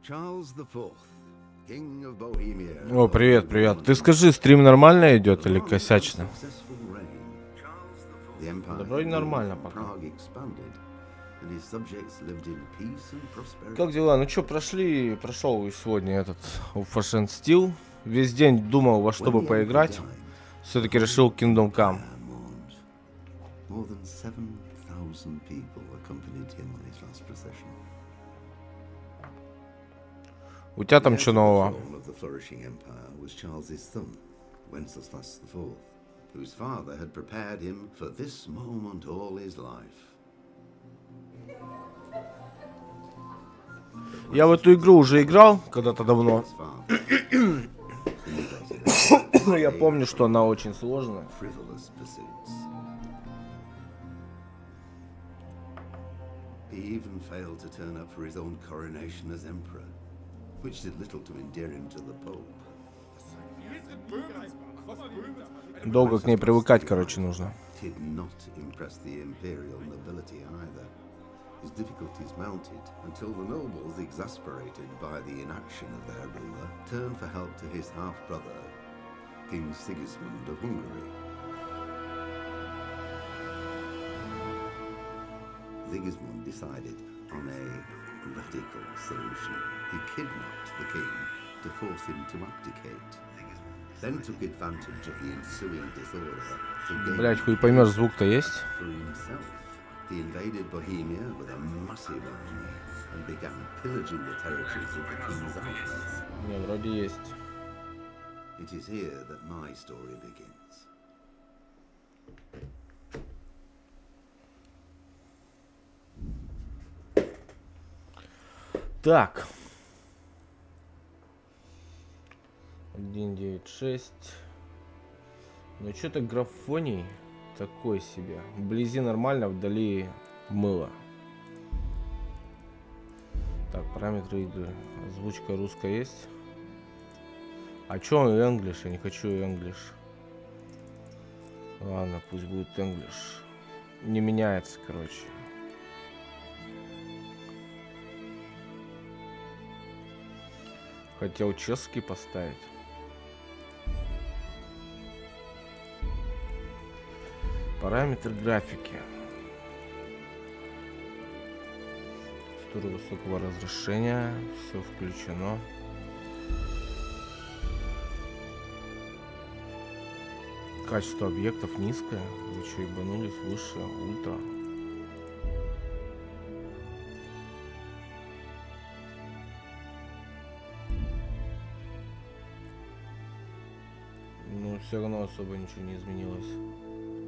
О, привет, привет. Ты скажи, стрим нормально идет или косячно? Да вроде нормально пока. Как дела? Ну что, прошел сегодня этот S.T.A.L.K.E.R. Весь день думал, во что бы поиграть. Все-таки решил Kingdom Come. У тебя там что нового? Whose father had prepared him for this moment all his life. Я в эту игру уже играл когда-то давно. Но я помню, что она очень сложная. He even failed to turn up for his own coronation as emperor, which did little to endear him to the Pope. Долго к ней привыкать, короче, нужно. Did not impress the imperial nobility either. His difficulties mounted until the nobles, exasperated by the inaction of their ruler, turned for help to his half-brother, King Sigismund of Hungary. Sigismund decided on a radical solution. He kidnapped the king to force him to abdicate. Then took advantage of the ensuing disorder to gain. Блять, хуй поймешь, звук-то есть? For himself. He invaded Bohemia with a massive army and began pillaging the territories of the king's allies. Не, вроде есть. It is here that my story begins. Так. 1.9.6. Ну что-то графоний такой себе. Вблизи нормально, вдали мыло. Так, параметры игры. Озвучка русская есть. А чё English? Я не хочу English. Ладно, пусть будет English. Не меняется, короче. Хотел чешский поставить. Параметр графики. Текстуры высокого разрешения. Все включено. Качество объектов низкое. Вы что, ебанулись? Выше, ультра. Ну, все равно особо ничего не изменилось.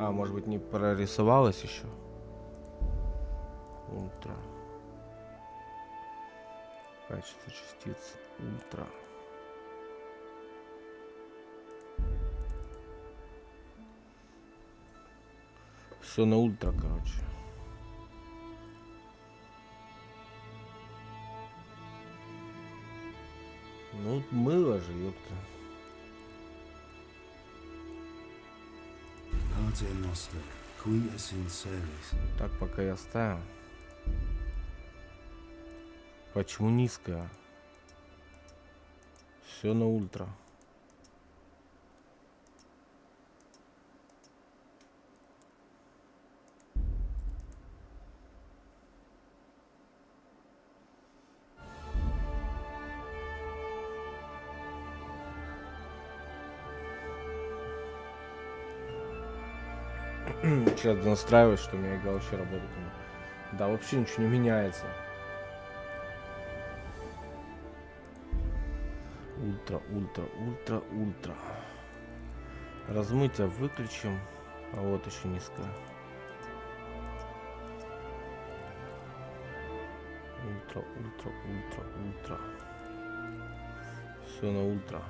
А, может быть, не прорисовалось еще? Ультра. Качество частиц. Ультра. Все на ультра, короче. Ну, мыло же, ёпта. Так, пока я ставил. Почему низкая? Все на ультра. Сейчас настраиваюсь, что у меня игра вообще работает. Да, вообще ничего не меняется. Ультра, ультра, ультра, ультра. Размытие выключим. А вот еще низкое. Ультра, ультра, ультра, ультра. Все на ультра.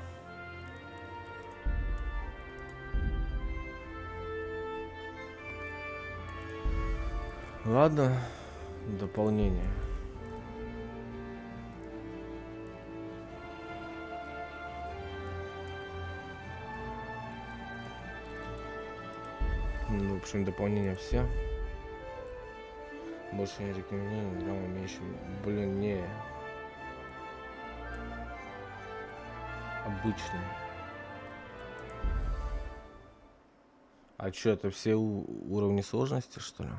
Ладно, дополнение. Ну, в общем, дополнения все. Больше не рекомендую играм, имеющим... Блин, не. Обычный. А что, это все уровни сложности, что ли?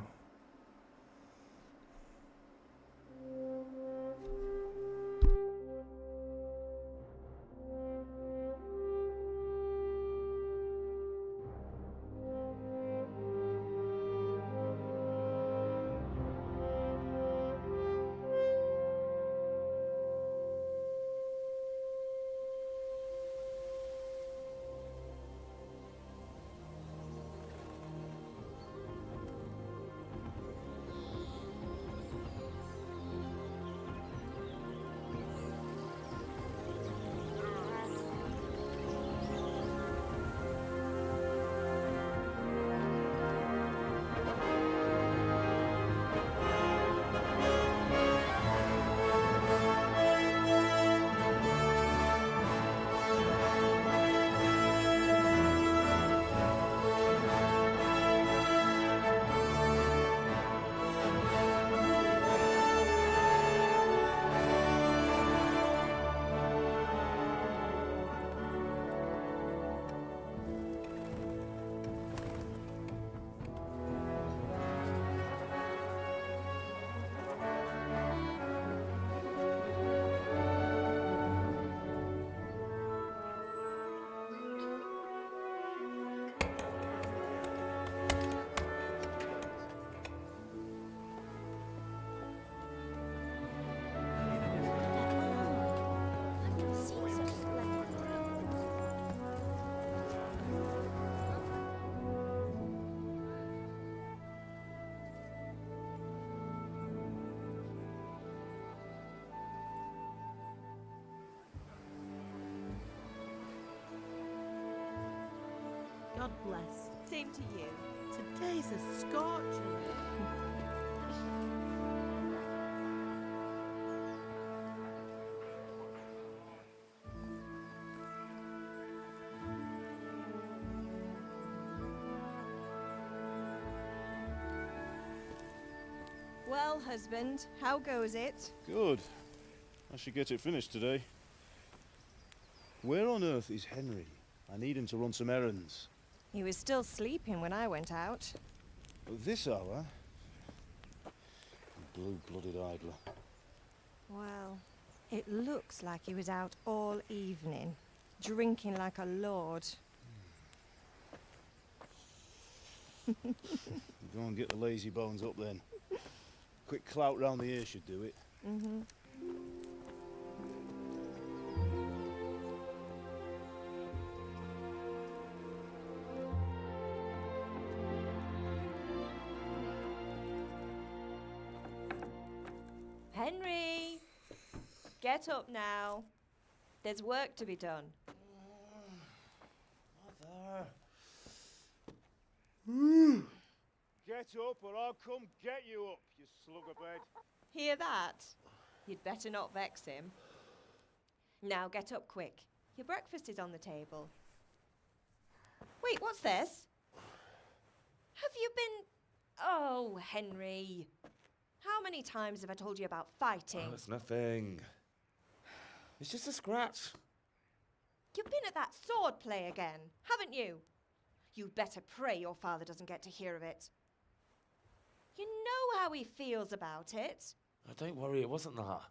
God bless. Same to you. Today's a scorcher. Well, husband, how goes it? Good. I should get it finished today. Where on earth is Henry? I need him to run some errands. He was still sleeping when I went out. At this hour? Blue-blooded idler. Well, it looks like he was out all evening, drinking like a lord. Go and get the lazy bones up then. Quick clout round the ear should do it. Mm-hmm. Henry! Get up now. There's work to be done. Mother! Get up or I'll come get you up, you slugabed. Hear that? You'd better not vex him. Now get up quick. Your breakfast is on the table. Wait, what's this? Have you been... Oh, Henry. How many times have I told you about fighting? Oh, it's nothing. It's just a scratch. You've been at that sword play again, haven't you? You'd better pray your father doesn't get to hear of it. You know how he feels about it. Oh, don't worry, it wasn't that.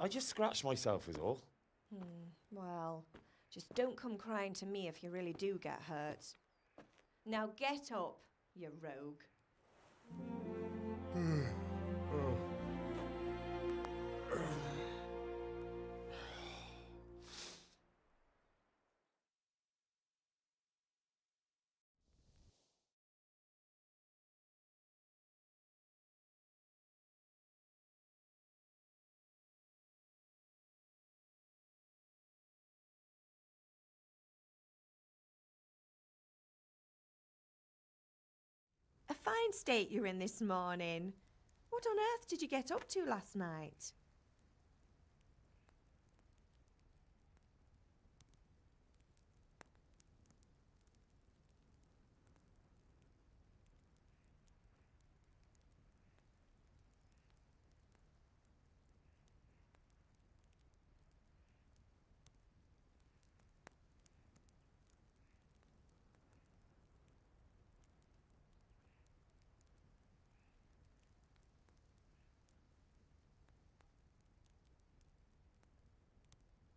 I just scratched myself is all. Well, just don't come crying to me if you really do get hurt. Now get up, you rogue. A fine state you're in this morning. What on earth did you get up to last night?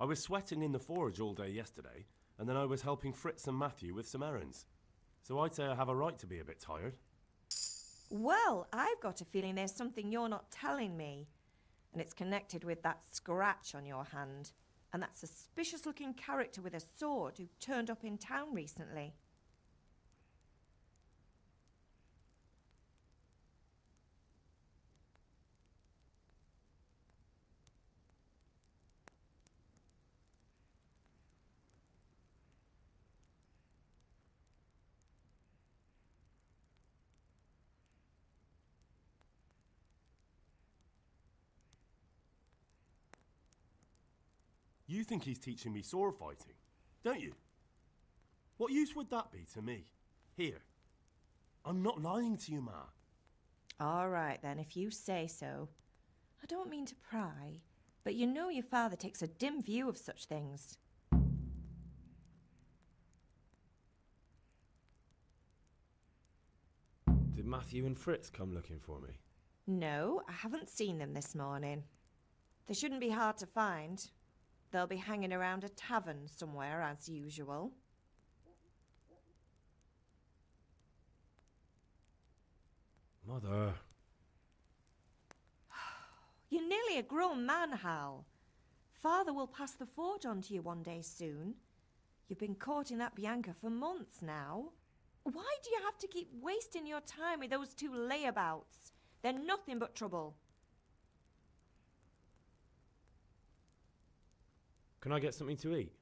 I was sweating in the forge all day yesterday, and then I was helping Fritz and Matthew with some errands. So I'd say I have a right to be a bit tired. Well, I've got a feeling there's something you're not telling me. And it's connected with that scratch on your hand. And that suspicious-looking character with a sword who turned up in town recently. You think he's teaching me sword fighting, don't you? What use would that be to me? Here. I'm not lying to you, Ma. All right, then, if you say so. I don't mean to pry, but you know your father takes a dim view of such things. Did Matthew and Fritz come looking for me? No, I haven't seen them this morning. They shouldn't be hard to find. They'll be hanging around a tavern somewhere, as usual. Mother. You're nearly a grown man, Hal. Father will pass the forge on to you one day soon. You've been courting that Bianca for months now. Why do you have to keep wasting your time with those two layabouts? They're nothing but trouble. Can I get something to eat?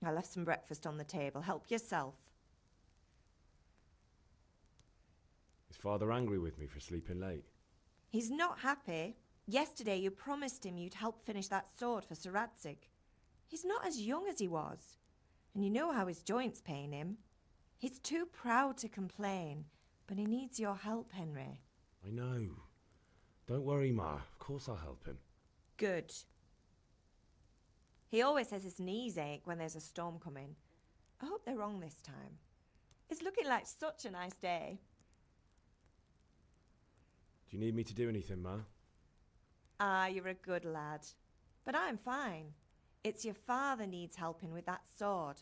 I left some breakfast on the table. Help yourself. Is Father angry with me for sleeping late? He's not happy. Yesterday you promised him you'd help finish that sword for Sir Radzig. He's not as young as he was. And you know how his joints pain him. He's too proud to complain, but he needs your help, Henry. I know. Don't worry, Ma. Of course I'll help him. Good. He always says his knees ache when there's a storm coming. I hope they're wrong this time. It's looking like such a nice day. Do you need me to do anything, Ma? Ah, you're a good lad. But I'm fine. It's your father needs helping with that sword.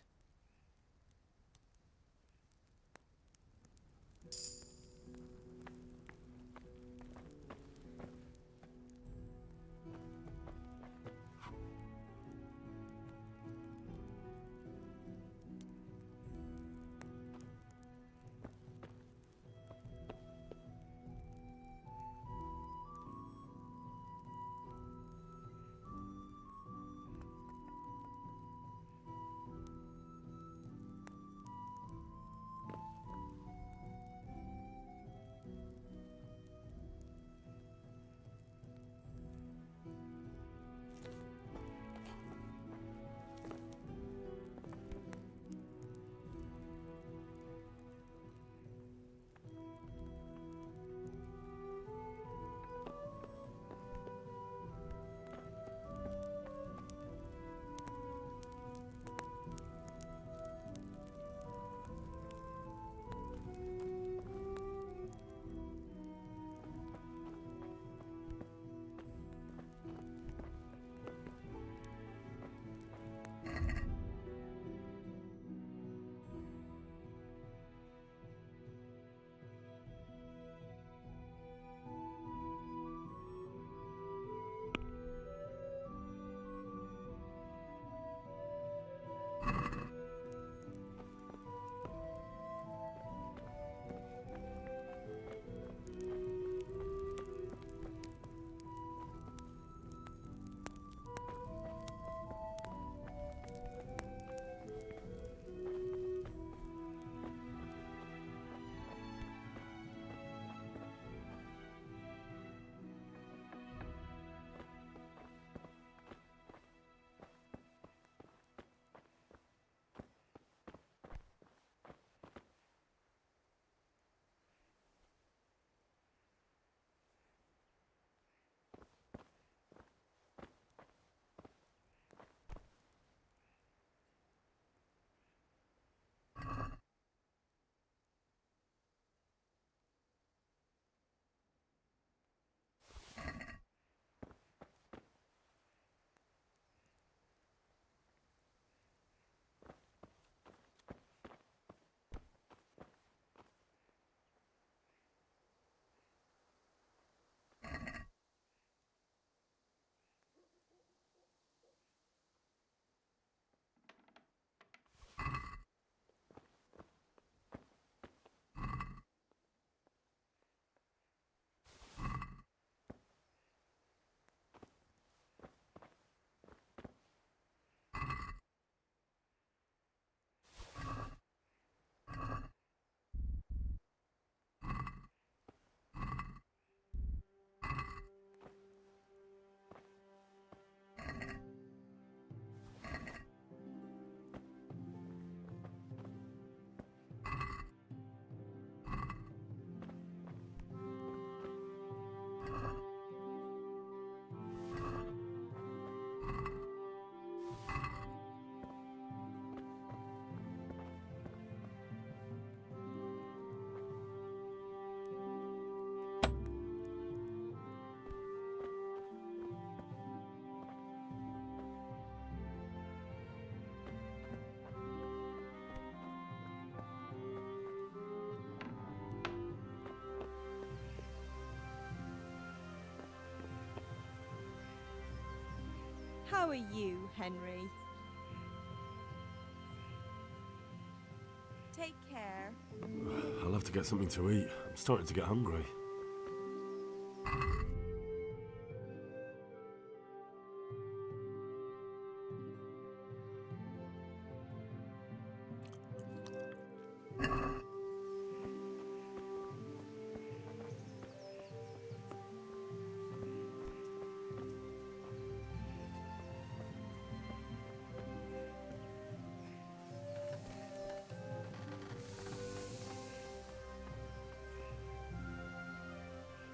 How are you, Henry? Take care. I'll have to get something to eat. I'm starting to get hungry.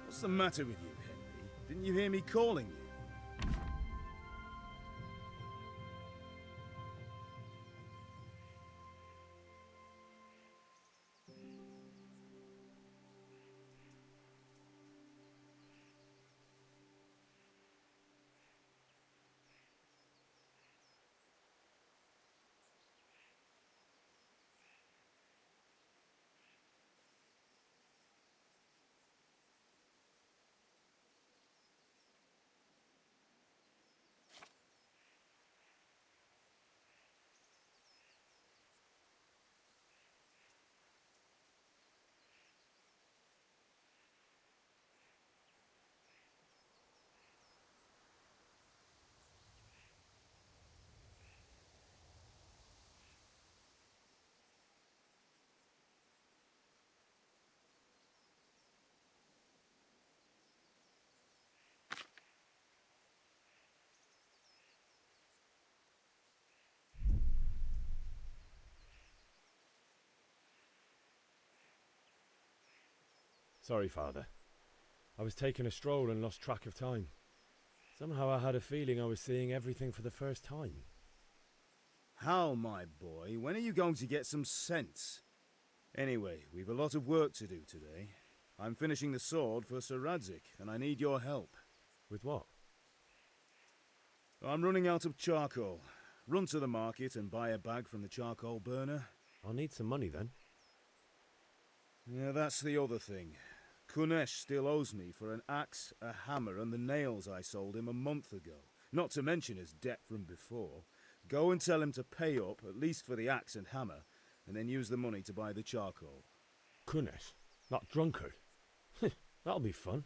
What's the matter with you, Henry? Didn't you hear me calling you? Sorry, Father. I was taking a stroll and lost track of time. Somehow I had a feeling I was seeing everything for the first time. Hal, my boy, when are you going to get some sense? Anyway, we've a lot of work to do today. I'm finishing the sword for Sir Radzig, and I need your help. With what? I'm running out of charcoal. Run to the market and buy a bag from the charcoal burner. I'll need some money then. Yeah, that's the other thing. Kunesh still owes me for an axe, a hammer, and the nails I sold him a month ago. Not to mention his debt from before. Go and tell him to pay up, at least for the axe and hammer, and then use the money to buy the charcoal. Kunesh? That drunkard? That'll be fun.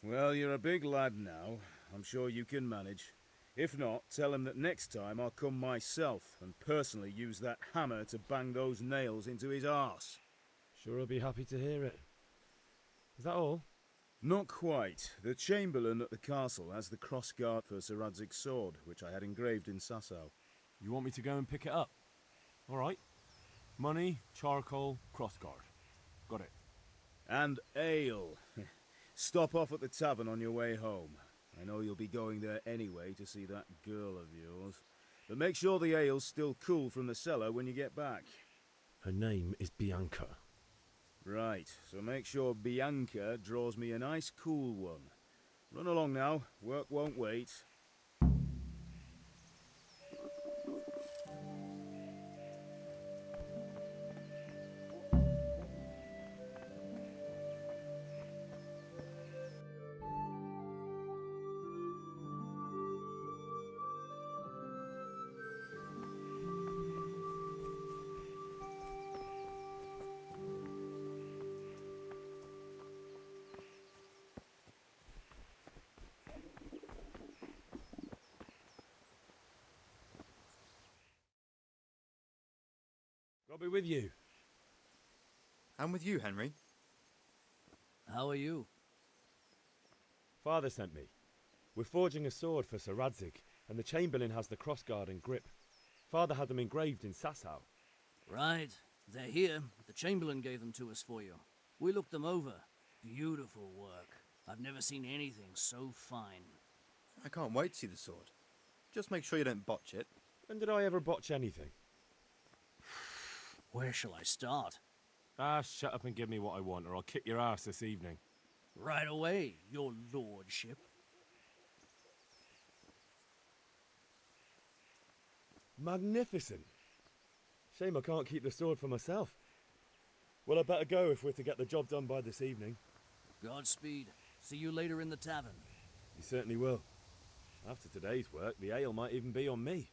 Well, you're a big lad now. I'm sure you can manage. If not, tell him that next time I'll come myself and personally use that hammer to bang those nails into his arse. Sure, I'll be happy to hear it. Is that all? Not quite. The Chamberlain at the castle has the crossguard for Sir Radzig's sword, which I had engraved in S.T.A.L.K.E.R. You want me to go and pick it up? All right. Money, charcoal, crossguard. Got it. And ale. Stop off at the tavern on your way home. I know you'll be going there anyway to see that girl of yours. But make sure the ale's still cool from the cellar when you get back. Her name is Bianca. Right, so make sure Bianca draws me a nice cool one. Run along now, work won't wait. I'll be with you. I'm with you, Henry. How are you? Father sent me. We're forging a sword for Sir Radzig, and the Chamberlain has the crossguard and grip. Father had them engraved in S.T.A.L.K.E.R. Right. They're here. The Chamberlain gave them to us for you. We looked them over. Beautiful work. I've never seen anything so fine. I can't wait to see the sword. Just make sure you don't botch it. When did I ever botch anything? Where shall I start? Ah, shut up and give me what I want, or I'll kick your ass this evening. Right away, your lordship. Magnificent. Shame I can't keep the sword for myself. Well, I better go if we're to get the job done by this evening. Godspeed. See you later in the tavern. You certainly will. After today's work, the ale might even be on me.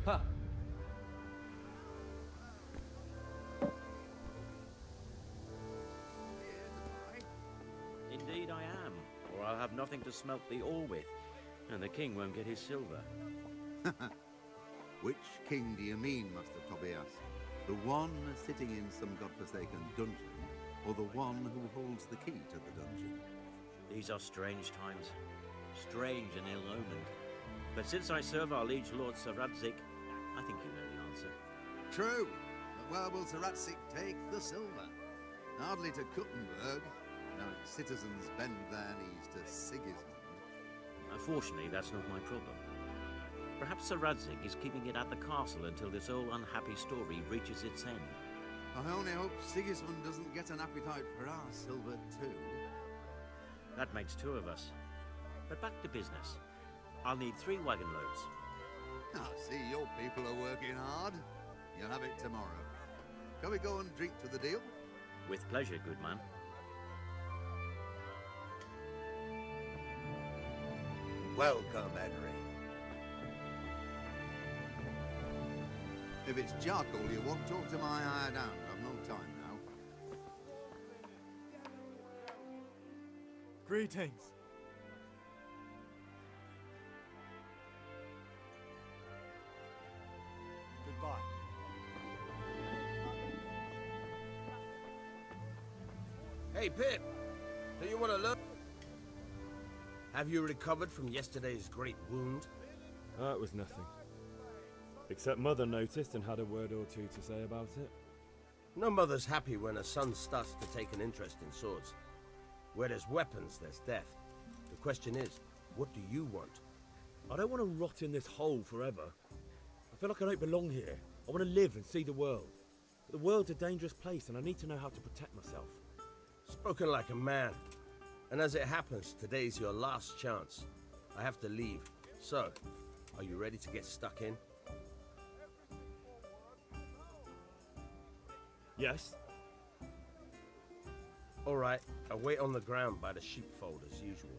Ha! Indeed I am, or I'll have nothing to smelt the ore with, and the king won't get his silver. Which king do you mean, Master Tobias? The one sitting in some godforsaken dungeon, or the one who holds the key to the dungeon? These are strange times, strange and ill-omened. But since I serve our liege lord Sir Radzik, I think you know the answer. True, but where will Sir Ratzik take the silver? Hardly to Kuttenberg. No, citizens bend their knees to Sigismund. Unfortunately, that's not my problem. Perhaps Sir Radzik is keeping it at the castle until this old unhappy story reaches its end. I only hope Sigismund doesn't get an appetite for our silver too. That makes two of us. But back to business. I'll need 3 wagon loads. I see your people are working hard. You'll have it tomorrow. Shall we go and drink to the deal? With pleasure, good man. Welcome, Henry. If it's charcoal you want, talk to my hired hand. I've no time now. Greetings. Goodbye. Hey, Pip. Do you want to look? Have you recovered from yesterday's great wound? That was nothing. Except Mother noticed and had a word or two to say about it. No mother's happy when a son starts to take an interest in swords. Where there's weapons, there's death. The question is, what do you want? I don't want to rot in this hole forever. I feel like I don't belong here. I want to live and see the world. But the world's a dangerous place and I need to know how to protect myself. Spoken like a man. And as it happens, today's your last chance. I have to leave. So, are you ready to get stuck in? Yes. All right, I'll wait on the ground by the sheepfold as usual.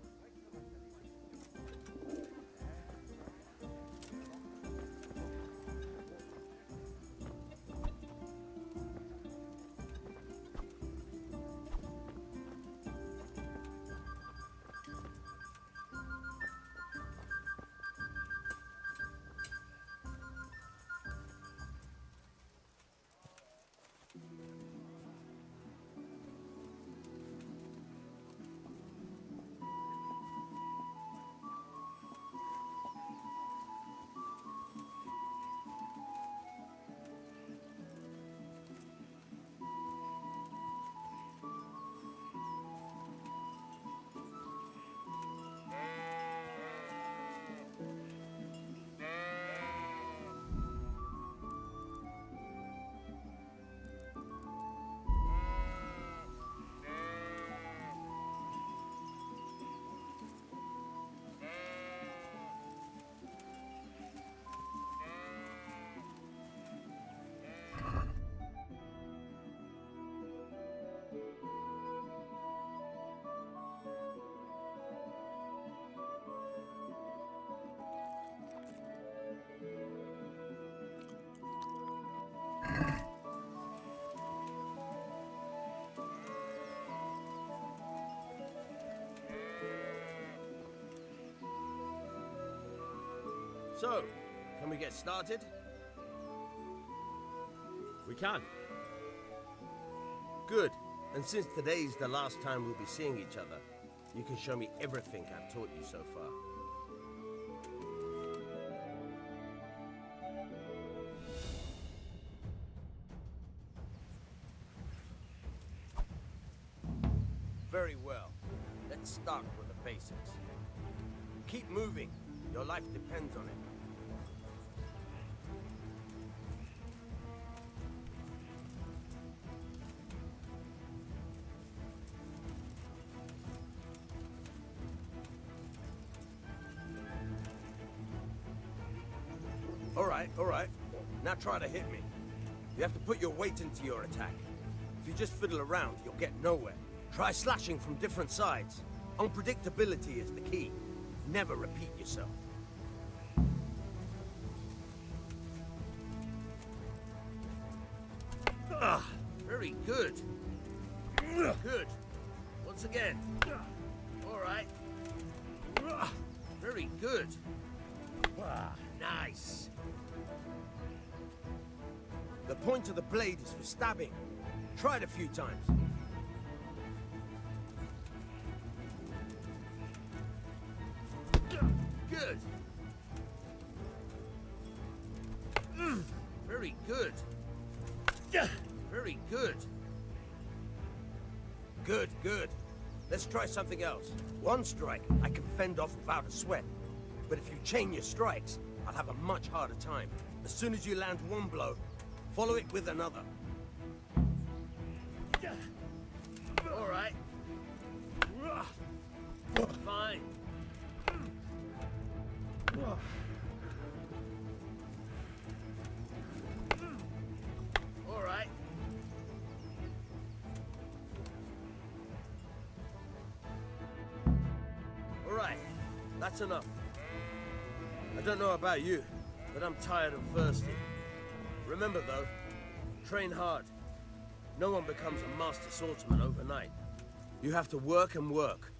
So, can we get started? We can. Good. And since today's the last time we'll be seeing each other, you can show me everything I've taught you so far. Very well. Let's start with the basics. Keep moving. Your life depends on it. All right. Now try to hit me. You have to put your weight into your attack. If you just fiddle around, you'll get nowhere. Try slashing from different sides. Unpredictability is the key. Never repeat yourself. Very good. Good. Once again. All right. Very good. Nice. The point of the blade is for stabbing. Try it a few times. Good. Very good. Very good. Good. Let's try something else. One strike I can fend off without a sweat. But if you chain your strikes, I'll have a much harder time. As soon as you land one blow, follow it with another. All right. Fine. All right. All right. That's enough. I don't know about you, but I'm tired and thirsty. Remember though, train hard. No one becomes a master swordsman overnight. You have to work and work.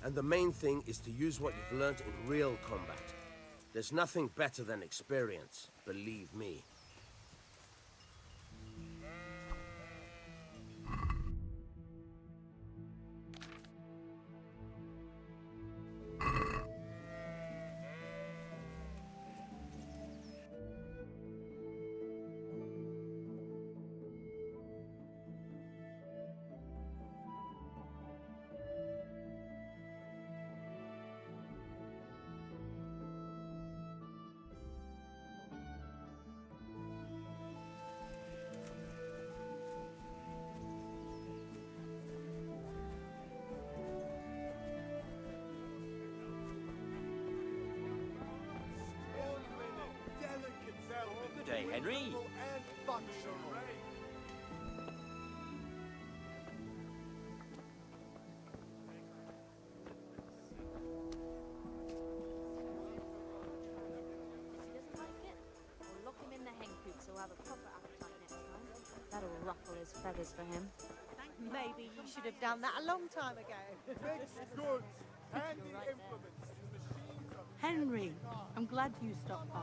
And the main thing is to use what you've learned in real combat. There's nothing better than experience, believe me. Good day, Henry. That'll ruffle his feathers for him. Maybe you should have done that a long time ago. Mixed goods, handy implements, machines of Henry, I'm glad you stopped by.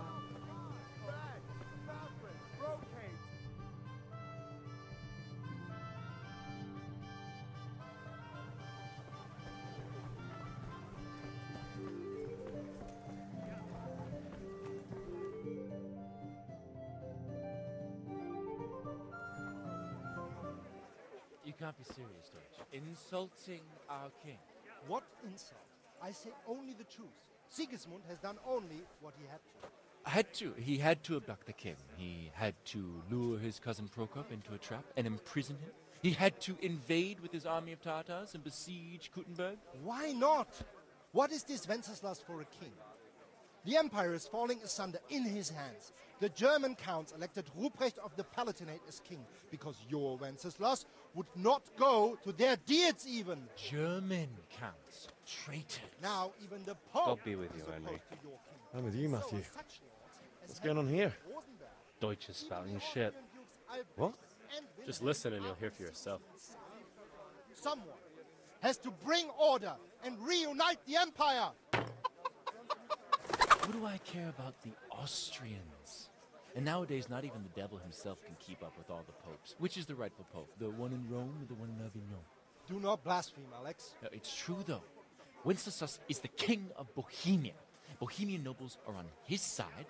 rag, fabric, brocade. You can't be serious, Deutsch. Insulting our king. What insult? I say only the truth. Sigismund has done only what he had to. He had to abduct the king. He had to lure his cousin Prokop into a trap and imprison him. He had to invade with his army of Tartars and besiege Kuttenberg. Why not? What is this Wenceslas for a king? The empire is falling asunder in his hands. The German counts elected Ruprecht of the Palatinate as king because your Wenceslas would not go to their deeds even. German counts. Traitor. Now even the Pope God be with you, is Henry. opposed to your king. I'm with you, Matthew. So such lords as What's going on here? Rosenberg, Deutsch is spouting shit. What? and Just Wilhelm listen and you'll hear for yourself. Someone has to bring order and reunite the empire. What do I care about the Austrians? And nowadays, not even the devil himself can keep up with all the popes. Which is the rightful pope? The one in Rome or the one in Avignon? Do not blaspheme, Alex. No, it's true, though. Wenceslas is the king of Bohemia. Bohemian nobles are on his side.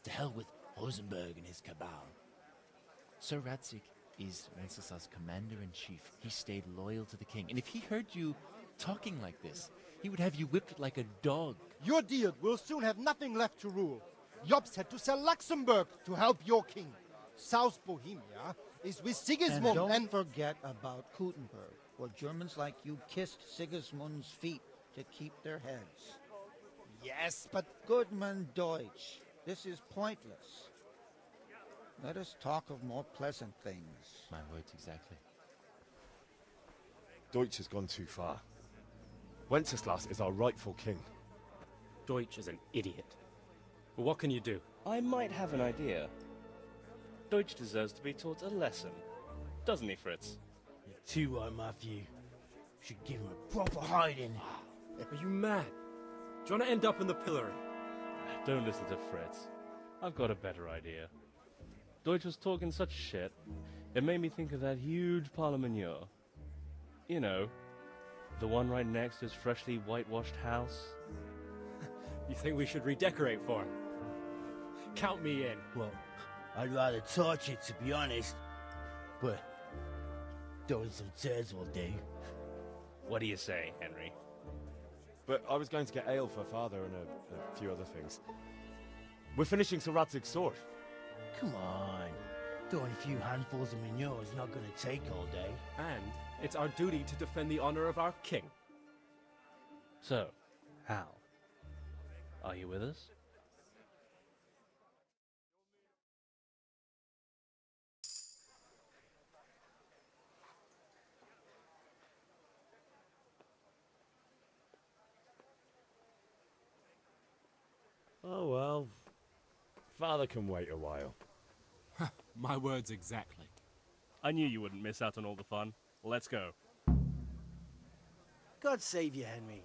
To hell with Rosenberg and his cabal. Sir Radzik is Wenceslas' commander-in-chief. He stayed loyal to the king. And if he heard you talking like this, he would have you whipped like a dog. Your dear will soon have nothing left to rule. Jobst had to sell Luxembourg to help your king. South Bohemia is with Sigismund And don't forget about Kuttenberg, where Germans like you kissed Sigismund's feet to keep their heads. Yes, but... Goodman Deutsch, this is pointless. Let us talk of more pleasant things. My words exactly. Deutsch has gone too far. Wenceslas is our rightful king. Deutsch is an idiot. But what can you do? I might have an idea. Deutsch deserves to be taught a lesson. Doesn't he, Fritz? You're too right, Matthew. Should give him a proper hiding. Are you mad? Do you want to end up in the pillory? Don't listen to Fritz. I've got a better idea. Deutsch was talking such shit, it made me think of that huge parliament. You know, the one right next to his freshly whitewashed house. You think we should redecorate for him? Count me in. Well, I'd rather torch it, to be honest. But throwing some tears will do. What do you say, Henry? But I was going to get ale for father and a few other things. We're finishing Sir Radzig's sword. Come on. Throwing a few handfuls of manure is not going to take all day. And it's our duty to defend the honor of our king. So, Hal, are you with us? Oh well. Father can wait a while. My words exactly. I knew you wouldn't miss out on all the fun. Let's go. God save you, Henry.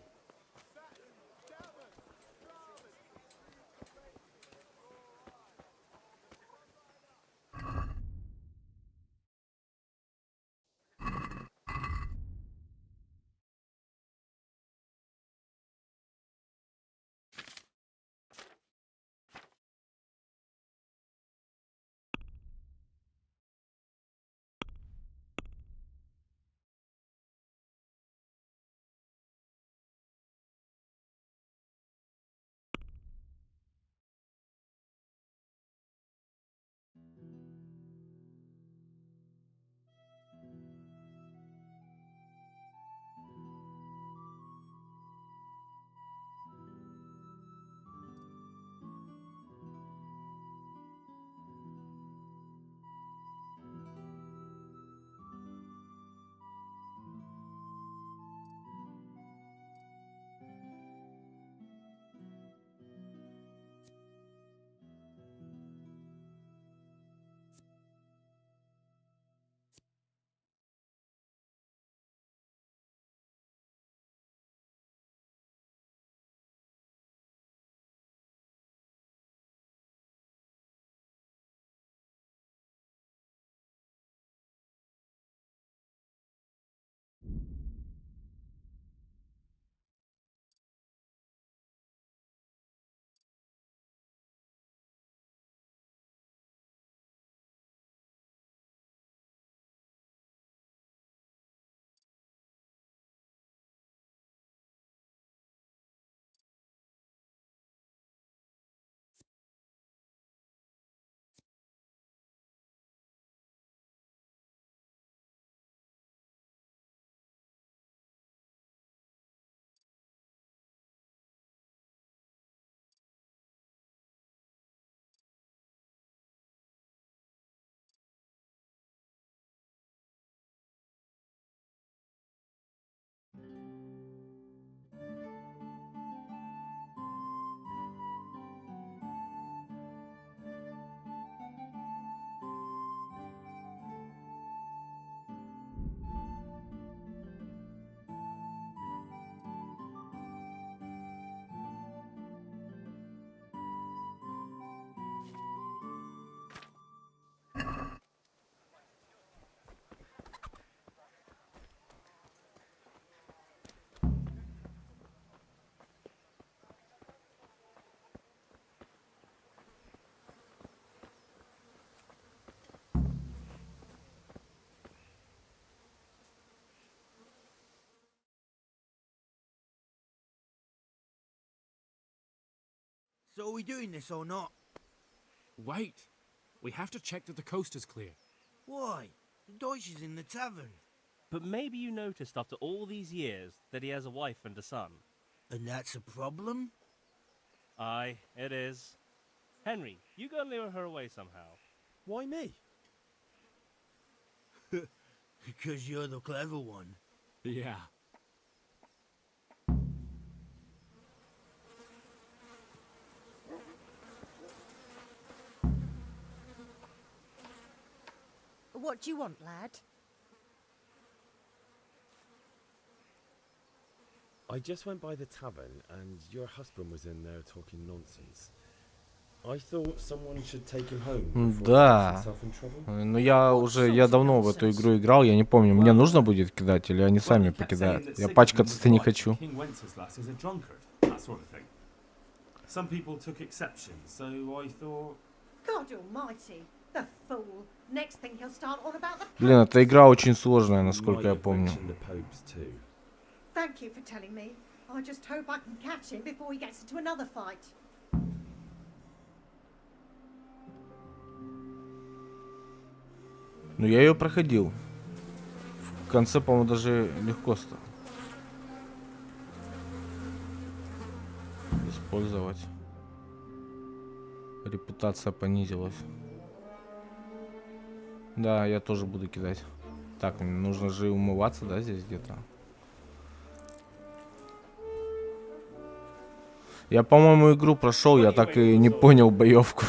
So are we doing this or not? Wait. We have to check that the coast is clear. Why? The Deutsch is in the tavern. But maybe you noticed after all these years that he has a wife and a son. And that's a problem? Aye, it is. Henry, you go and lure her away somehow. Why me? Because you're the clever one. Yeah. What do you want, lad? I just went by the tavern and your husband was in there talking nonsense. I thought someone should take him home before he Да. gets himself in trouble. Но я давно в эту игру играл, я не помню, мне нужно будет кидать или они сами покидают? Я пачкаться-то не хочу. King Wenceslas is a drunkard, that sort of thing. Some people took exception, so I thought... God almighty, the fool. Next thing he'll start on about the... Блин, эта игра очень сложная, насколько я помню. Thank you for telling me. I just hope I can catch him before he gets into another fight. Ну, я ее проходил. В конце, по-моему, даже легко стало. Использовать. Репутация понизилась. Да, я тоже буду кидать. Так, нужно же умываться, да, здесь где-то? Я, по-моему, игру прошел, я так и не понял боевку.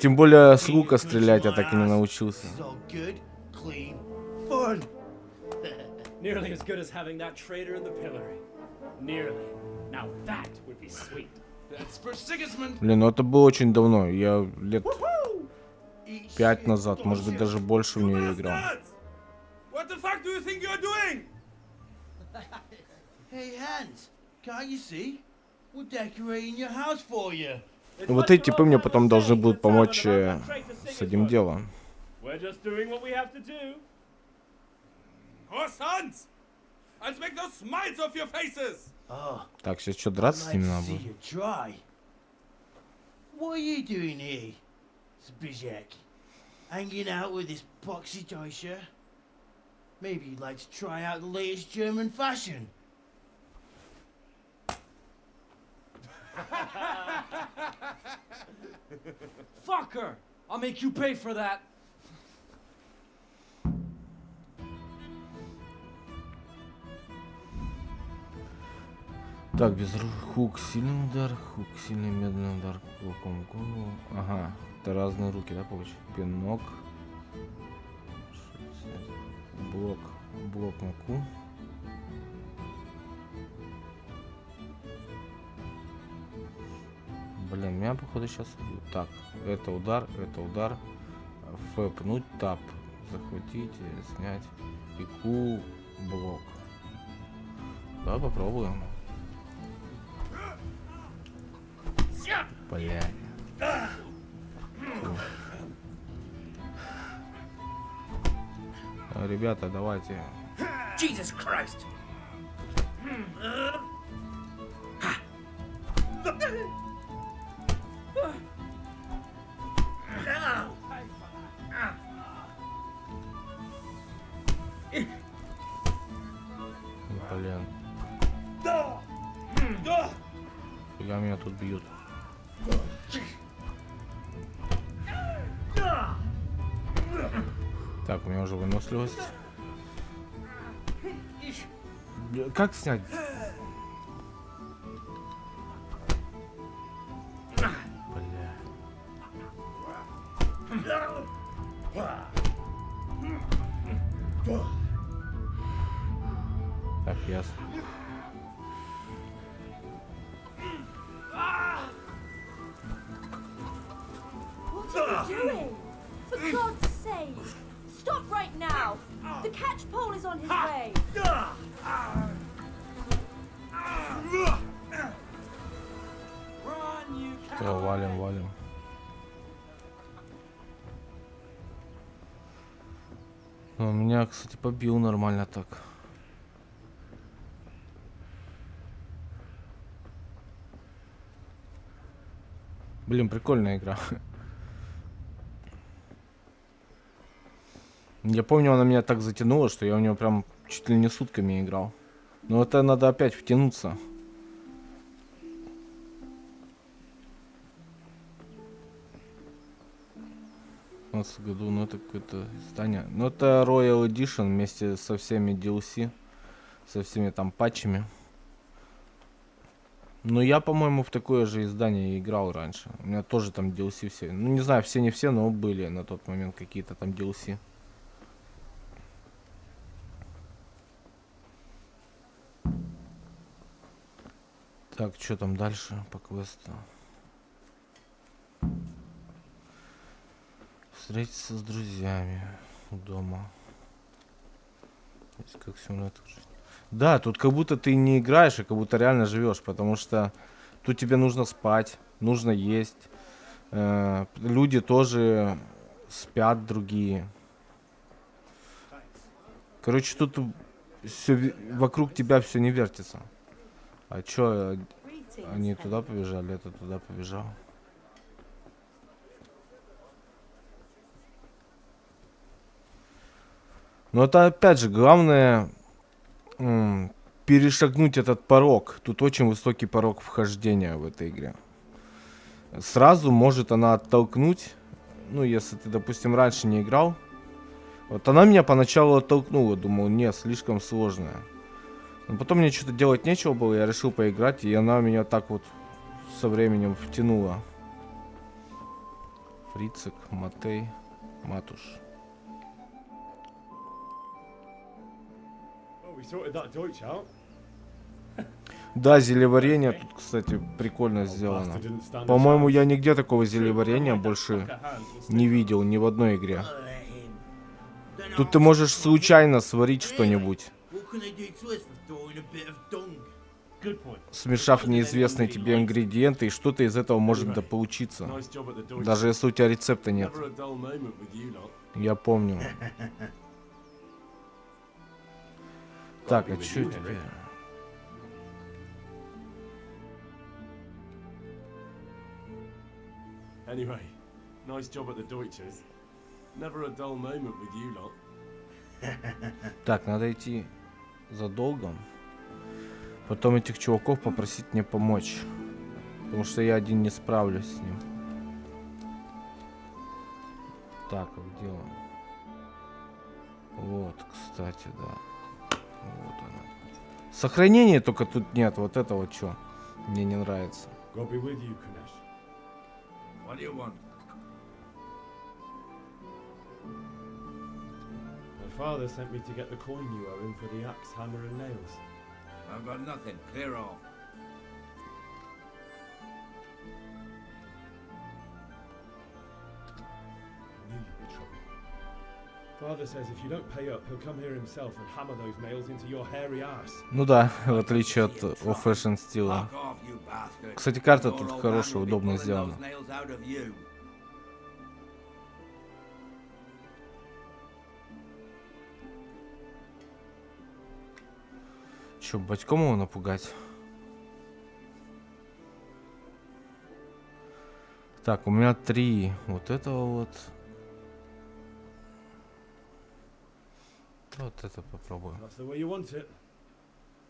Тем более с лука стрелять я так и не научился. Nearly as good as having that traitor in the pillory. Nearly. Now that would be sweet. That's for Sigismund. Блин, ну это было очень давно. Я лет 5 назад, может быть, даже больше в нее играл. What the fuck do you think you're doing? Hey, Hans, can't you see? We're decorating your house for you. Вот эти типы мне потом должны будут помочь с этим делом. We're just doing what we have to do. Oh, sons! Let's make those smiles off your faces! Так, сейчас что, драться с ними надо будет? What are you doing here, Zbizek? Hanging out with this boxy Deutscher? Maybe you'd like to try out the latest German fashion. Fucker! I'll make you pay for that. Так, без хук сильный удар, хук сильный медленный удар, кулаком в голову. Ага, это разные руки, да, получается? Пинок. Блок на Q. Блин, меня походу сейчас убьют. Так, это удар, F пнуть, тап, захватить, снять. И Q блок. Давай попробуем. Бля. Ребята, давайте. Jesus Christ! Блин. Фига меня тут бьют. Так, у меня уже выносливость. Бля, как снять? Бля. Так, ясно. What are you doing? For God's sake! Stop right now! The catch pole is on his way! Все, валим. Ну, меня, кстати, побил нормально так. Блин, прикольная игра. Я помню, она меня так затянула, что я у него прям чуть ли не сутками играл. Но это надо опять втянуться. В 2015 году, ну это какое-то издание. Ну это Royal Edition вместе со всеми DLC. Со всеми там патчами. Но я, по-моему, в такое же издание играл раньше. У меня тоже там DLC все. Ну не знаю, все не все, но были на тот момент какие-то там DLC. Так, что там дальше по квесту? Встретиться с друзьями дома. Как симулятор жизни. Да, тут как будто ты не играешь, а как будто реально живешь, потому что тут тебе нужно спать, нужно есть. Люди тоже спят, другие. Короче, тут все вокруг тебя все не вертится. А чё, они туда побежали, это туда побежал. Но это опять же главное перешагнуть этот порог. Тут очень высокий порог вхождения в этой игре. Сразу может она оттолкнуть. Ну, если ты, допустим, раньше не играл. Вот она меня поначалу оттолкнула. Думал, нет, слишком сложная. Но потом мне что-то делать нечего было. Я решил поиграть. И она меня так вот со временем втянула. Фрицик, Матей, Матуш. Да, зельеварение тут, кстати, прикольно сделано. По-моему, я нигде такого зельеварения больше не видел, ни в одной игре. Тут ты можешь случайно сварить что-нибудь, смешав неизвестные тебе ингредиенты, и что-то из этого может получиться. Даже если у тебя рецепта нет. Я помню. Так, а что теперь? Anyway, nice job at the Deutschers. Never a dull moment with you lot. Так, надо идти за долгом. Потом этих чуваков попросить мне помочь. Потому что я один не справлюсь с ним. Так, а где он? Вот, кстати, да. Вот она. Сохранения только тут нет. Вот это вот что мне не нравится. What do you want? My father sent me to get the coin you owe him for the axe, hammer and nails. I've got nothing. Clear off. I knew you'd be trouble. Father says if you don't pay up, he'll come here himself and hammer those nails into your hairy ass. Ну да, в отличие от old-fashioned стиля. Кстати, карта тут хорошая, удобно сделана. Че, батьком его напугать? Так, у меня 3 вот этого вот. Вот это попробуем. That's the way you want it.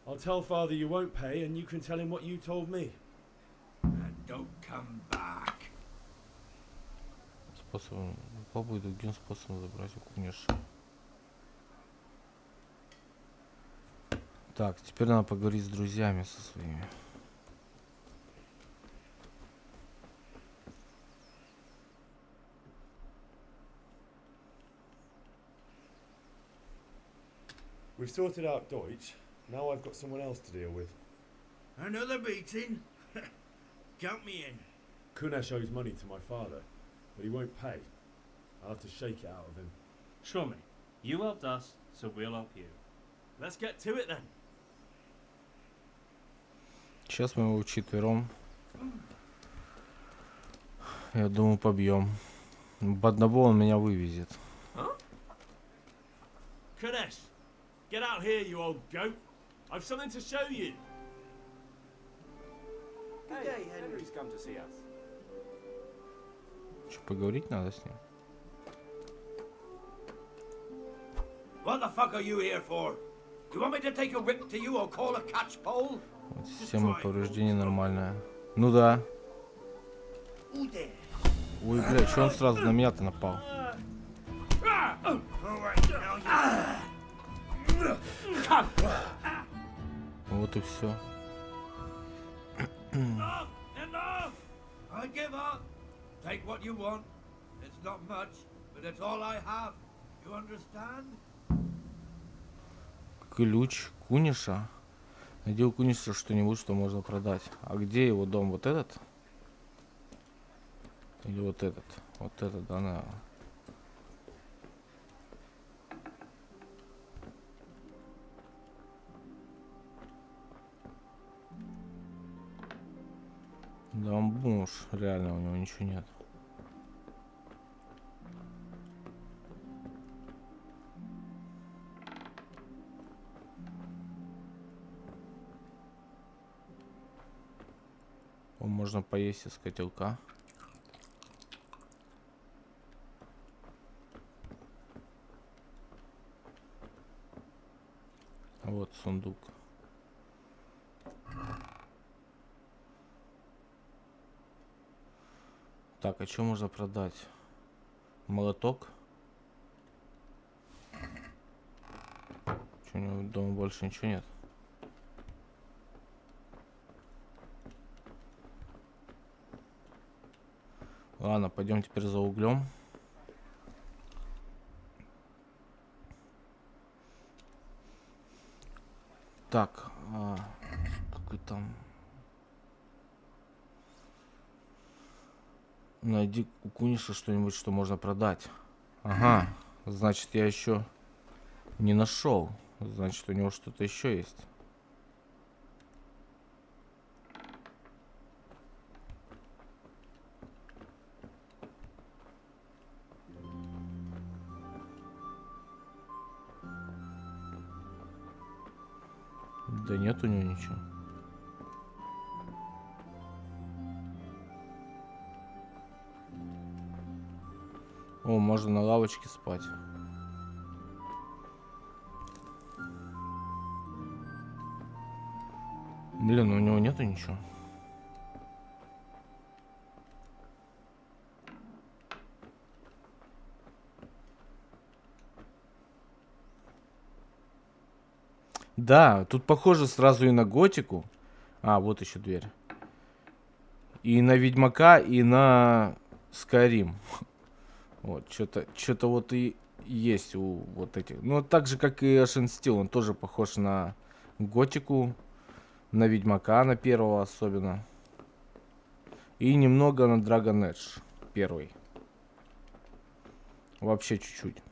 I'll tell father you won't pay, and you can tell him what you told me. And don't come back. Способом, попробуй другим способом забрать у Куниша. Так, теперь надо поговорить с друзьями со своими. We've sorted out Deutsch. Now I've got someone else to deal with. Another beating? Count me in. Kunesh owes money to my father, but he won't pay. I'll have to shake it out of him. Sure, mate. You helped us, so we'll help you. Let's get to it then. Сейчас мы его вчетвером, я думаю, побьем. Одного он меня вывезет. Kunesh, get out here, you old goat. I've something to show you. Good day, Henry's come to see us. Что, поговорить надо с ним? What the fuck are you here for? You want me to take a whip to you or call a catchpole? Вот, система повреждений нормальная. Ну да. Ой, бля, что он сразу на меня-то напал? Вот и все. Enough! Enough! I give up. Take what you want. It's not much, but it's all I have. You understand? Ключ Куниша. Найди у Куниша что-нибудь, что можно продать. А где его дом? Вот этот? Или вот этот? Вот этот, да, наверное. Да он бомж, реально, у него ничего нет. Можно поесть из котелка. Вот сундук. Так, а что можно продать? Молоток. Что, у него дома больше ничего нет? Ладно, пойдем теперь за углем. Так, какой там? Найди у Куниша что-нибудь, что можно продать. Ага, значит, я еще не нашел. Значит, у него что-то еще есть. Да нет у него ничего. О, можно на лавочке спать. Блин, у него нету ничего. Да, тут похоже сразу и на готику. А, вот еще дверь. И на Ведьмака, и на Skyrim. Вот, что-то вот и есть у вот этих. Ну, так же, как и Ashen Steel, он тоже похож на готику, на Ведьмака, на первого особенно. И немного на Dragon Age, первый. Вообще чуть-чуть.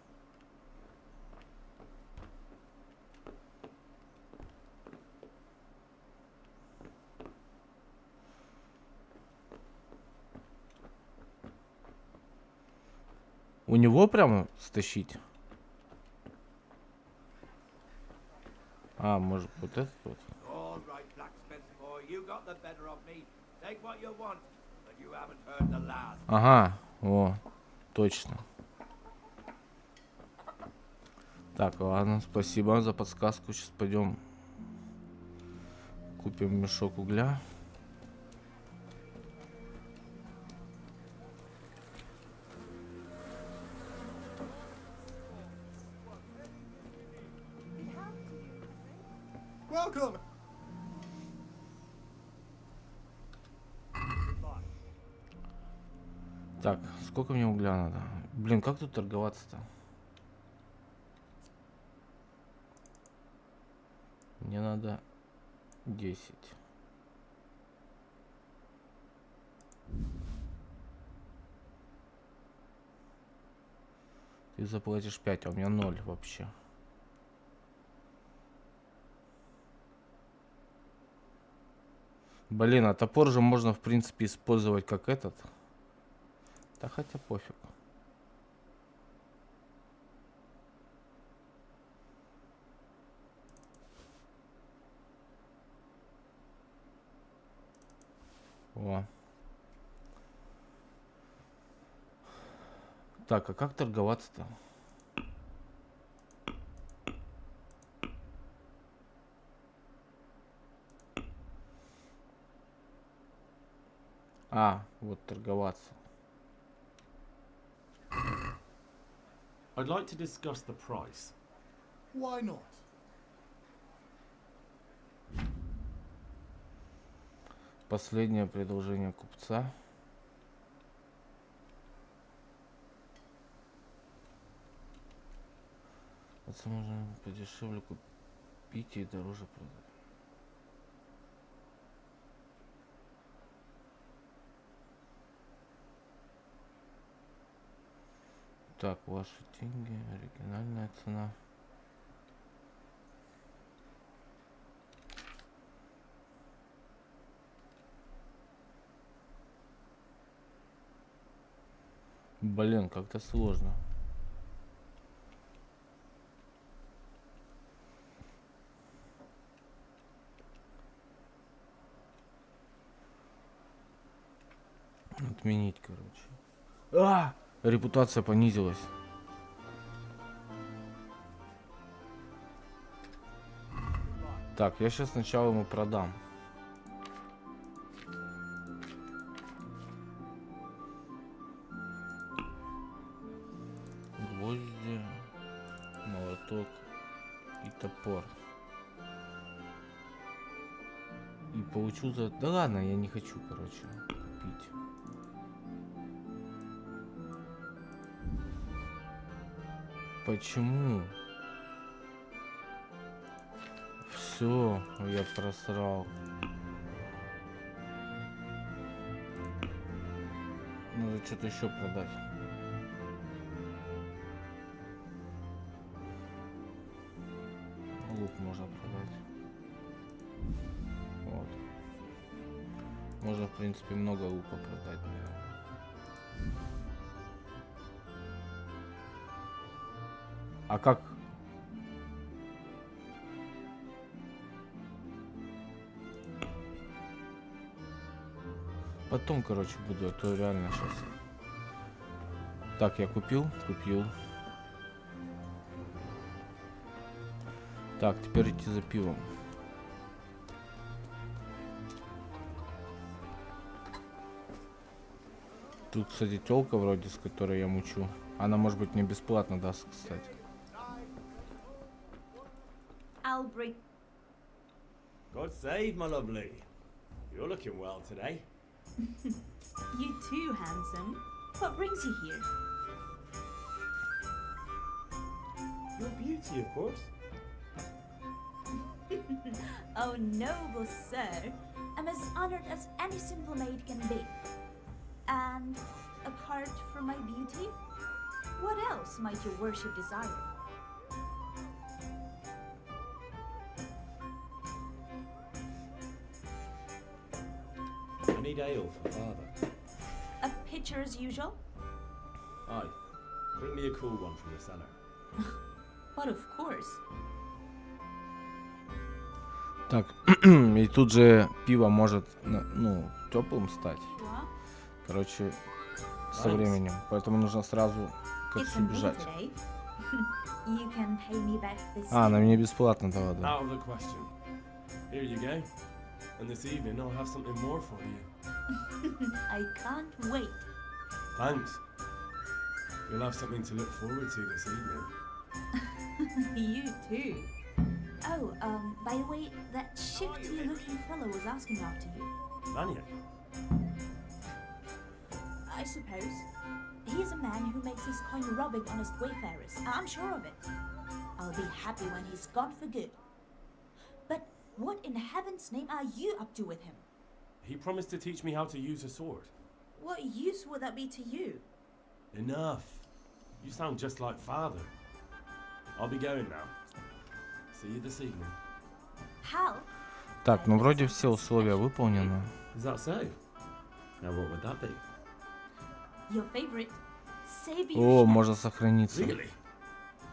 У него прямо стащить? А, может, вот этот вот? Ага, о, точно. Так, ладно, спасибо за подсказку. Сейчас пойдем купим мешок угля. Welcome. Так, сколько мне угля надо? Блин, как тут торговаться-то? Мне надо 10. Ты заплатишь 5, а у меня 0 вообще. Блин, а топор же можно, в принципе, использовать как этот. Да хотя пофиг. О. Так, а как торговаться-то? А, вот торговаться. I'd like to discuss the price. Why not? Последнее предложение купца. Это можно подешевле купить и дороже продать. Так, ваши деньги, оригинальная цена. Блин, как-то сложно. Отменить, короче. Репутация понизилась. Так, я сейчас сначала ему продам. Гвозди, молоток и топор. И получу за... Да ладно, я не хочу, короче, купить. Почему? Все, я просрал. Надо что-то еще продать. Лук можно продать. Вот. Можно, в принципе, много лука продать, наверное. А как? Потом, короче, буду, а то реально сейчас. Так, я купил. Так, теперь идти за пивом. Тут, кстати, тёлка вроде, с которой я мучу. Она, может быть, мне бесплатно даст, кстати. I'll bring. God save, my lovely. You're looking well today. You too, handsome. What brings you here? Your beauty, of course. Oh, noble sir. I'm as honored as any simple maid can be. And apart from my beauty, what else might your worship desire? I need ale for father. A pitcher as usual? Aye. Bring me a cool one from the cellar. But of course. Так, и тут же пиво может, ну, теплым стать. Короче, со временем. Поэтому нужно сразу как-то бежать. А, она мне бесплатно дала, да. Out of the question. Here you go. And this evening I'll have something more for you. I can't wait. Thanks. You'll have something to look forward to this evening. You too. Oh, by the way, that shifty-looking fellow was asking after you. Vanya? I suppose. He's a man who makes his coin robbing honest wayfarers. I'm sure of it. I'll be happy when he's gone for good. But what in heaven's name are you up to with him? He promised to teach me how to use a sword. What use would that be to you? Enough. You sound just like father. I'll be going now. See you this evening. How? Так, ну вроде все условия выполнены. Is that so? Now what would that be? Your favorite, Sabi. О, можно сохраниться. Really?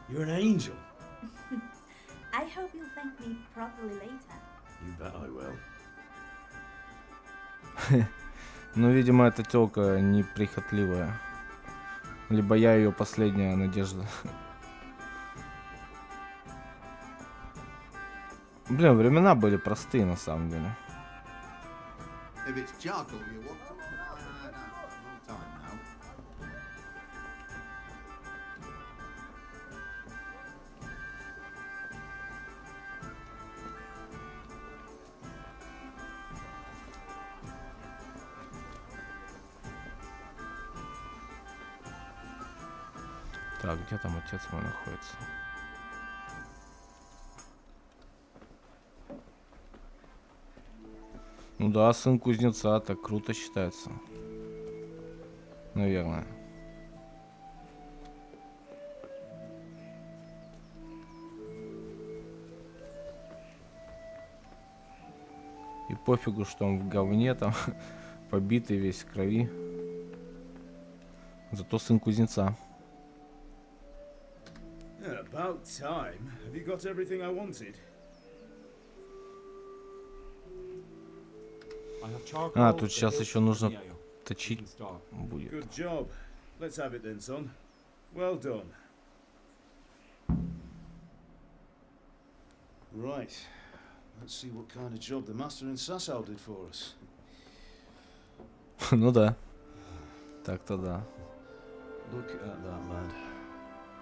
You're an angel. I hope you'll thank me properly later. You bet I will. Ну, видимо, эта тёлка неприхотливая. Либо я ее последняя надежда. Блин, времена были простые на самом деле. If it's charcoal you want, long time now. Так, где там отец мой находится? Ну да, сын кузнеца, так круто считается. Наверное. И пофигу, что он в говне там, побитый весь в крови. Зато сын кузнеца. About time. Have you got everything I wanted? А, тут сейчас еще нужно точить будет. Good job. Let's have it then, son. Well done. Right. Let's see what kind of job the master in S.T.A.L.K.E.R did for us. Ну да. Так-то да. Look at that, lad.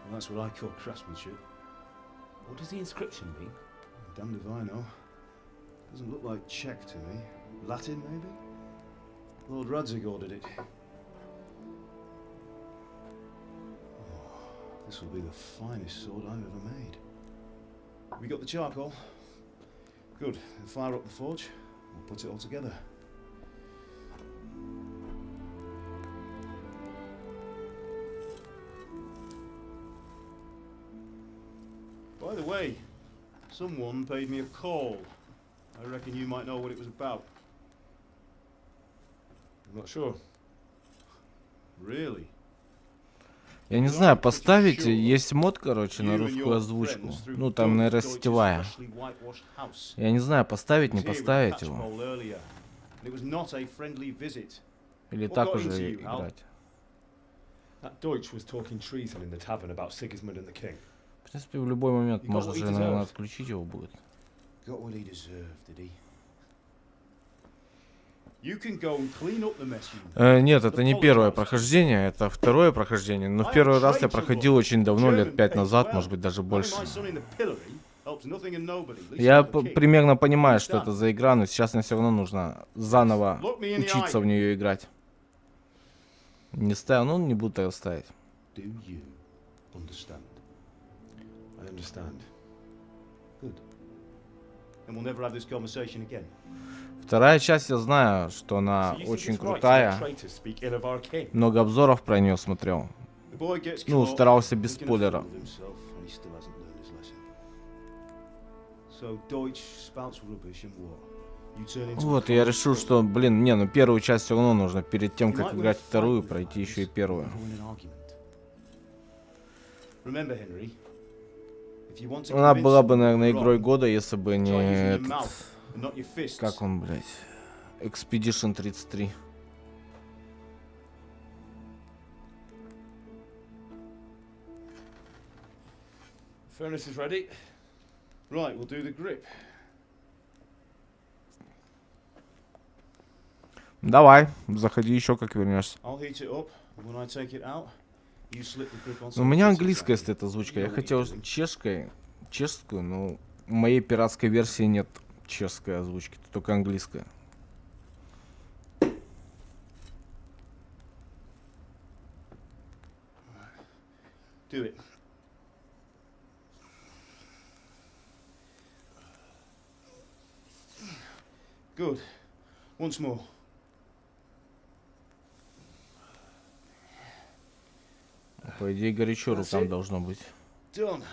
Well, that's what I call craftsmanship. What does the inscription mean? Damned if I know. Doesn't look like Czech to me. Latin, maybe? Lord Radzig ordered it. Oh, this will be the finest sword I've ever made. We got the charcoal? Good. Then fire up the forge. We'll put it all together. By the way, someone paid me a call. I reckon you might know what it was about. I'm not sure. Really? Я не знаю, поставить, есть мод, короче, на русскую озвучку. Ну, там, наверное, сетевая. Я не знаю, поставить, не поставить его. Или так уже играть. That Deutsch was talking treason in the tavern about Sigismund and the king. В принципе, в любой момент можно же, наверное, отключить его будет. Нет, это не первое прохождение, это второе прохождение. Но в первый раз я проходил очень давно, лет 5 назад, может быть, даже больше. Я примерно понимаю, что это за игра, но сейчас мне все равно нужно заново учиться в нее играть. Не ставил, ну не буду ее ставить. Вторая часть, я знаю, что она очень крутая. Много обзоров про нее смотрел. Ну, старался без спойлеров. Вот, я решил, что, блин, не, ну первую часть все равно нужно перед тем, как играть вторую, пройти еще и первую. Она была бы, наверное, игрой года, если бы не этот... Как он, блядь? Expedition 33. Furnace is ready. Right, we'll do the grip. Давай, заходи еще, как вернешься. У меня английская стоит озвучка. Я хотел чешскую, но в моей пиратской версии нет чешской озвучки, только английская. Do it. Good. Once more. По идее, горячо рукам должно быть. Done.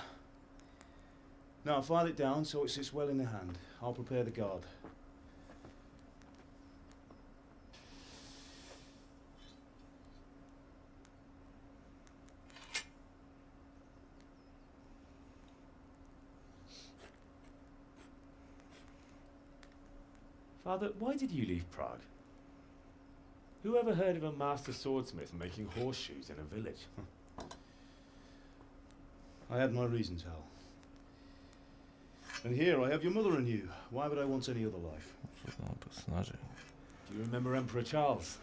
Now file it down so it sits well in the hand. I'll prepare the guard. Father, why did you leave Prague? Who ever heard of a master swordsmith making horseshoes in a village? I had my reasons, Hal. And here I have your mother and you. Why would I want any other life? Do you remember Emperor Charles?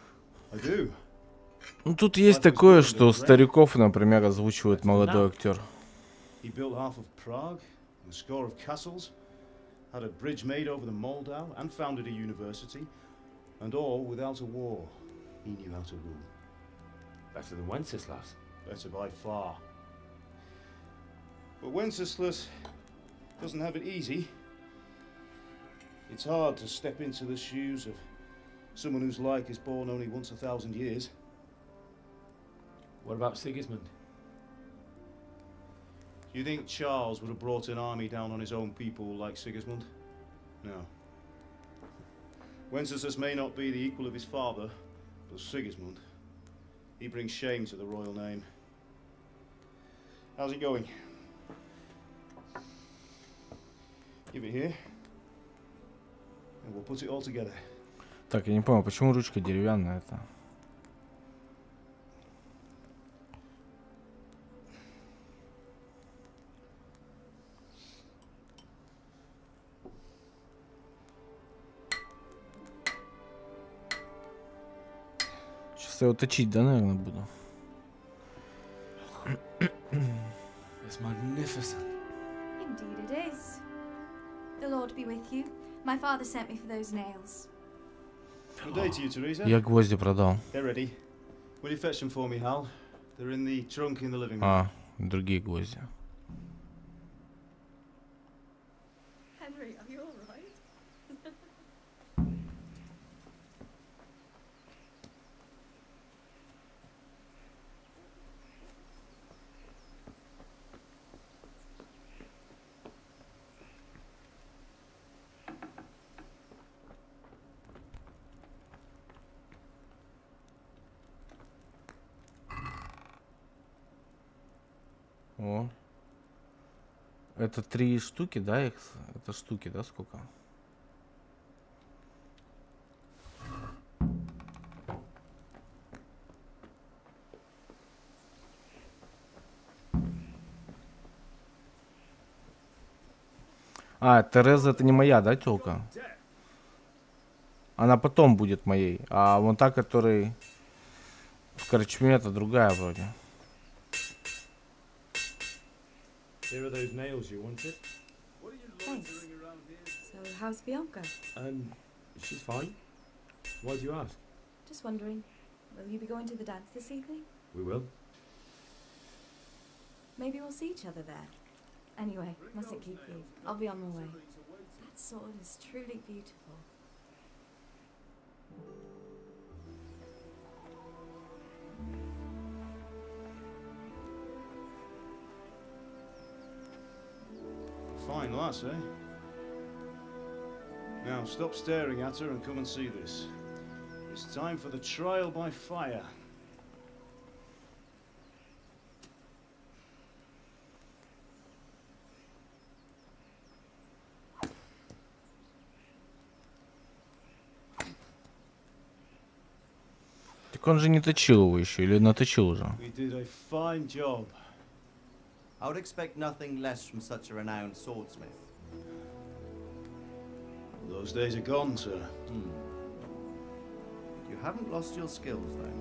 I do. Ну тут есть такое, что стариков, например, озвучивает молодой актер. He built half of Prague, and a score of castles, had a bridge made over the Moldau, and founded a university, and all without a war. He knew how to rule. Better than Wenceslas. Better by far. But Wenceslas doesn't have it easy. It's hard to step into the shoes of someone whose like is born only once 1,000 years. What about Sigismund? Do you think Charles would have brought an army down on his own people like Sigismund? No. Wenceslas may not be the equal of his father, but Sigismund, he brings shame to the royal name. How's it going? Give it here, and we'll put it all together. Так, я не понял, почему ручка деревянная это? Сейчас я его точить, да, наверное, буду. It's magnificent. Indeed it is. The Lord be with you. My father sent me for those nails. Good day to you, Teresa. Я гвозди продал. They're ready. Will you fetch them for me, Hal? They're in the trunk in the living room. А, другие гвозди. Henry, are you all right? О. Это 3 штуки, да, их? Это штуки, да, сколько? А, Тереза это не моя, да, тёлка? Она потом будет моей. А вон та, который в корчме, это другая вроде. Here are those nails you wanted. Thanks. So, how's Bianca? She's fine. Why do you ask? Just wondering, will you be going to the dance this evening? We will. Maybe we'll see each other there. Anyway, mustn't keep you. I'll be on my way. That sword is truly beautiful. Fine lass, eh? Now stop staring at her and come and see this. It's time for the trial by fire. Так он же не точил его еще, или наточил уже? We did a fine job. I would expect nothing less from such a renowned swordsmith. Those days are gone, sir. You haven't lost your skills, though.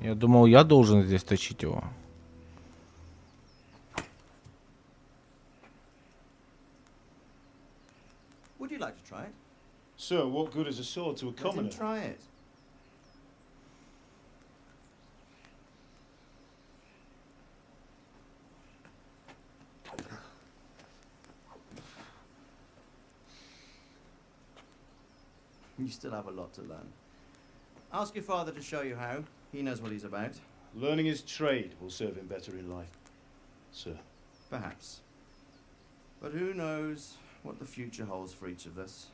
Я думал, я должен здесь точить его. Would you like to try it? Sir, what good is a sword to a commoner? Let him try it. You still have a lot to learn. Ask your father to show you how. He knows what he's about. Learning his trade will serve him better in life, sir. Perhaps. But who knows what the future holds for each of us.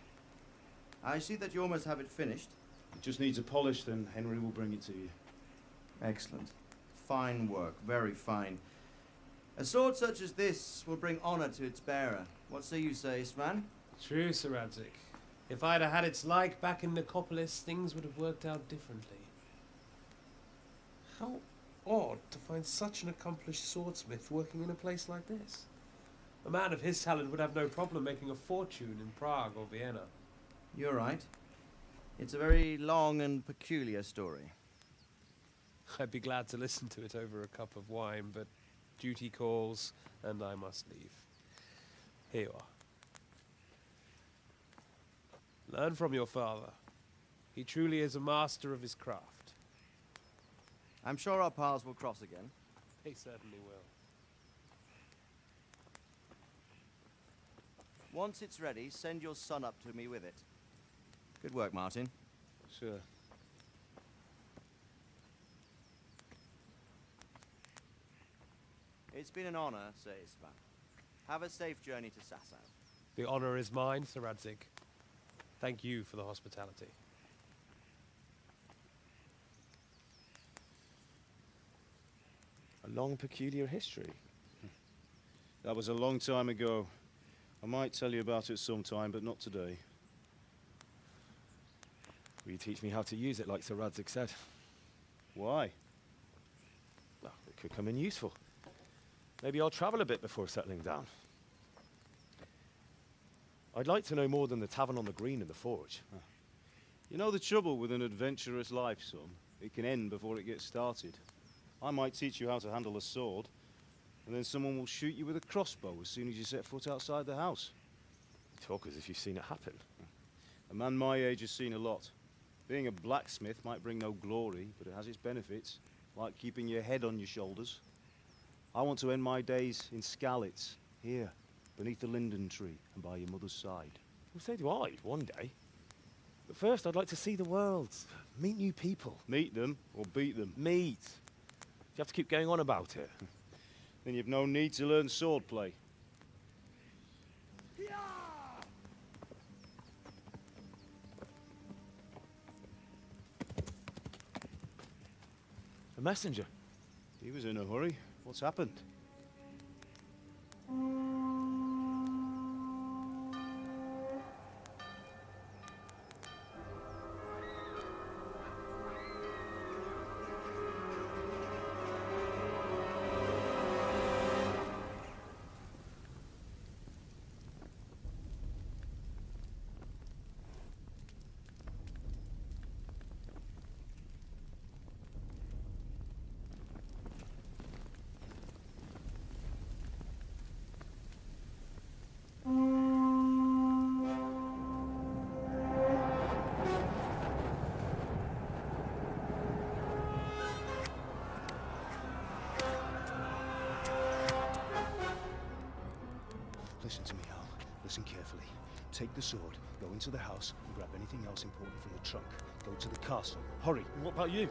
I see that you almost have it finished. It just needs a polish, then Henry will bring it to you. Excellent. Fine work, very fine. A sword such as this will bring honor to its bearer. What say you, Sven? True, Sir Radzik. If I'd have had its like back in Nicopolis, things would have worked out differently. How odd to find such an accomplished swordsmith working in a place like this. A man of his talent would have no problem making a fortune in Prague or Vienna. You're right. It's a very long and peculiar story. I'd be glad to listen to it over a cup of wine, but duty calls, and I must leave. Here you are. Learn from your father. He truly is a master of his craft. I'm sure our paths will cross again. He certainly will. Once it's ready, send your son up to me with it. Good work, Martin. Sure. It's been an honor, Sir Isvan. Have a safe journey to S.T.A.L.K.E.R. The honor is mine, Sir Radzig. Thank you for the hospitality. A long, peculiar history. That was a long time ago. I might tell you about it sometime, but not today. Will you teach me how to use it like Sir Radzig said? Why? Well, it could come in useful. Maybe I'll travel a bit before settling down. I'd like to know more than the tavern on the green and the forge. You know the trouble with an adventurous life, son? It can end before it gets started. I might teach you how to handle a sword, and then someone will shoot you with a crossbow as soon as you set foot outside the house. You talk as if you've seen it happen. A man my age has seen a lot. Being a blacksmith might bring no glory, but it has its benefits, like keeping your head on your shoulders. I want to end my days in Skalitz, here, beneath the linden tree and by your mother's side. Well, so do I, one day. But first, I'd like to see the world, meet new people. Meet them or beat them? Meet. You have to keep going on about it. Then you've no need to learn swordplay. A messenger. He was in a hurry. What's happened? Listen to me, Al. Listen carefully. Take the sword, go into the house, and grab anything else important from the trunk. Go to the castle. Hurry. And what about you?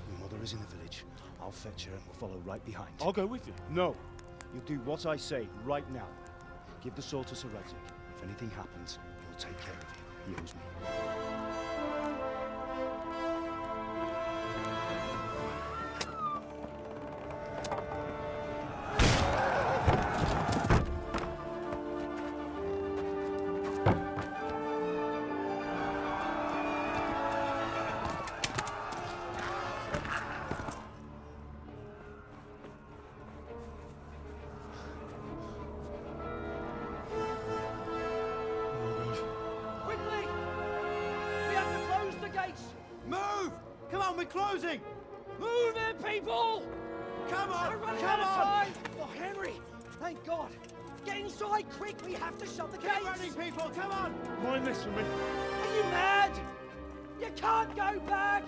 Your mother is in the village. I'll fetch her and we'll follow right behind. I'll go with you. No. You'll do what I say right now. Give the sword to Sir Radzig. If anything happens, he'll take care of you. He owes me. Closing! Move it, people! Come on! We're running Come out of on! time! Oh, Henry! Thank God! Get inside, quick! We have to shut the gates! Get running, people! Come on! Mind this for me. Are you mad? You can't go back!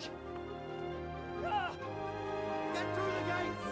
Get through the gates!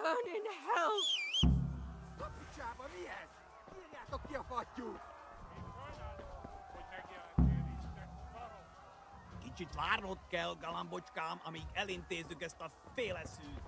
burn in hell! Kapicsába mi ez? Írjátok ki a fattyút! Kicsit várnod kell, galambocskám, amíg elintézzük ezt a féleszűt.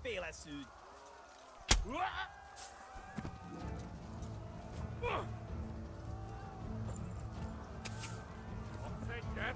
Féleszűt. Kapsz egyet?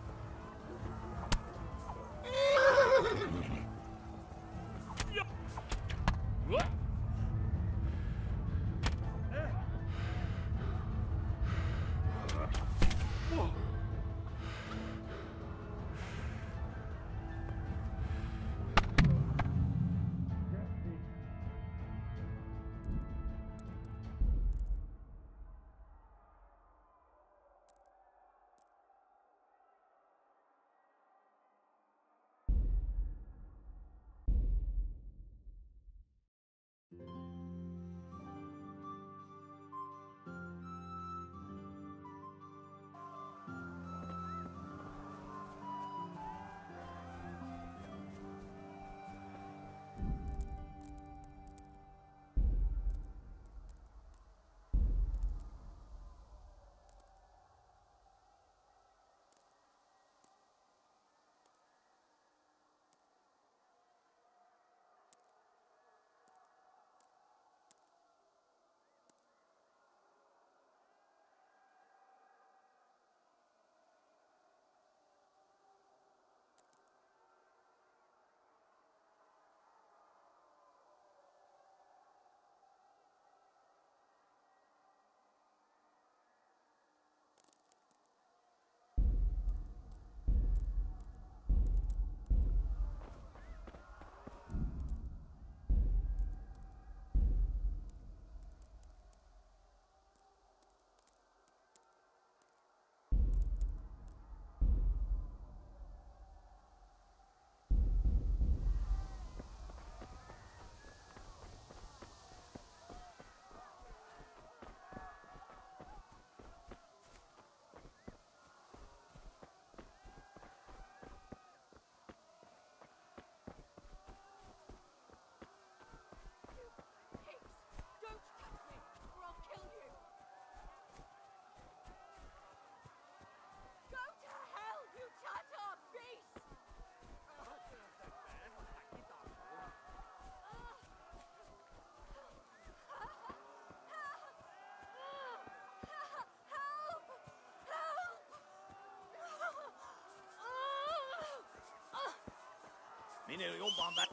Minél jobban be...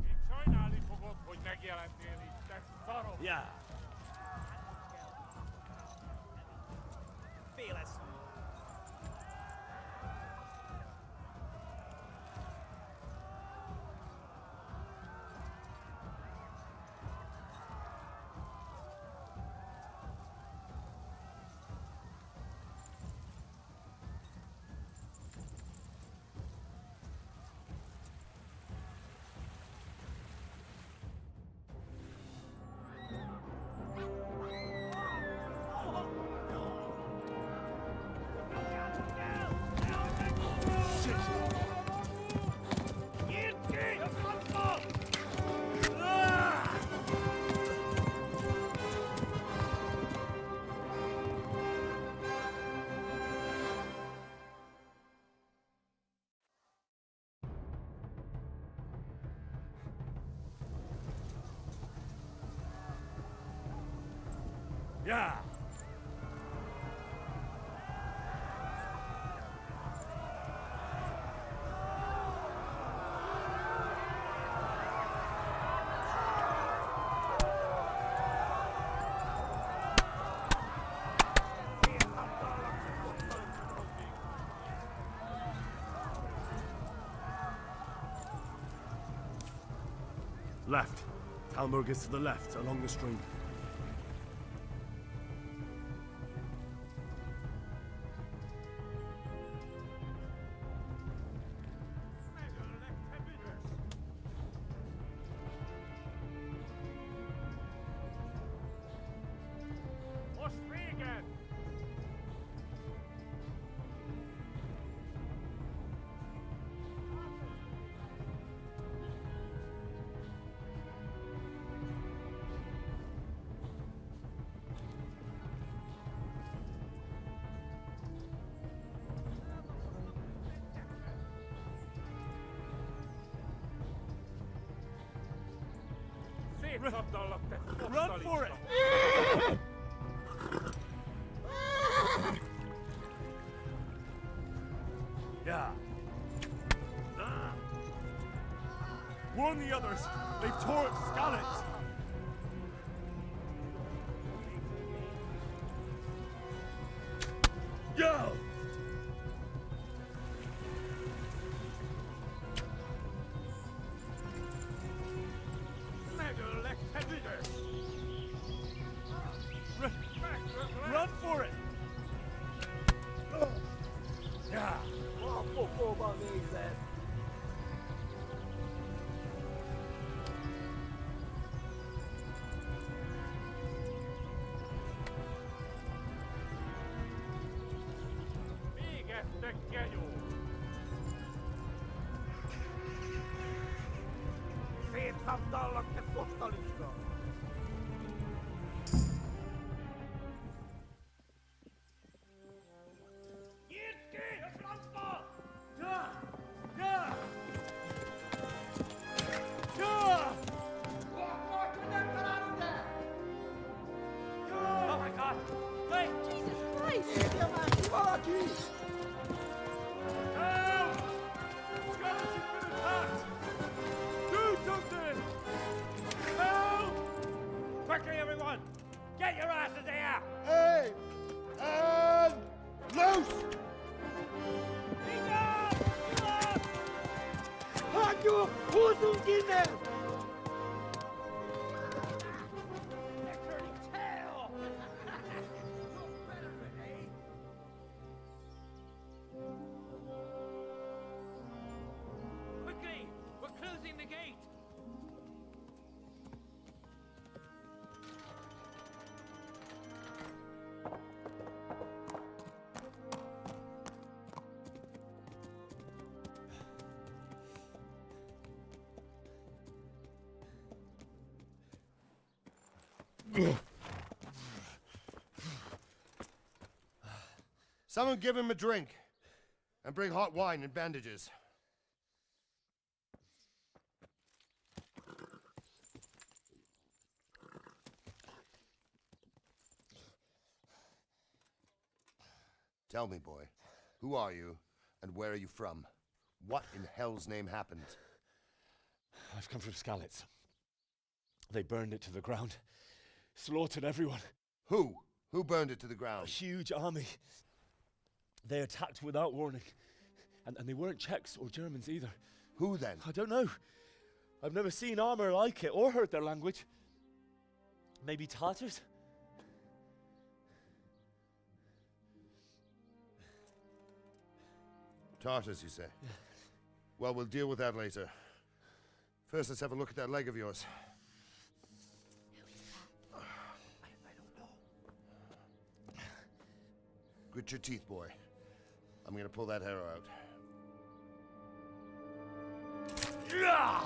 Még sajnálni fogod, hogy megjelentél itt, te szarok! Ja. Féleszű. Yeah. Left. Talmberg is to the left, along the stream. What's free again? Run for it! Yeah. Warn the others. They've tore up Skalitz. Yo! Run for it! Yeah. Oh my God! Wait! Jesus Christ! Help! Skeleton's been attacked! Do something! Help! Quickly, everyone! Get your asses here! Hey! And loose! Hakio! Who's in there? Quickly! We're closing the gate! Someone give him a drink. And bring hot wine and bandages. Tell me, boy, who are you and where are you from? What in hell's name happened? I've come from Skalitz. They burned it to the ground. Slaughtered everyone. Who? Who burned it to the ground? A huge army. They attacked without warning. And they weren't Czechs or Germans either. Who then? I don't know. I've never seen armor like it or heard their language. Maybe Tatars? Tartars, you say? Yeah. Well, we'll deal with that later. First, let's have a look at that leg of yours. I don't know. Grit your teeth, boy. I'm gonna pull that arrow out. Yeah!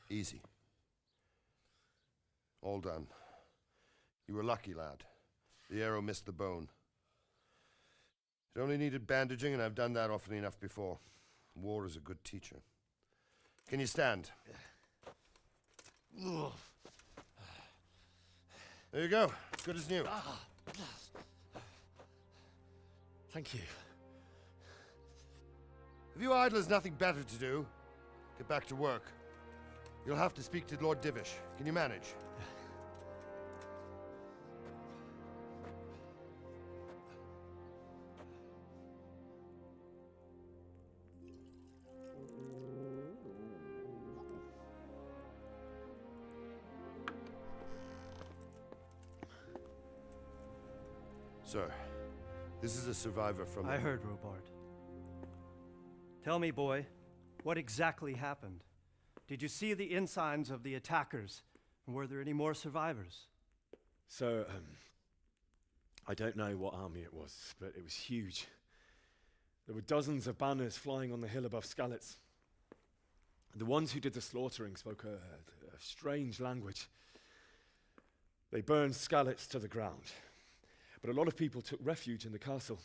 Easy. All done. You were lucky, lad. The arrow missed the bone. It only needed bandaging, and I've done that often enough before. War is a good teacher. Can you stand? There you go. Good as new. Thank you. If you idlers nothing better to do, get back to work. You'll have to speak to Lord Divish. Can you manage? Sir, this is a survivor from... I heard, Robard. Tell me, boy, what exactly happened? Did you see the ensigns of the attackers? And were there any more survivors? So, I don't know what army it was, but it was huge. There were dozens of banners flying on the hill above Skalitz. The ones who did the slaughtering spoke a strange language. They burned Skalitz to the ground. But a lot of people took refuge in the castle.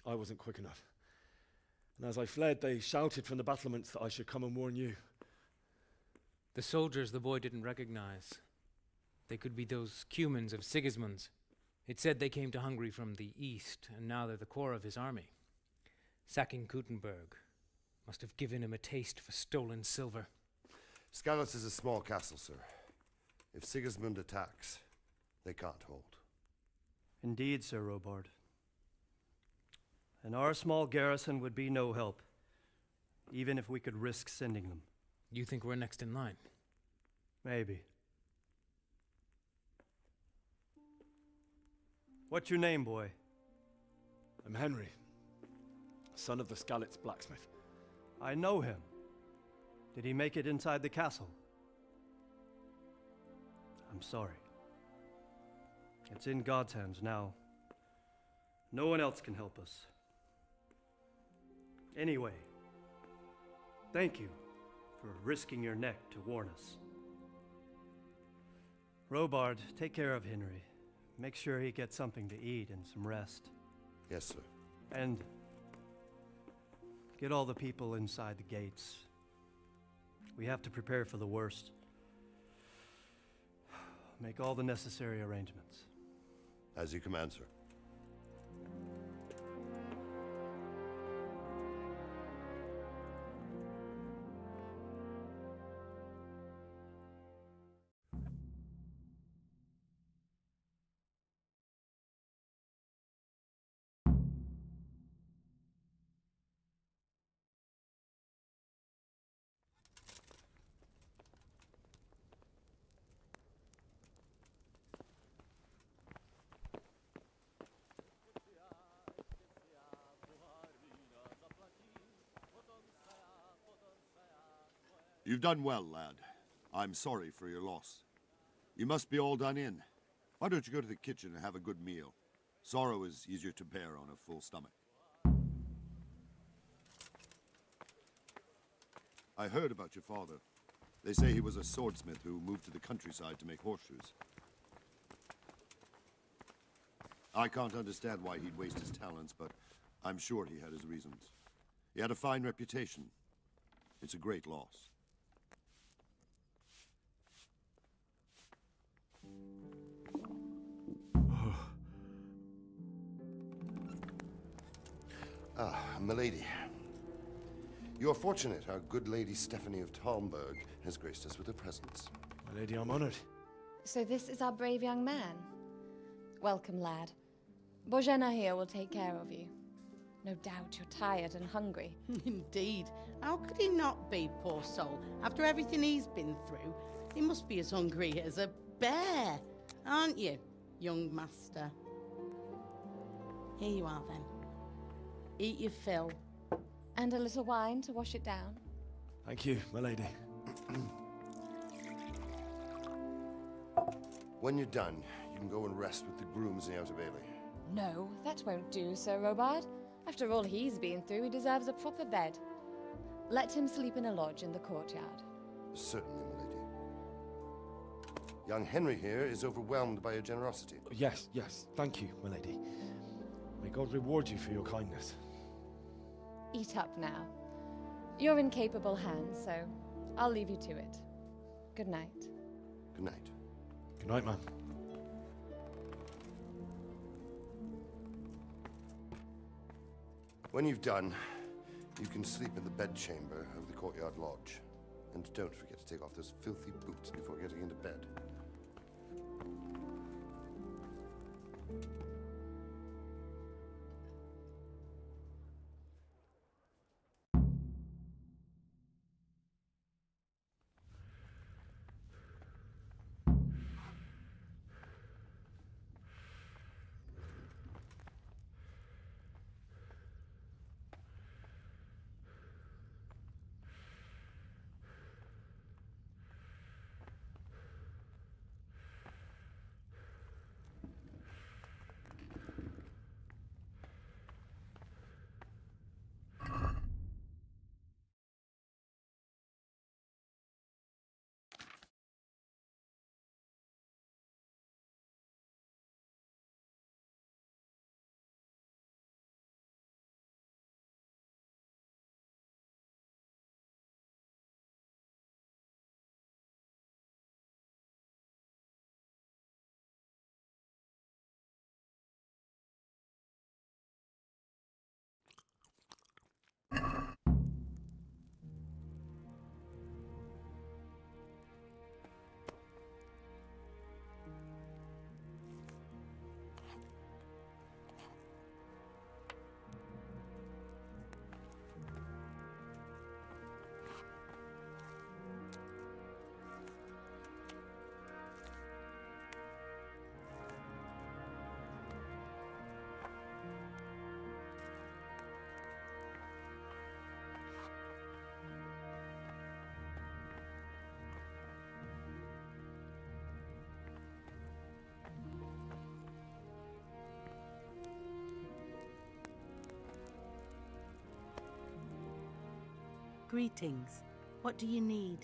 I wasn't quick enough. And as I fled, they shouted from the battlements that I should come and warn you. The soldiers the boy didn't recognize. They could be those Cumans of Sigismund's. It said they came to Hungary from the east, and now they're the core of his army. Sacking Kuttenberg must have given him a taste for stolen silver. Skalitz is a small castle, sir. If Sigismund attacks, they can't hold. Indeed, Sir Robard. And our small garrison would be no help, even if we could risk sending them. You think we're next in line? Maybe. What's your name, boy? I'm Henry, son of the Skalitz blacksmith. I know him. Did he make it inside the castle? I'm sorry. It's in God's hands now. No one else can help us. Anyway, thank you for risking your neck to warn us. Robard, take care of Henry. Make sure he gets something to eat and some rest. Yes, sir. And get all the people inside the gates. We have to prepare for the worst. Make all the necessary arrangements. As you command, sir. You've done well, lad. I'm sorry for your loss. You must be all done in. Why don't you go to the kitchen and have a good meal? Sorrow is easier to bear on a full stomach. I heard about your father. They say he was a swordsmith who moved to the countryside to make horseshoes. I can't understand why he'd waste his talents, but I'm sure he had his reasons. He had a fine reputation. It's a great loss. Ah, milady. You're fortunate our good lady Stephanie of Talmberg has graced us with her presence. My lady, I'm honored. So this is our brave young man. Welcome, lad. Bozhena here will take care of you. No doubt you're tired and hungry. Indeed. How could he not be, poor soul? After everything he's been through, he must be as hungry as a bear. Aren't you, young master? Here you are, then. Eat your fill. And a little wine to wash it down. Thank you, my lady. When you're done, you can go and rest with the grooms in the Outer Bailey. No, that won't do, Sir Robard. After all he's been through, he deserves a proper bed. Let him sleep in a lodge in the courtyard. Certainly, milady. Young Henry here is overwhelmed by your generosity. Yes, yes, thank you, my lady. May God reward you for your kindness. Eat up now. You're in capable hands, so I'll leave you to it. Good night. Good night. Good night, man. When you've done, you can sleep in the bedchamber of the courtyard lodge. And don't forget to take off those filthy boots before getting into bed. Greetings. What do you need?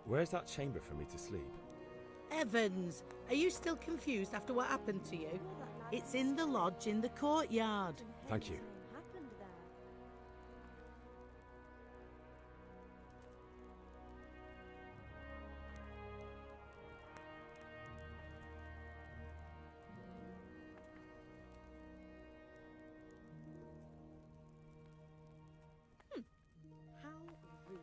Where's that chamber for me to sleep? Evans, are you still confused after what happened to you? It's in the lodge in the courtyard. Thank you. How rude.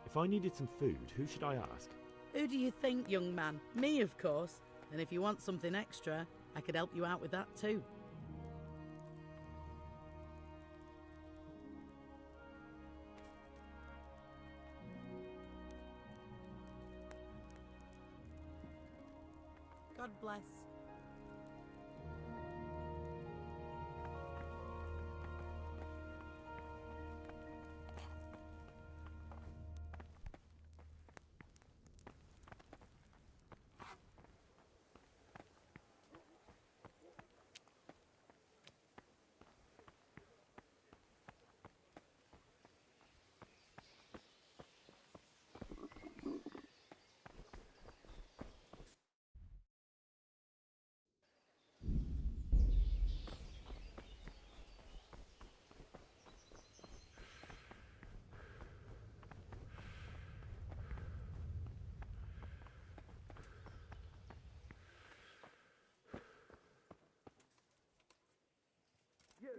If I needed some food, who should I ask? Who do you think, young man? Me, of course. And if you want something extra, I could help you out with that too. God bless. You!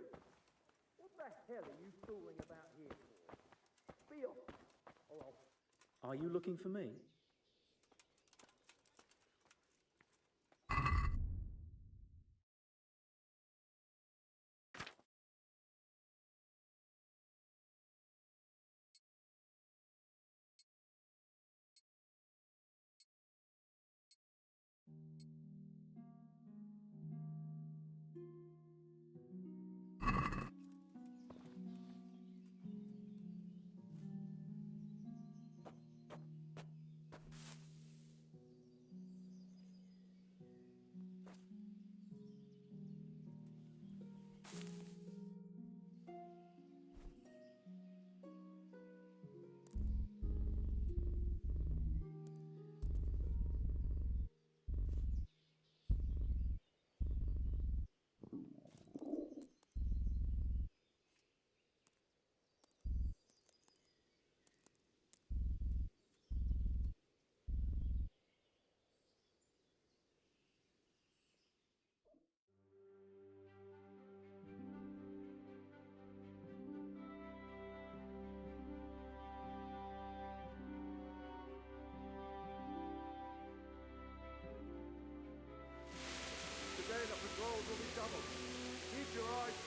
What the hell are you fooling about here for? Be off! Or I'll... Are you looking for me?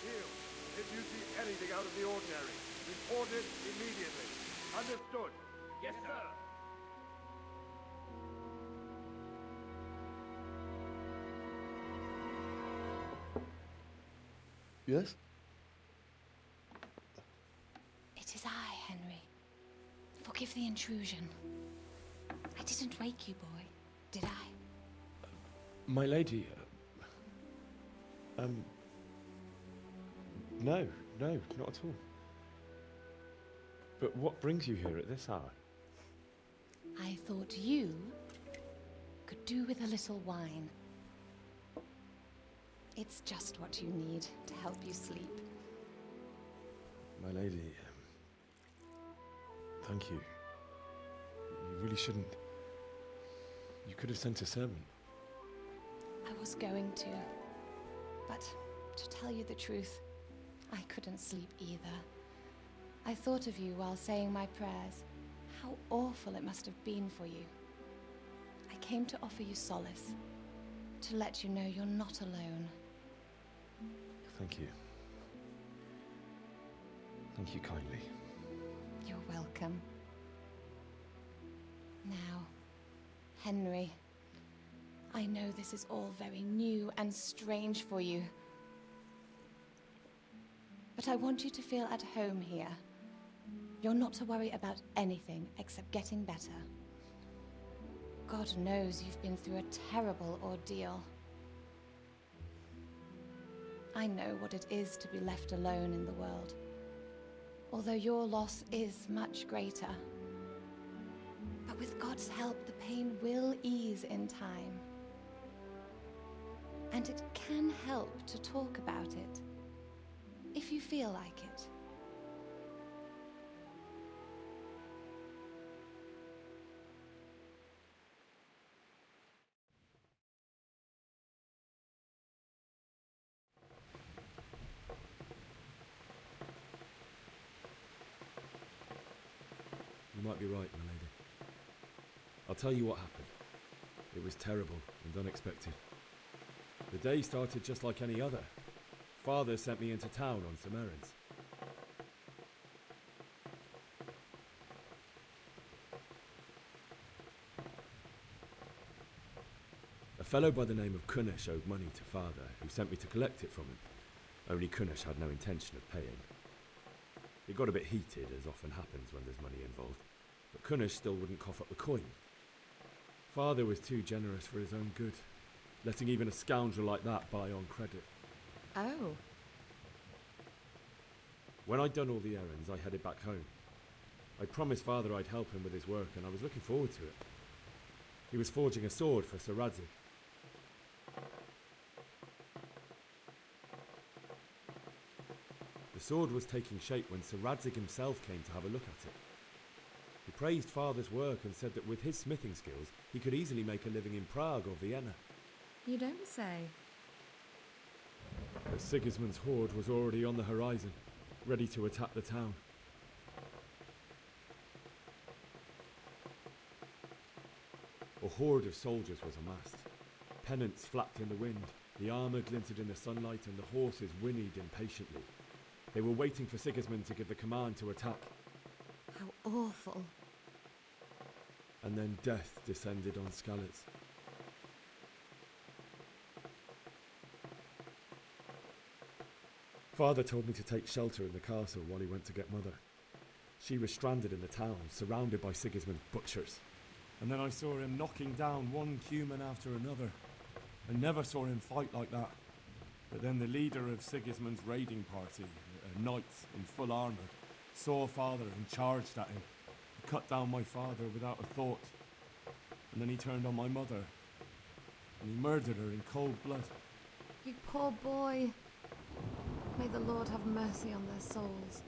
Shield. If you see anything out of the ordinary, report it immediately. Understood? Yes, sir. Yes? It is I, Henry. Forgive the intrusion. I didn't wake you, boy, did I? My lady, no, not at all. But what brings you here at this hour? I thought you could do with a little wine. It's just what you need to help you sleep. My lady, thank you. You really shouldn't. You could have sent a servant. I was going to, but to tell you the truth, I couldn't sleep either. I thought of you while saying my prayers. How awful it must have been for you. I came to offer you solace, to let you know you're not alone. Thank you. Thank you kindly. You're welcome. Now, Henry, I know this is all very new and strange for you, but I want you to feel at home here. You're not to worry about anything except getting better. God knows you've been through a terrible ordeal. I know what it is to be left alone in the world, although your loss is much greater. But with God's help, the pain will ease in time. And it can help to talk about it, if you feel like it. You might be right, my lady. I'll tell you what happened. It was terrible and unexpected. The day started just like any other. Father sent me into town on some errands. A fellow by the name of Kunesh owed money to Father, who sent me to collect it from him. Only Kunesh had no intention of paying. It got a bit heated, as often happens when there's money involved, but Kunesh still wouldn't cough up the coin. Father was too generous for his own good, letting even a scoundrel like that buy on credit. Oh. When I'd done all the errands, I headed back home. I promised Father I'd help him with his work, and I was looking forward to it. He was forging a sword for Sir Radzig. The sword was taking shape when Sir Radzig himself came to have a look at it. He praised Father's work and said that with his smithing skills, he could easily make a living in Prague or Vienna. You don't say. But Sigismund's horde was already on the horizon, ready to attack the town. A horde of soldiers was amassed. Pennants flapped in the wind, the armour glinted in the sunlight, and the horses whinnied impatiently. They were waiting for Sigismund to give the command to attack. How awful. And then death descended on Skalitz. Father told me to take shelter in the castle while he went to get Mother. She was stranded in the town, surrounded by Sigismund's butchers. And then I saw him knocking down one human after another. I never saw him fight like that. But then the leader of Sigismund's raiding party, a knight in full armour, saw Father and charged at him. He cut down my father without a thought. And then he turned on my mother. And he murdered her in cold blood. You poor boy. May the Lord have mercy on their souls.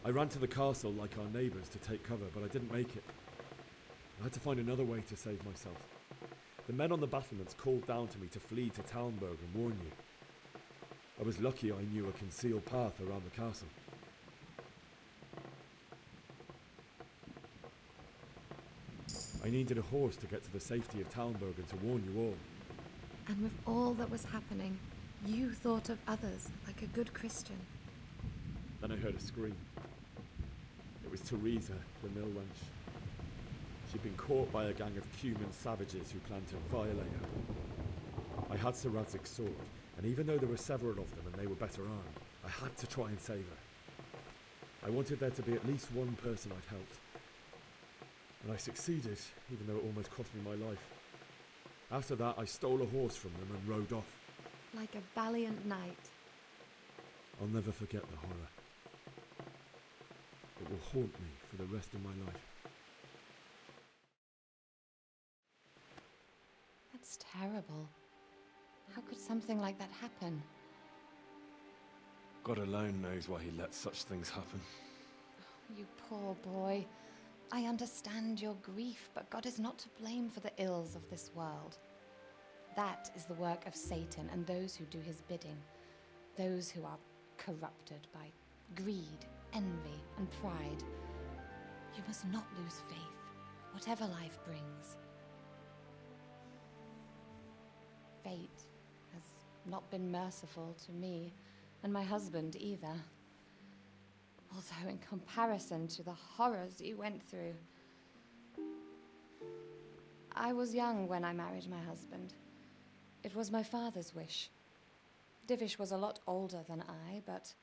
I ran to the castle like our neighbours to take cover, but I didn't make it. I had to find another way to save myself. The men on the battlements called down to me to flee to Talmberg and warn you. I was lucky I knew a concealed path around the castle. I needed a horse to get to the safety of Talmberg and to warn you all. And with all that was happening, You thought of others like a good Christian. Then I heard a scream. It was Teresa, the mill wench. She'd been caught by a gang of cumin savages who planned to violate her. I had Sir Radzig's sword, and even though there were several of them and they were better armed, I had to try and save her. I wanted there to be at least one person I'd helped. And I succeeded, even though it almost cost me my life. After that, I stole a horse from them and rode off. Like a valiant knight. I'll never forget the horror. It will haunt me for the rest of my life. That's terrible. How could something like that happen? God alone knows why he lets such things happen. You poor boy. I understand your grief, but God is not to blame for the ills of this world. That is the work of Satan and those who do his bidding. Those who are corrupted by greed, envy, and pride. You must not lose faith, whatever life brings. Fate has not been merciful to me, and my husband either. Although in comparison to the horrors you went through. I was young when I married my husband. It was my father's wish. Divish was a lot older than I, but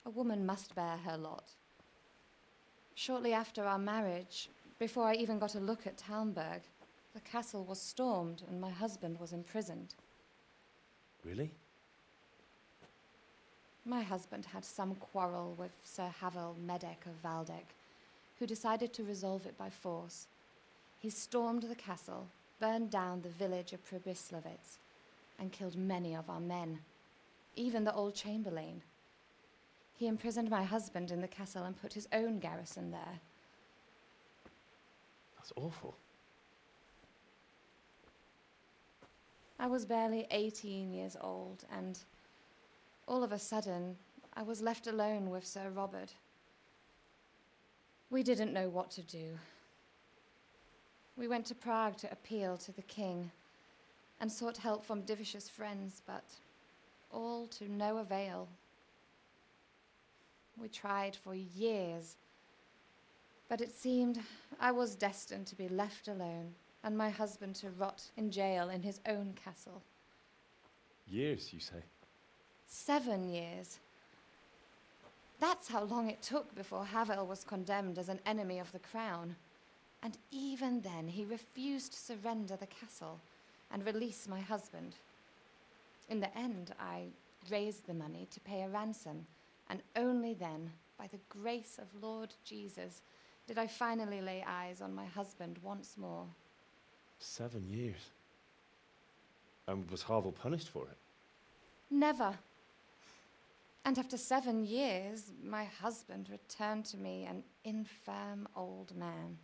a woman must bear her lot. Shortly after our marriage, before I even got a look at S.T.A.L.K.E.R, the castle was stormed and my husband was imprisoned. Really? My husband had some quarrel with Sir Havel Medek of Valdek, who decided to resolve it by force. He stormed the castle, burned down the village of Pribyslavitz, and killed many of our men, even the old chamberlain. He imprisoned my husband in the castle and put his own garrison there. That's awful. I was barely 18 years old, and all of a sudden, I was left alone with Sir Robert. We didn't know what to do. We went to Prague to appeal to the king and sought help from Divish's friends, but all to no avail. We tried for years, but it seemed I was destined to be left alone and my husband to rot in jail in his own castle. Years, you say? 7 years. That's how long it took before Havel was condemned as an enemy of the crown. And even then, he refused to surrender the castle and release my husband. In the end, I raised the money to pay a ransom, and only then, by the grace of Lord Jesus, did I finally lay eyes on my husband once more. 7 years. And was Havel punished for it? Never. And after 7 years, my husband returned to me an infirm old man.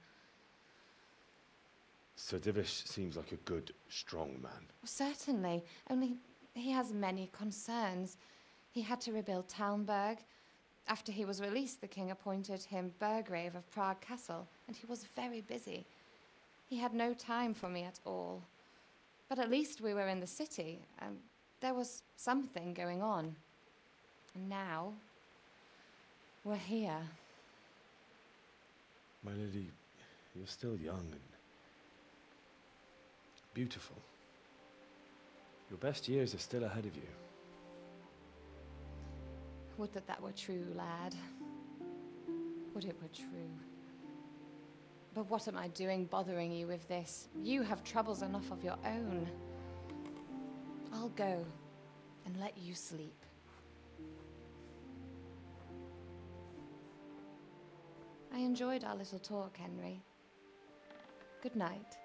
Sir Divish seems like a good, strong man. Certainly, only he has many concerns. He had to rebuild Talmberg. After he was released, the king appointed him Burgrave of Prague Castle, and he was very busy. He had no time for me at all. But at least we were in the city, and there was something going on. And now, we're here. My lady, you're still young and beautiful. Your best years are still ahead of you. Would that that were true, lad. Would it were true. But what am I doing bothering you with this? You have troubles enough of your own. I'll go and let you sleep. I enjoyed our little talk, Henry. Good night,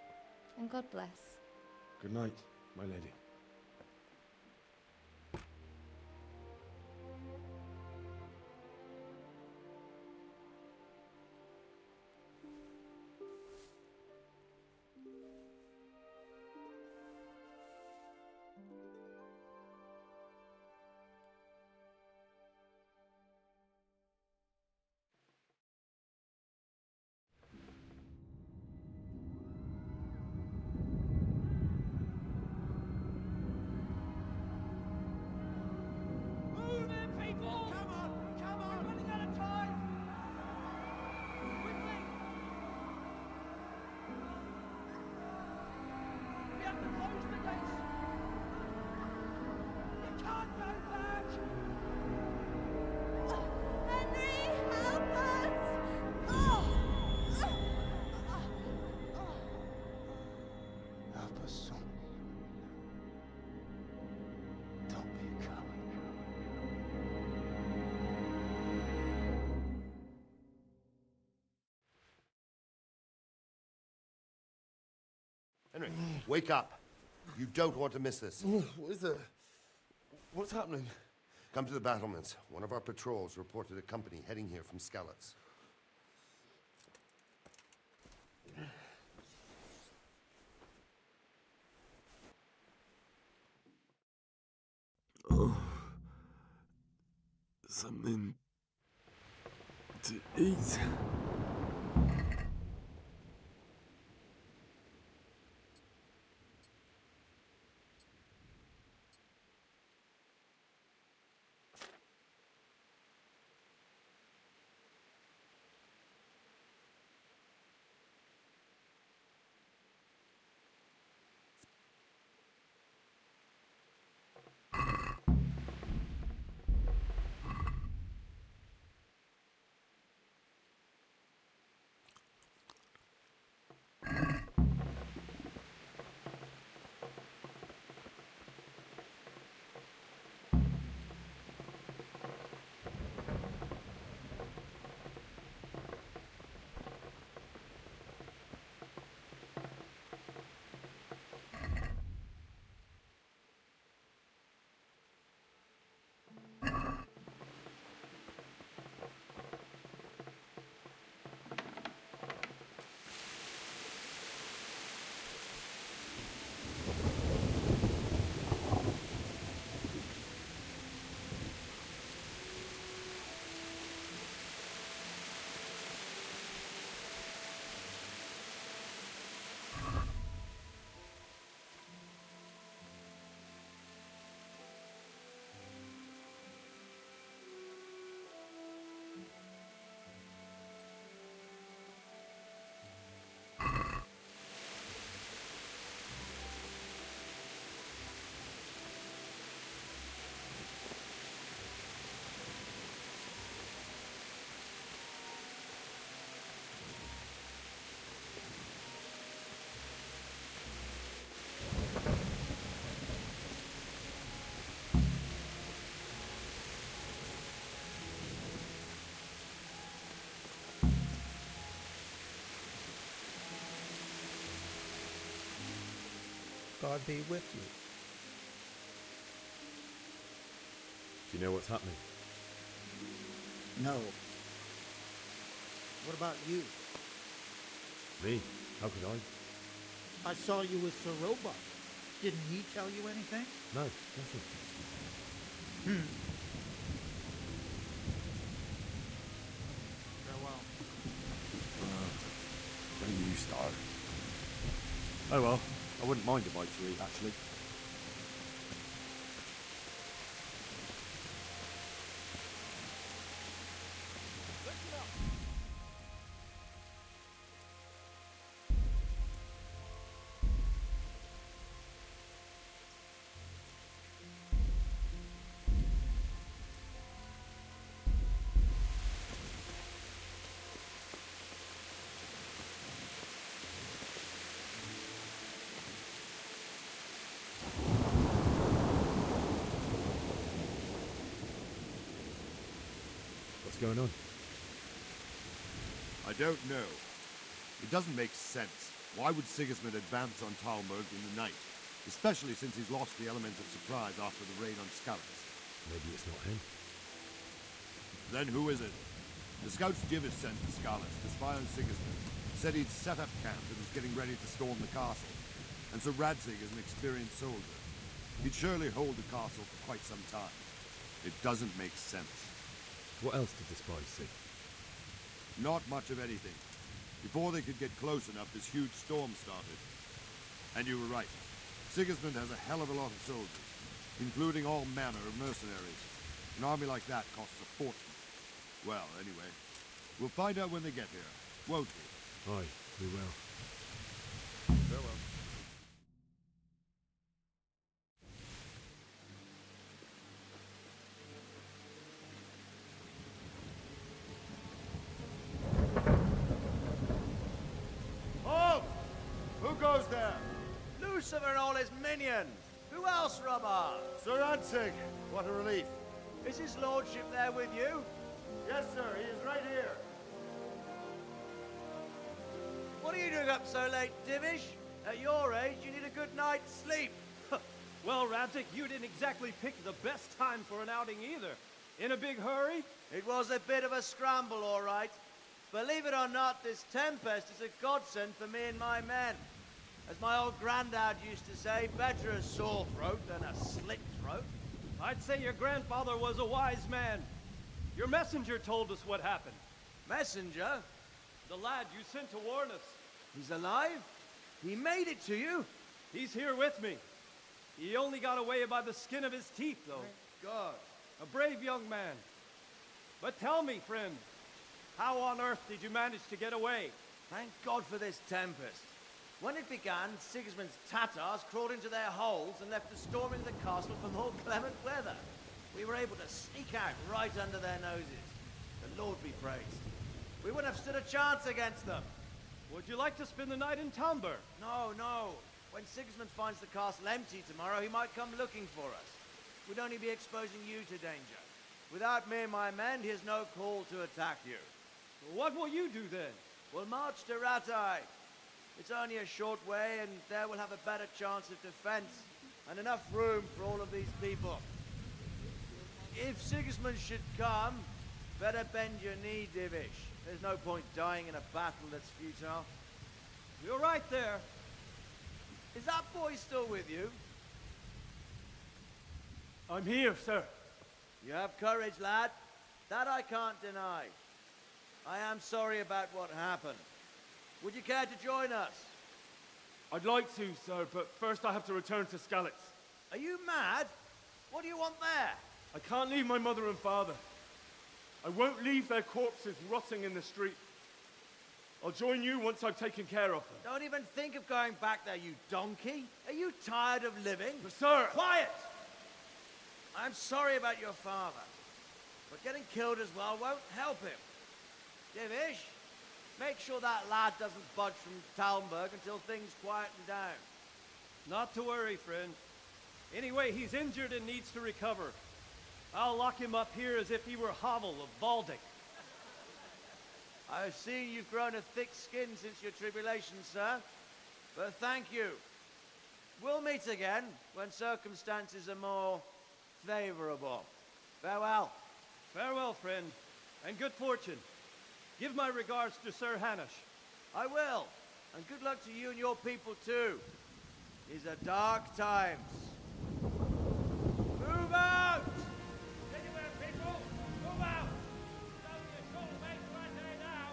and God bless. Good night, my lady. Henry, wake up. You don't want to miss this. What is it? What's happening? Come to the battlements. One of our patrols reported a company heading here from Skalitz. Oh. Something to eat. God be with you. Do you know what's happening? No. What about you? Me? How could I? I saw you with Sir Robot. Didn't he tell you anything? No, nothing. Farewell. Don't you start. Oh well, I wouldn't mind a bite to eat, actually. What's going on? I don't know. It doesn't make sense. Why would Sigismund advance on Talmberg in the night? Especially since he's lost the element of surprise after the raid on Skalitz. Maybe it's not him. Then who is it? The scouts Jivis sent to Skalitz to spy on Sigismund said he'd set up camp and was getting ready to storm the castle. And so Radzig is an experienced soldier. He'd surely hold the castle for quite some time. It doesn't make sense. What else did the spies see? Not much of anything. Before they could get close enough, this huge storm started. And you were right. Sigismund has a hell of a lot of soldiers, including all manner of mercenaries. An army like that costs a fortune. Well, anyway, we'll find out when they get here, won't we? Aye, we will. Farewell. Halt! Who goes there? Lucifer and all his minions. Who else, Rubber? Sir Ansig, what a relief. Is his lordship there with you? Yes, sir, he is right here. What are you doing up so late, Divish? At your age, you need a good night's sleep. Well, Radzik, you didn't exactly pick the best time for an outing either. In a big hurry? It was a bit of a scramble, all right. Believe it or not, this tempest is a godsend for me and my men. As my old granddad used to say, better a sore throat than a slit throat. I'd say your grandfather was a wise man. Your messenger told us what happened. Messenger? The lad you sent to warn us. He's alive? He made it to you? He's here with me. He only got away by the skin of his teeth, though. Thank God. A brave young man. But tell me, friend, how on earth did you manage to get away? Thank God for this tempest. When it began, Sigismund's Tatars crawled into their holes and left the storm into the castle for more clement weather. We were able to sneak out right under their noses. The Lord be praised. We wouldn't have stood a chance against them. Would you like to spend the night in Talmberg? No, no. When Sigismund finds the castle empty tomorrow, he might come looking for us. We'd only be exposing you to danger. Without me and my men, he has no call to attack you. What will you do then? We'll march to Ratai. It's only a short way, and there we'll have a better chance of defense, and enough room for all of these people. If Sigismund should come, better bend your knee, Divish. There's no point dying in a battle that's futile. You're right there. Is that boy still with you? I'm here, sir. You have courage, lad. That I can't deny. I am sorry about what happened. Would you care to join us? I'd like to, sir, but first I have to return to Skalitz. Are you mad? What do you want there? I can't leave my mother and father. I won't leave their corpses rotting in the street. I'll join you once I've taken care of them. Don't even think of going back there, you donkey. Are you tired of living? But sir! Quiet! I'm sorry about your father, but getting killed as well won't help him. Divish, make sure that lad doesn't budge from Talmberg until things quieten down. Not to worry, friend. Anyway, he's injured and needs to recover. I'll lock him up here as if he were Havel of Baldic. I've seen you've grown a thick skin since your tribulation, sir. But thank you. We'll meet again when circumstances are more favorable. Farewell. Farewell, friend, and good fortune. Give my regards to Sir Hanush. I will. And good luck to you and your people, too. These are dark times. Move out! Anywhere, people! Move out! It's only a short way to Ratai now!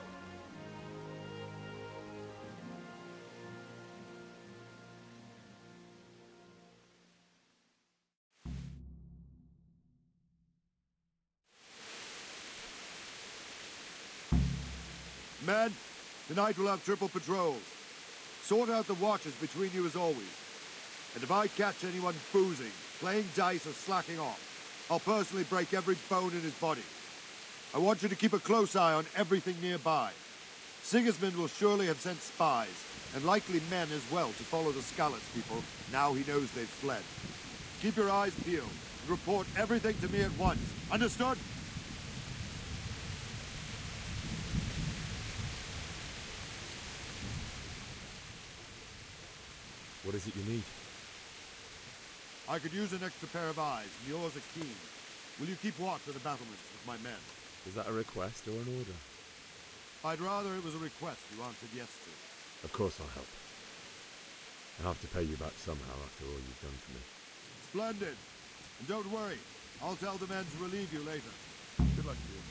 Men, tonight we'll have triple patrols. Sort out the watches between you as always. And if I catch anyone boozing, playing dice, or slacking off, I'll personally break every bone in his body. I want you to keep a close eye on everything nearby. Sigismund will surely have sent spies, and likely men as well, to follow the Skalitz people, now he knows they've fled. Keep your eyes peeled, and report everything to me at once. Understood? What is it you need? I could use an extra pair of eyes, and yours are keen. Will you keep watch of the battlements with my men? Is that a request or an order? I'd rather it was a request you answered yes to. Of course I'll help. I'll have to pay you back somehow after all you've done for me. Splendid. And don't worry, I'll tell the men to relieve you later. Good luck to you.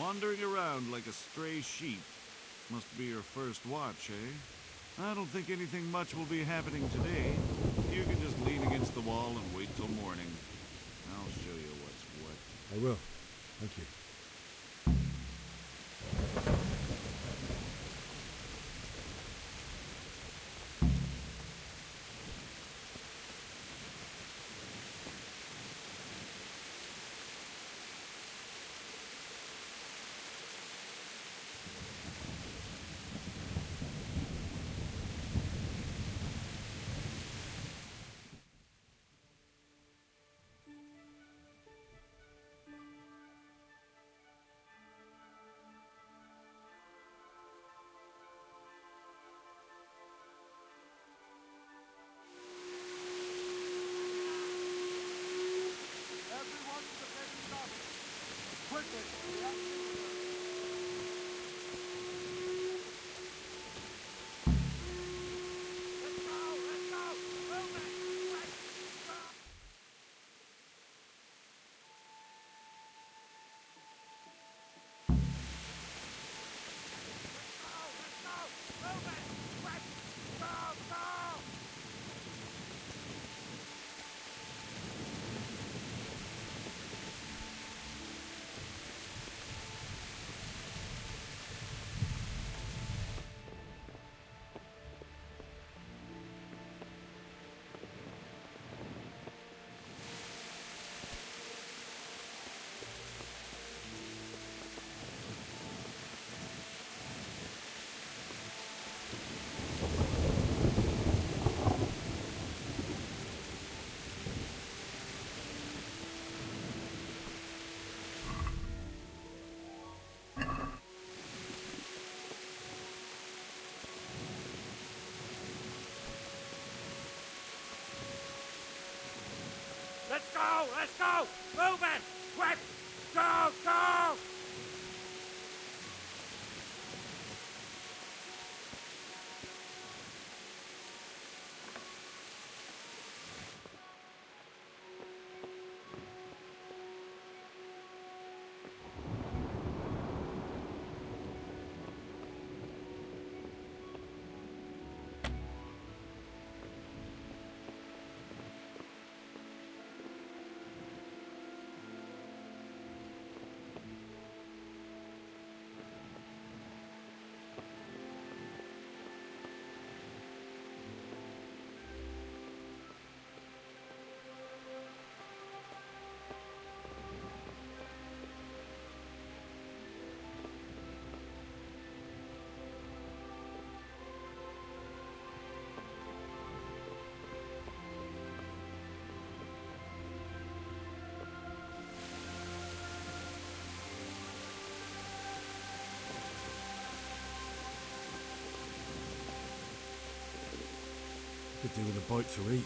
Wandering around like a stray sheep. Must be your first watch, eh? I don't think anything much will be happening today. You can just lean against the wall and wait till morning. I'll show you what's what. I will. Thank you. Let's go! Let's go! Move it! Quick! Go! Go! Could do with a bite to eat.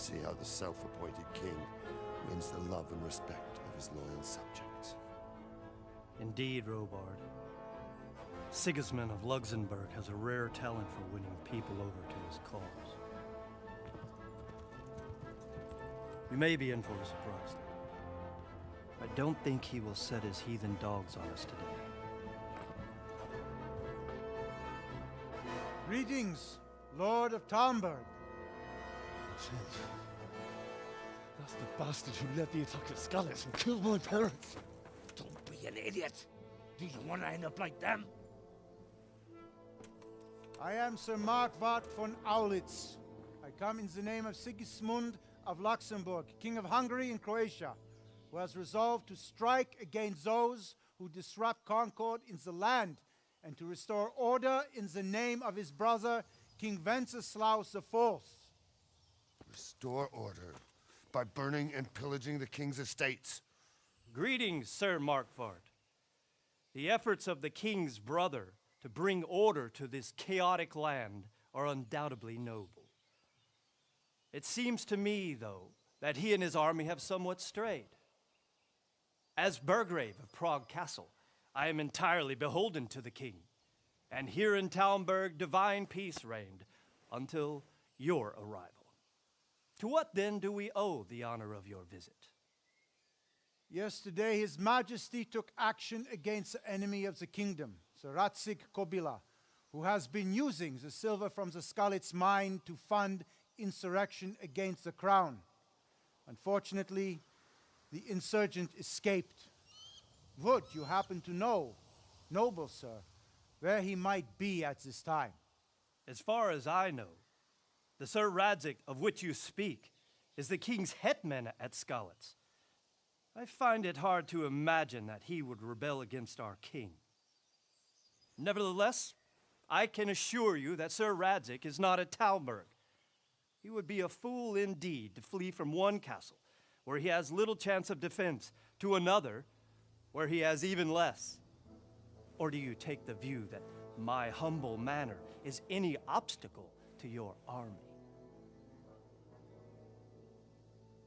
see how the self-appointed king wins the love and respect of his loyal subjects. Indeed, Robard. Sigismund of Luxembourg has a rare talent for winning people over to his cause. We may be in for a surprise, though. I don't think he will set his heathen dogs on us today. Greetings, Lord of Talmberg. That's the bastard who led the attack at Scarlet and killed my parents. Don't be an idiot. Do you want to end up like them? I am Sir Markwart von Aulitz. I come in the name of Sigismund of Luxembourg, King of Hungary and Croatia, who has resolved to strike against those who disrupt concord in the land and to restore order in the name of his brother, King Wenceslaus IV. Restore order by burning and pillaging the king's estates. Greetings, Sir Markwart. The efforts of the king's brother to bring order to this chaotic land are undoubtedly noble. It seems to me, though, that he and his army have somewhat strayed. As Burgrave of Prague Castle, I am entirely beholden to the king, and here in Talmberg divine peace reigned until your arrival. To what then do we owe the honor of your visit? Yesterday, His Majesty took action against the enemy of the kingdom, Sir Kobila, who has been using the silver from the Skalitz mine to fund insurrection against the crown. Unfortunately, the insurgent escaped. Would you happen to know, noble sir, where he might be at this time? As far as I know, the Sir Radzik of which you speak is the king's hetman at Skalitz. I find it hard to imagine that he would rebel against our king. Nevertheless, I can assure you that Sir Radzik is not at Talmberg. He would be a fool indeed to flee from one castle, where he has little chance of defense, to another, where he has even less. Or do you take the view that my humble manner is any obstacle to your army?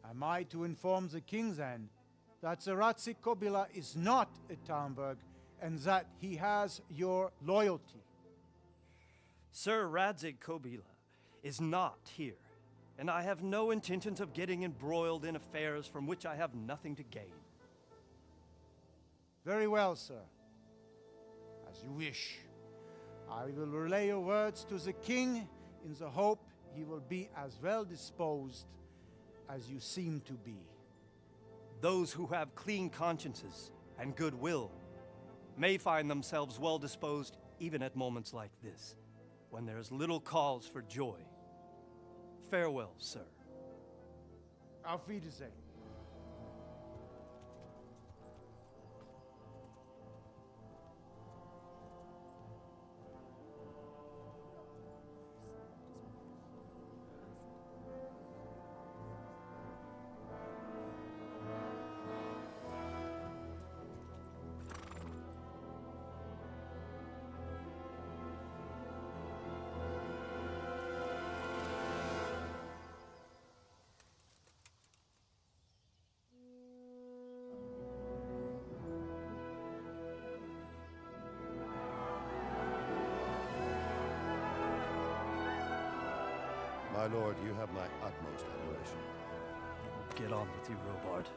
Am I to inform the king then that Sir Kobila is not at Talmberg and that he has your loyalty? Sir Kobila is not here, and I have no intentions of getting embroiled in affairs from which I have nothing to gain. Very well, sir. As you wish. I will relay your words to the king in the hope he will be as well disposed as you seem to be. Those who have clean consciences and goodwill may find themselves well disposed even at moments like this, when there is little cause for joy. Farewell, sir. Auf Wiedersehen. My lord, you have my utmost admiration. Get on with you, Robard.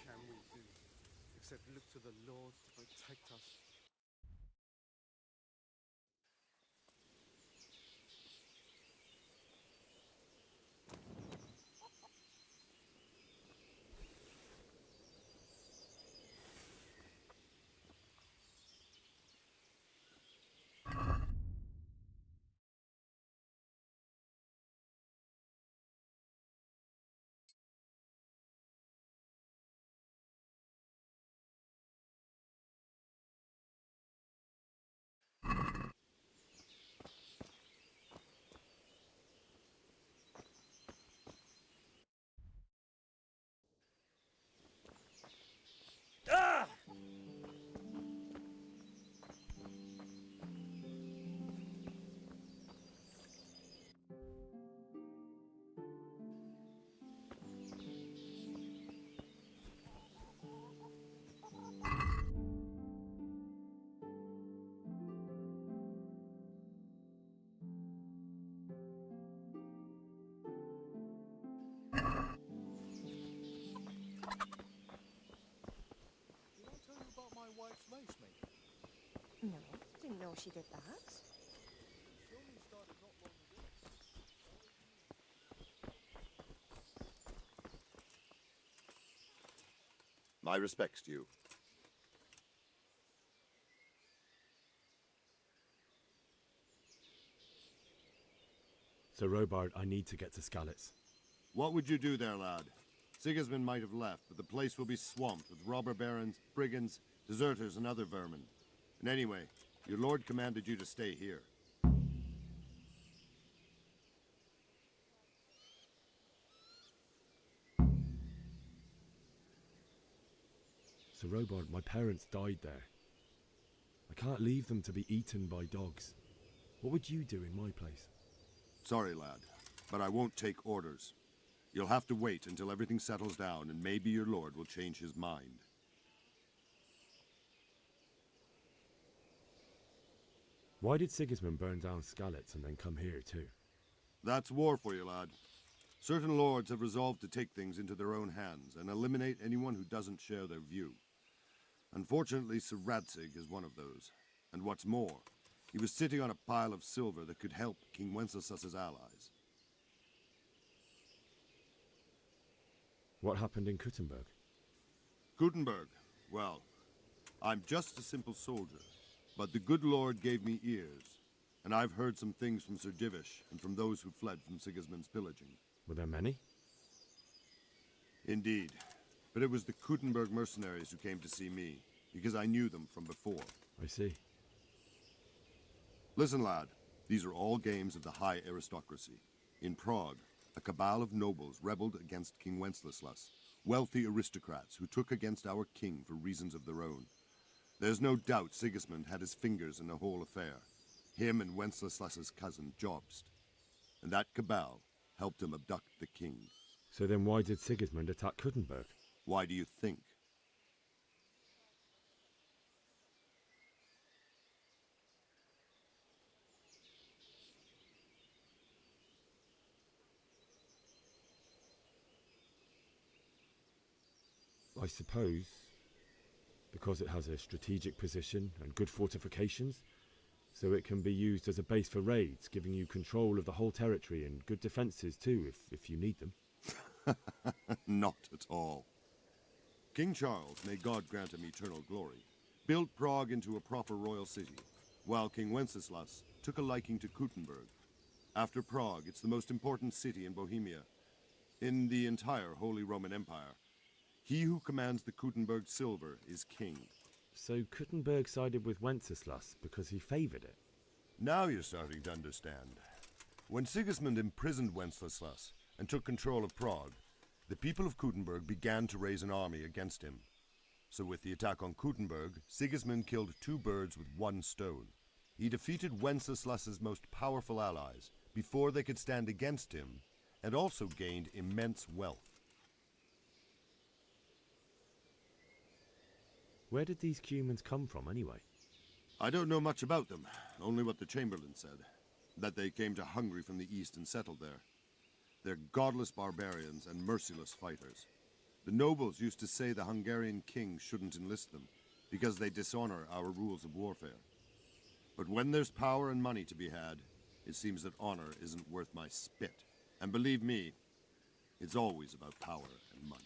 Can we do except look to the Lord to protect us? how she did that. My respects to you. Sir Robard, I need to get to Skalitz. What would you do there, lad? Sigismund might have left, but the place will be swamped with robber barons, brigands, deserters, and other vermin. And anyway, your lord commanded you to stay here. Sir Robard, my parents died there. I can't leave them to be eaten by dogs. What would you do in my place? Sorry, lad, but I won't take orders. You'll have to wait until everything settles down, and maybe your lord will change his mind. Why did Sigismund burn down Skalitz and then come here too? That's war for you, lad. Certain lords have resolved to take things into their own hands and eliminate anyone who doesn't share their view. Unfortunately, Sir Radzig is one of those. And what's more, he was sitting on a pile of silver that could help King Wenceslas's allies. What happened in Kuttenberg? Kuttenberg? Well, I'm just a simple soldier, but the good Lord gave me ears, and I've heard some things from Sir Divish and from those who fled from Sigismund's pillaging. Were there many? Indeed, but it was the Kuttenberg mercenaries who came to see me, because I knew them from before. I see. Listen, lad, these are all games of the high aristocracy. In Prague, a cabal of nobles rebelled against King Wenceslas, wealthy aristocrats who took against our king for reasons of their own. There's no doubt Sigismund had his fingers in the whole affair, him and Wenceslas's cousin Jobst. And that cabal helped him abduct the king. So then why did Sigismund attack Kuttenberg? Why do you think? I suppose because it has a strategic position and good fortifications, so it can be used as a base for raids, giving you control of the whole territory and good defences too, if you need them. Not at all. King Charles, may God grant him eternal glory, built Prague into a proper royal city, while King Wenceslas took a liking to Kuttenberg. After Prague, it's the most important city in Bohemia, in the entire Holy Roman Empire. He who commands the Kuttenberg silver is king. So Kuttenberg sided with Wenceslas because he favoured it? Now you're starting to understand. When Sigismund imprisoned Wenceslas and took control of Prague, the people of Kuttenberg began to raise an army against him. So with the attack on Kuttenberg, Sigismund killed two birds with one stone. He defeated Wenceslas's most powerful allies before they could stand against him, and also gained immense wealth. Where did these humans come from anyway? I don't know much about them, only what the Chamberlain said, that they came to Hungary from the east and settled there. They're godless barbarians and merciless fighters. The nobles used to say the Hungarian king shouldn't enlist them, because they dishonor our rules of warfare. But when there's power and money to be had, it seems that honor isn't worth my spit. And believe me, it's always about power and money.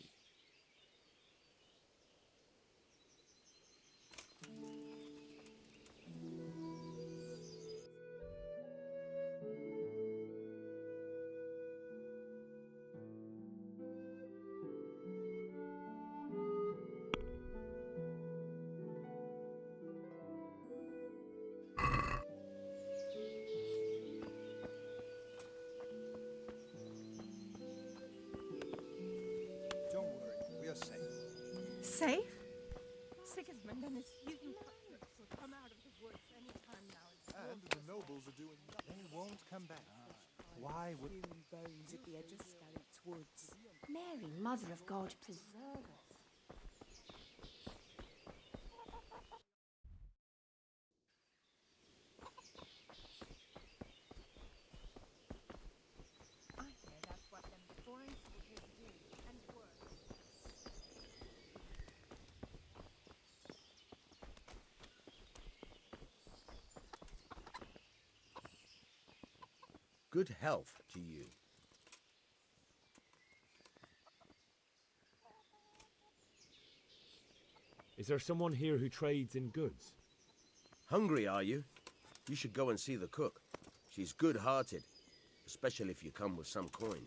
Safe? Sigismund and his heathen cutthroats will come out of the woods any time now. And the nobles are doing nothing. They won't come back. Why would... Human bones at the edge of Skalitz woods. Mary, Mother of God, preserve us. I hear that's what them foreign soldiers do, and worse. Good health to you. Is there someone here who trades in goods? Hungry, are you? You should go and see the cook. She's good-hearted, especially if you come with some coin.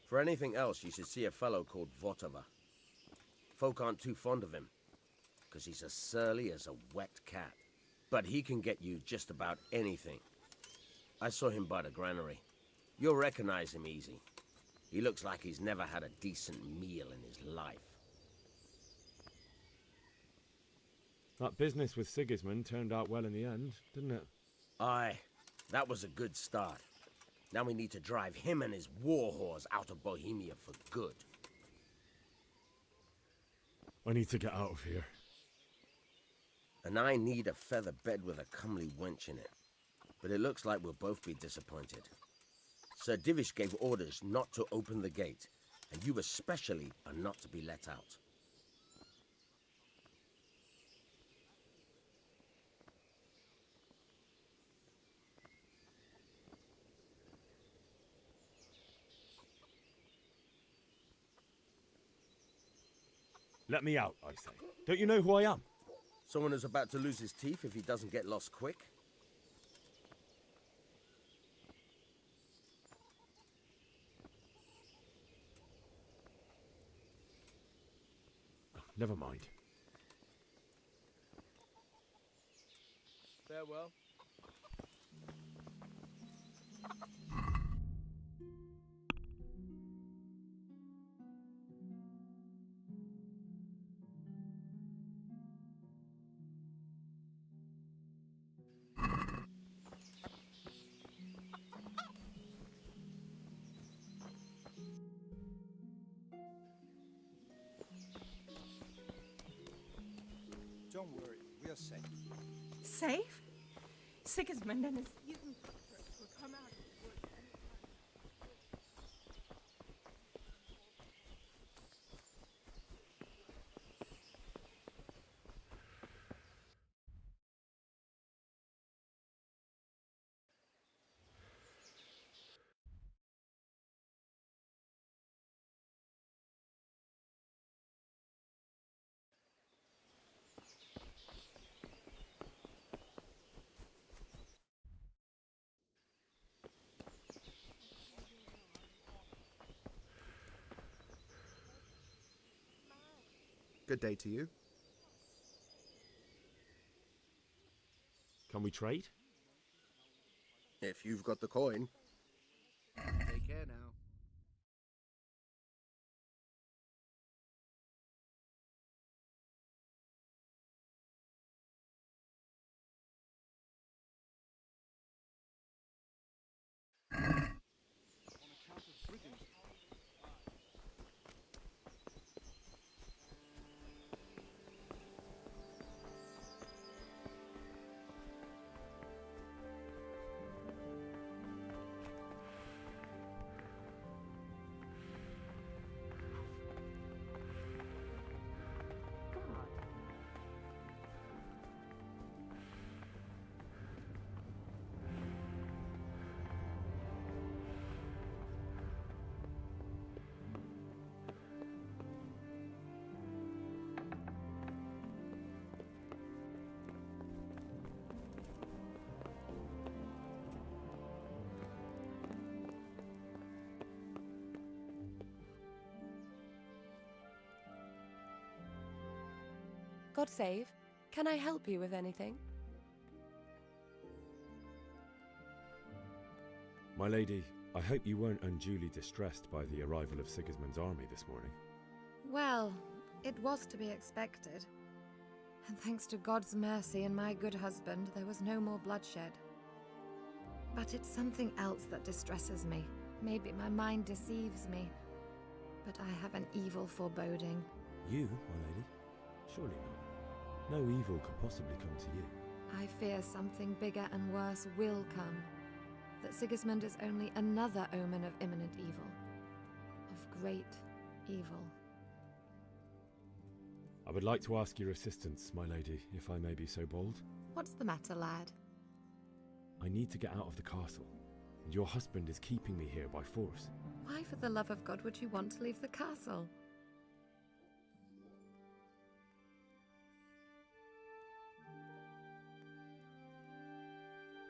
For anything else, you should see a fellow called Votava. Folk aren't too fond of him, because he's as surly as a wet cat. But he can get you just about anything. I saw him by the granary. You'll recognize him easy. He looks like he's never had a decent meal in his life. That business with Sigismund turned out well in the end, didn't it? Aye, that was a good start. Now we need to drive him and his war whores out of Bohemia for good. I need to get out of here. And I need a feather bed with a comely wench in it. But it looks like we'll both be disappointed. Sir Divish gave orders not to open the gate, and you especially are not to be let out. Let me out, I say. Don't you know who I am? Someone who's about to lose his teeth if he doesn't get lost quick? Never mind. Farewell. Don't worry, we are safe. Safe? Sigismund and his heathen cutthroats will come out of the woods Good day to you. Can we trade? If you've got the coin. Take care now. God save. Can I help you with anything? My lady, I hope you weren't unduly distressed by the arrival of Sigismund's army this morning. Well, it was to be expected. And thanks to God's mercy and my good husband, there was no more bloodshed. But it's something else that distresses me. Maybe my mind deceives me. But I have an evil foreboding. You, my lady? Surely not. No evil could possibly come to you. I fear something bigger and worse will come. That Sigismund is only another omen of imminent evil. Of great evil. I would like to ask your assistance, my lady, if I may be so bold. What's the matter, lad? I need to get out of the castle, and your husband is keeping me here by force. Why, for the love of God, would you want to leave the castle?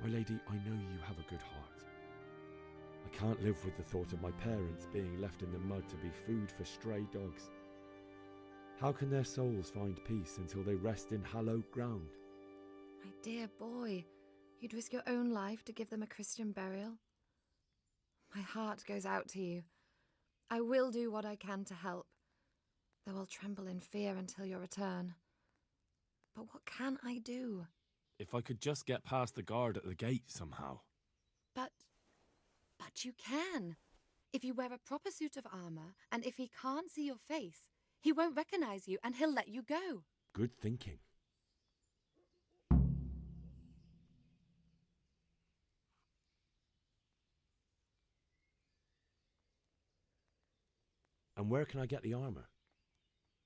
My lady, I know you have a good heart. I can't live with the thought of my parents being left in the mud to be food for stray dogs. How can their souls find peace until they rest in hallowed ground? My dear boy, you'd risk your own life to give them a Christian burial? My heart goes out to you. I will do what I can to help, though I'll tremble in fear until your return. But what can I do? If I could just get past the guard at the gate somehow. But you can. If you wear a proper suit of armor, and if he can't see your face, he won't recognize you and he'll let you go. Good thinking. And where can I get the armor?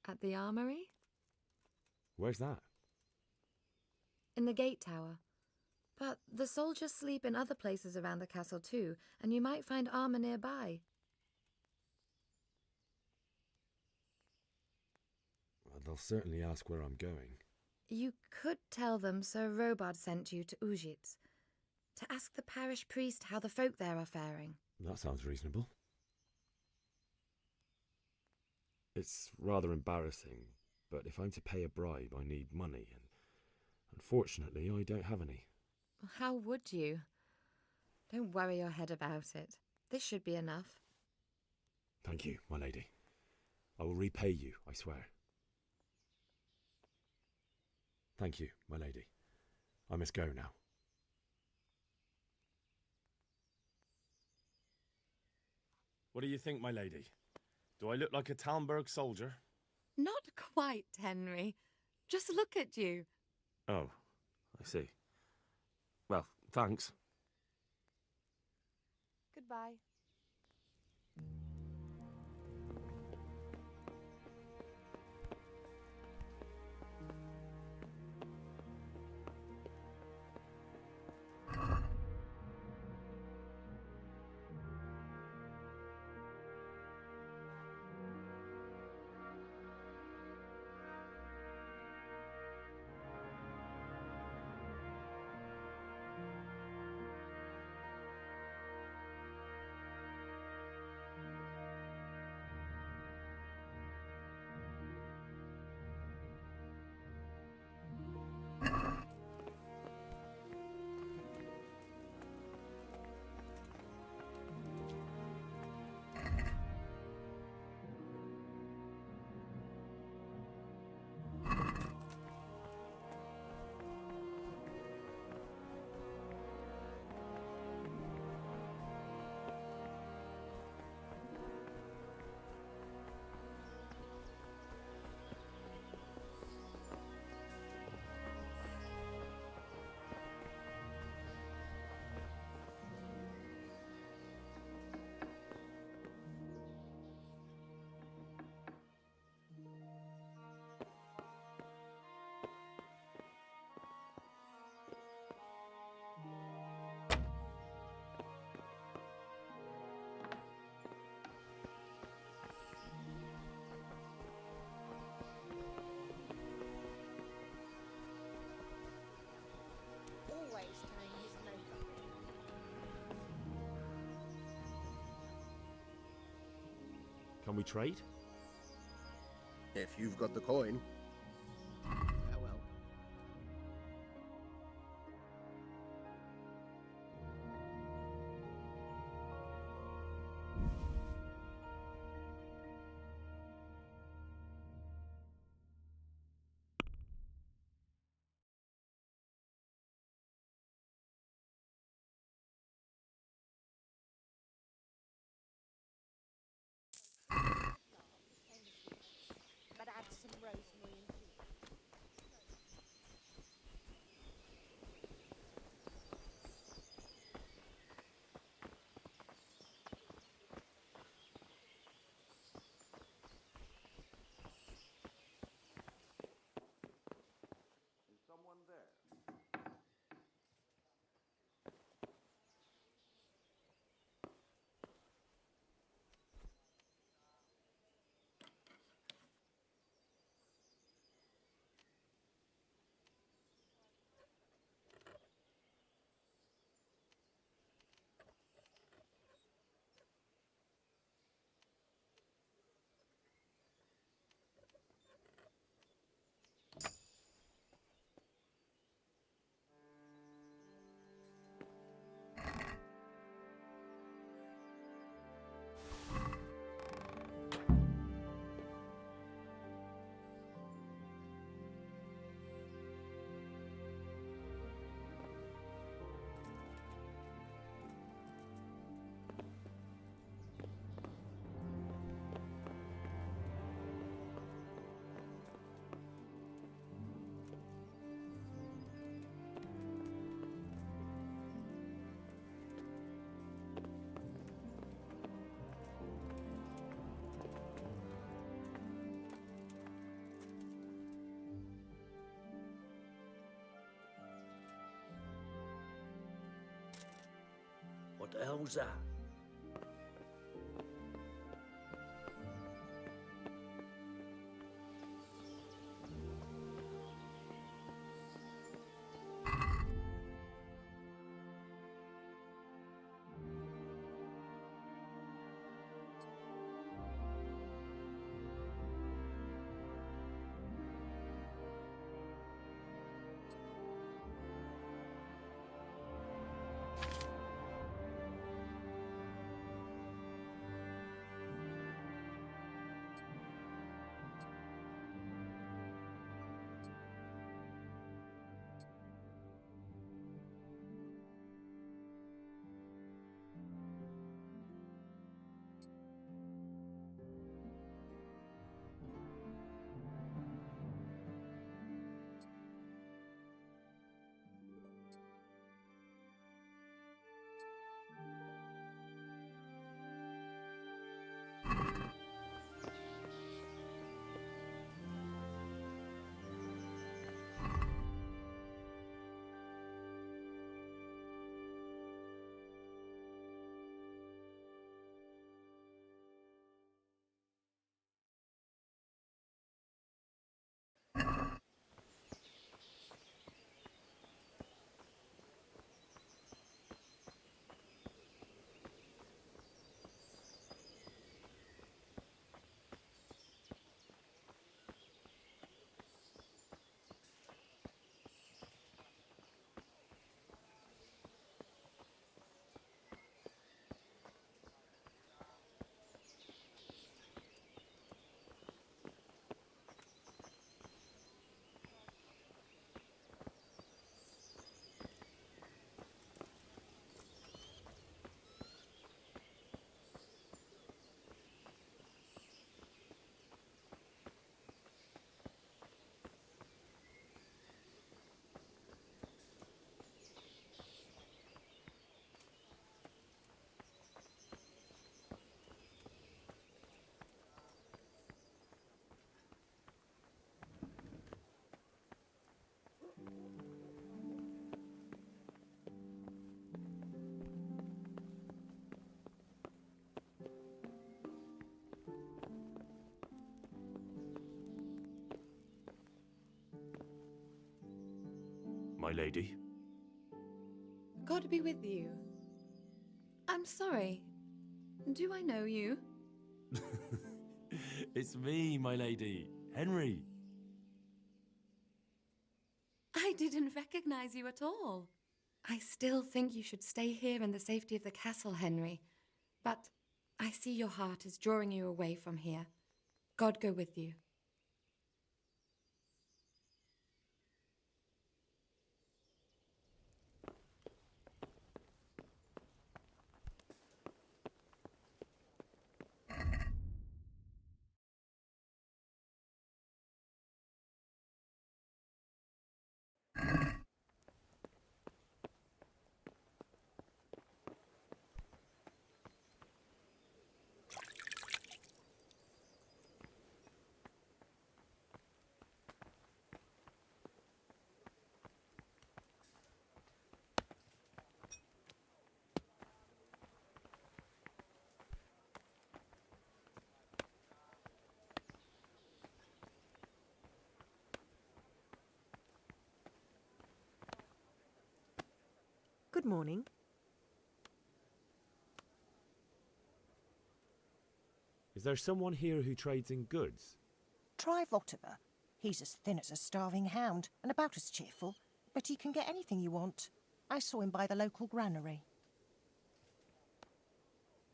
At the armory? Where's that? In the gate tower. But the soldiers sleep in other places around the castle too, and you might find armor nearby. Well, they'll certainly ask where I'm going. You could tell them Sir Robard sent you to Ujitz, to ask the parish priest how the folk there are faring. That sounds reasonable. It's rather embarrassing, but if I'm to pay a bribe, I need money, and unfortunately, I don't have any. How would you? Don't worry your head about it. This should be enough. Thank you, my lady. I will repay you, I swear. Thank you, my lady. I must go now. What do you think, my lady? Do I look like a Talmberg soldier? Not quite, Henry. Just look at you. Oh, I see. Well, thanks. Goodbye. Can we trade? If you've got the coin. Farewell. But add some rosemary the hell was that? My lady. God be with you. I'm sorry. Do I know you? It's me, my lady. Henry. I didn't recognize you at all. I still think you should stay here in the safety of the castle, Henry. But I see your heart is drawing you away from here. God go with you. Good morning. Is there someone here who trades in goods? Try Votava. He's as thin as a starving hound and about as cheerful, but he can get anything you want. I saw him by the local granary.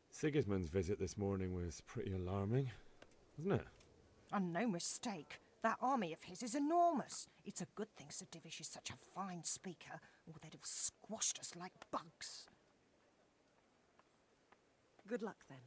Sigismund's visit this morning was pretty alarming, wasn't it? And no mistake. That army of his is enormous. It's a good thing Sir Divish is such a fine speaker, or they'd have squashed us like bugs. Good luck, then.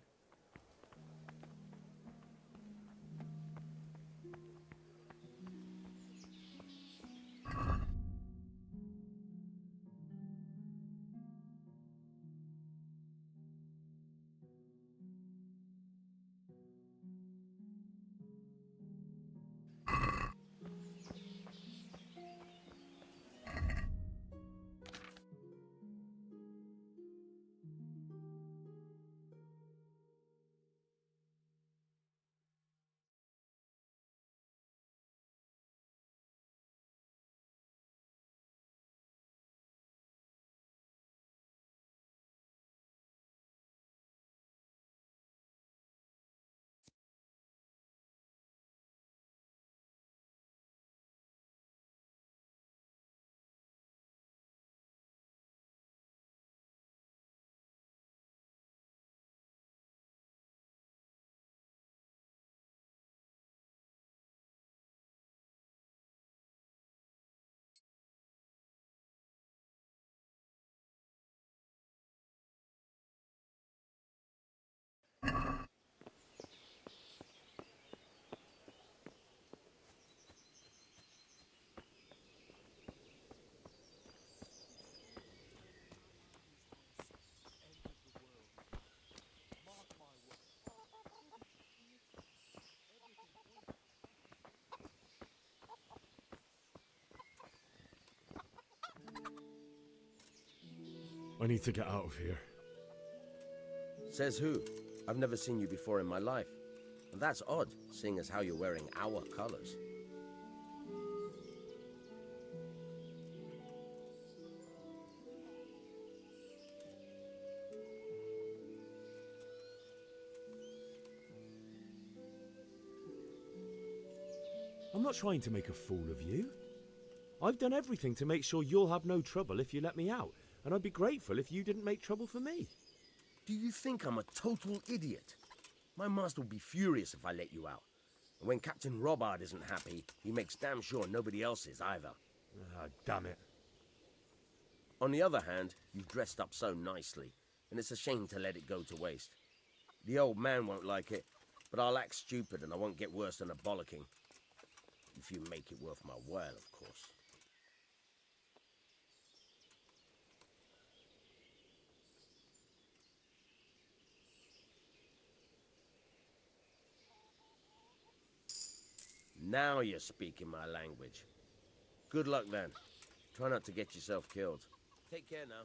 I need to get out of here. Says who? I've never seen you before in my life. And that's odd, seeing as how you're wearing our colors. I'm not trying to make a fool of you. I've done everything to make sure you'll have no trouble if you let me out, and I'd be grateful if you didn't make trouble for me. Do you think I'm a total idiot? My master will be furious if I let you out. And when Captain Robard isn't happy, he makes damn sure nobody else is either. Ah, damn it. On the other hand, you've dressed up so nicely, and it's a shame to let it go to waste. The old man won't like it, but I'll act stupid and I won't get worse than a bollocking. If you make it worth my while, of course. Now you're speaking my language. Good luck then. Try not to get yourself killed. Take care now.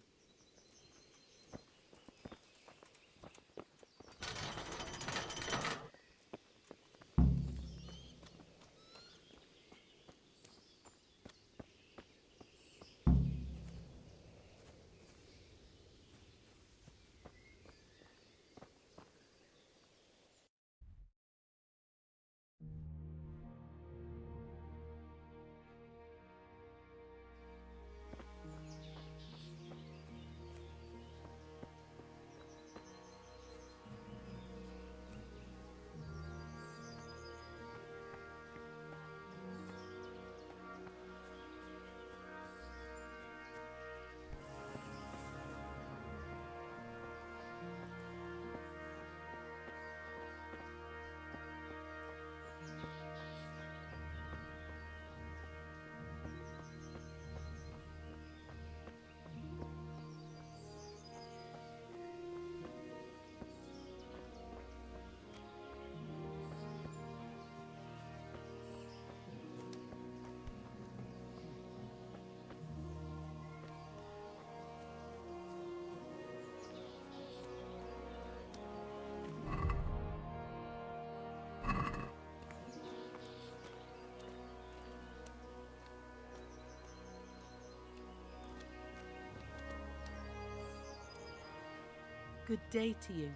Good day to you.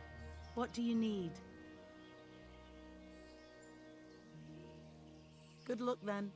What do you need? Good luck then.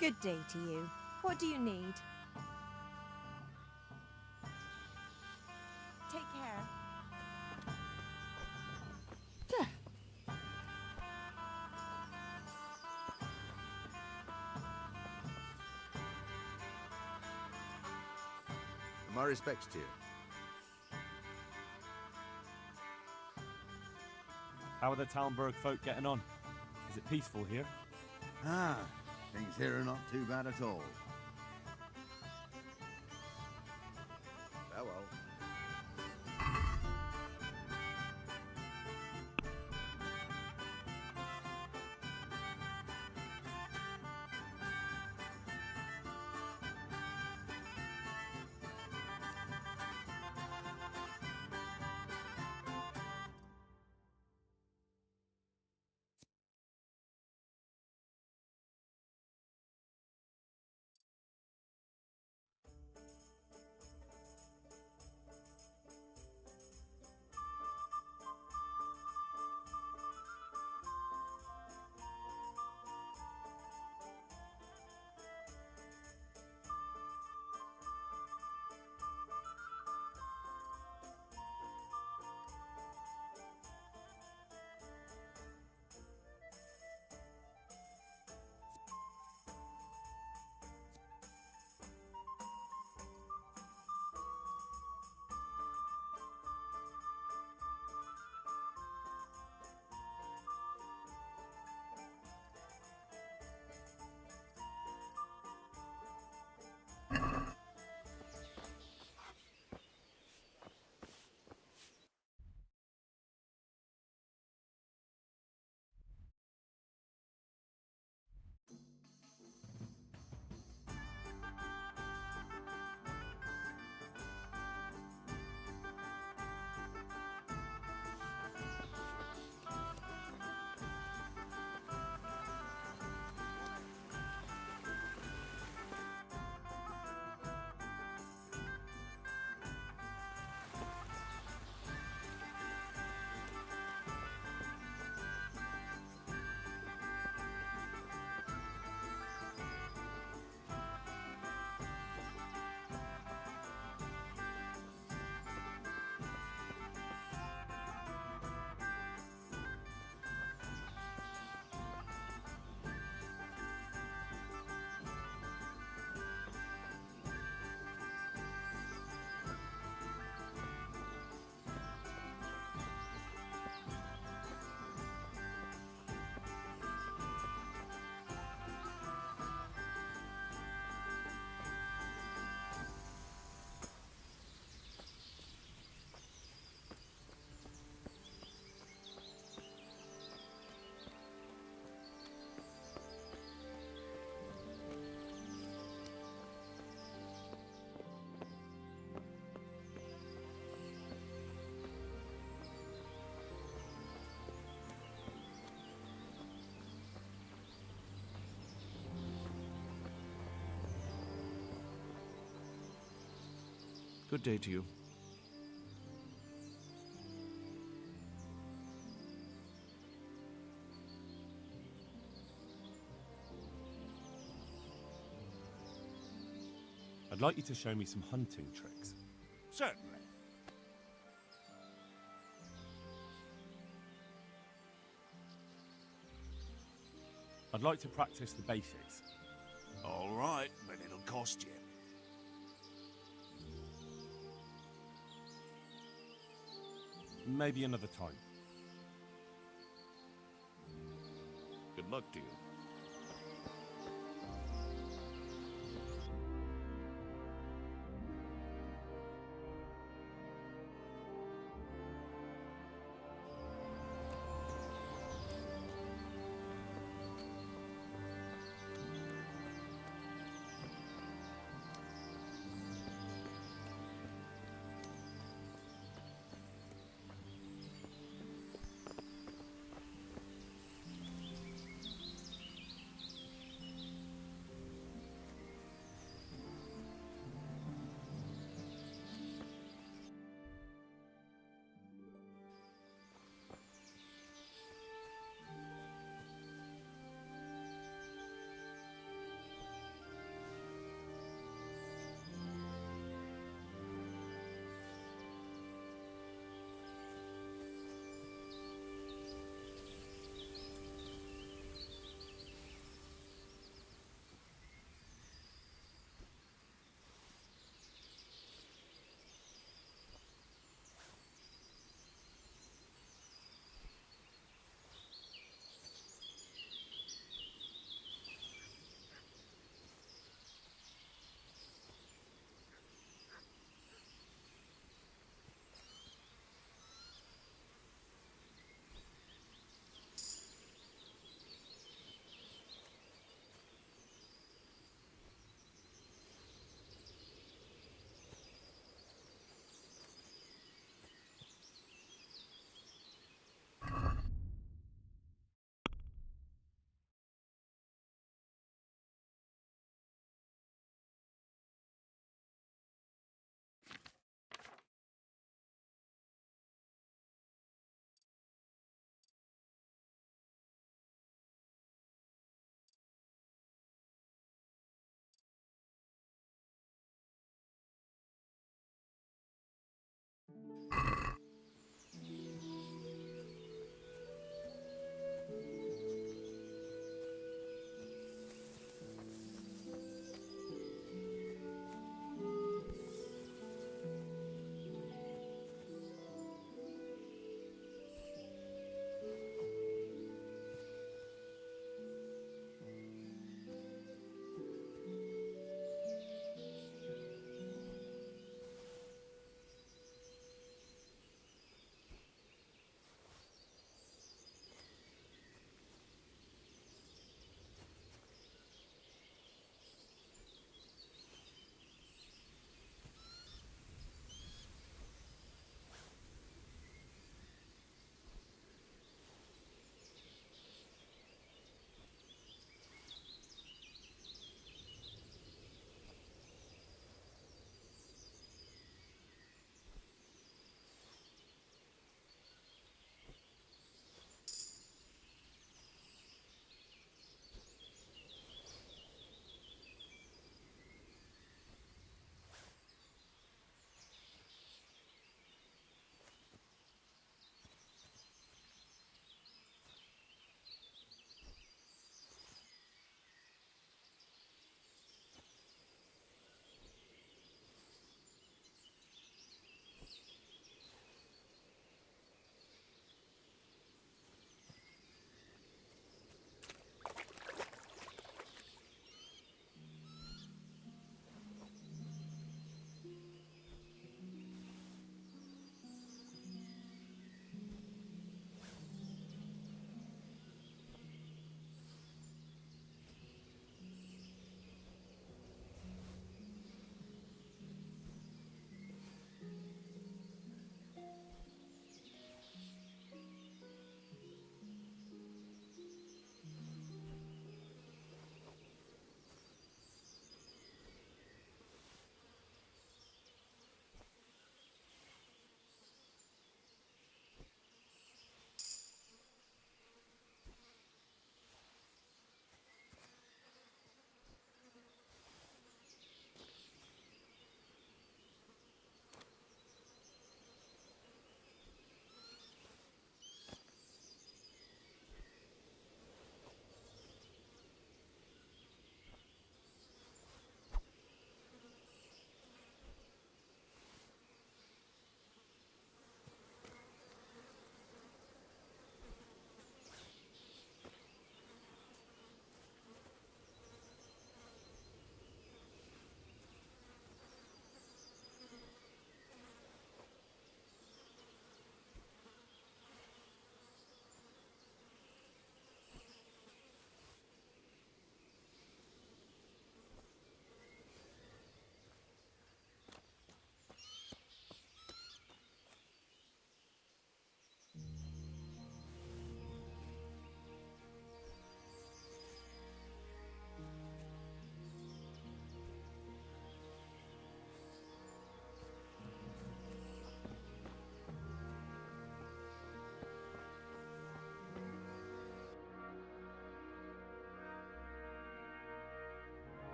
Good day to you. What do you need? Take care. My respects to you. How are the Talmberg folk getting on? Is it peaceful here? Ah, things here are not too bad at all. Farewell. Good day to you. I'd like you to show me some hunting tricks. Certainly. I'd like to practice the basics. All right, but it'll cost you. Maybe another time. Good luck to you.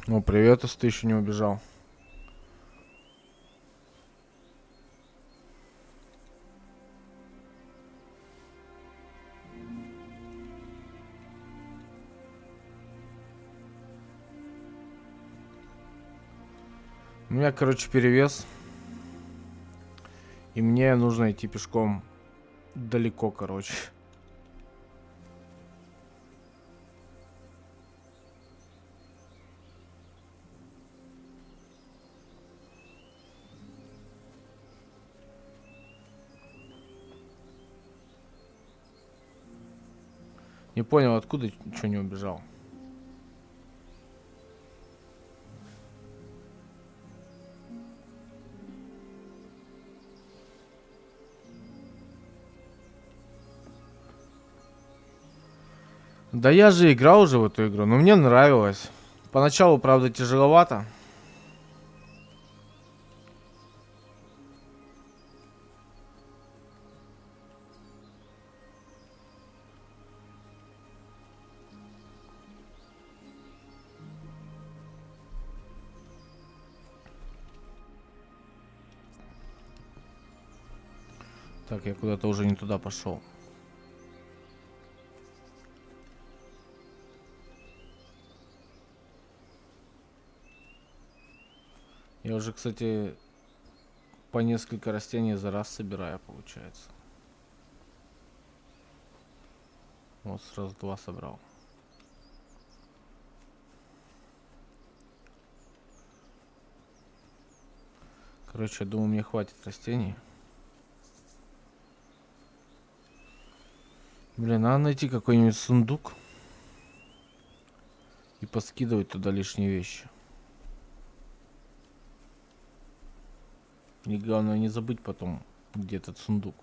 Ну, привет, если ты еще не убежал. У меня, короче, перевес. И мне нужно идти пешком далеко, короче. Не понял, откуда что не убежал. Да я же играл уже в эту игру, но мне нравилось. Поначалу, правда, тяжеловато. Так, я куда-то уже не туда пошел. Я уже, кстати, по несколько растений за раз собираю, получается. Вот сразу 2 собрал. Короче, я думаю, мне хватит растений. Блин, надо найти какой-нибудь сундук и поскидывать туда лишние вещи. И главное не забыть потом, где этот сундук.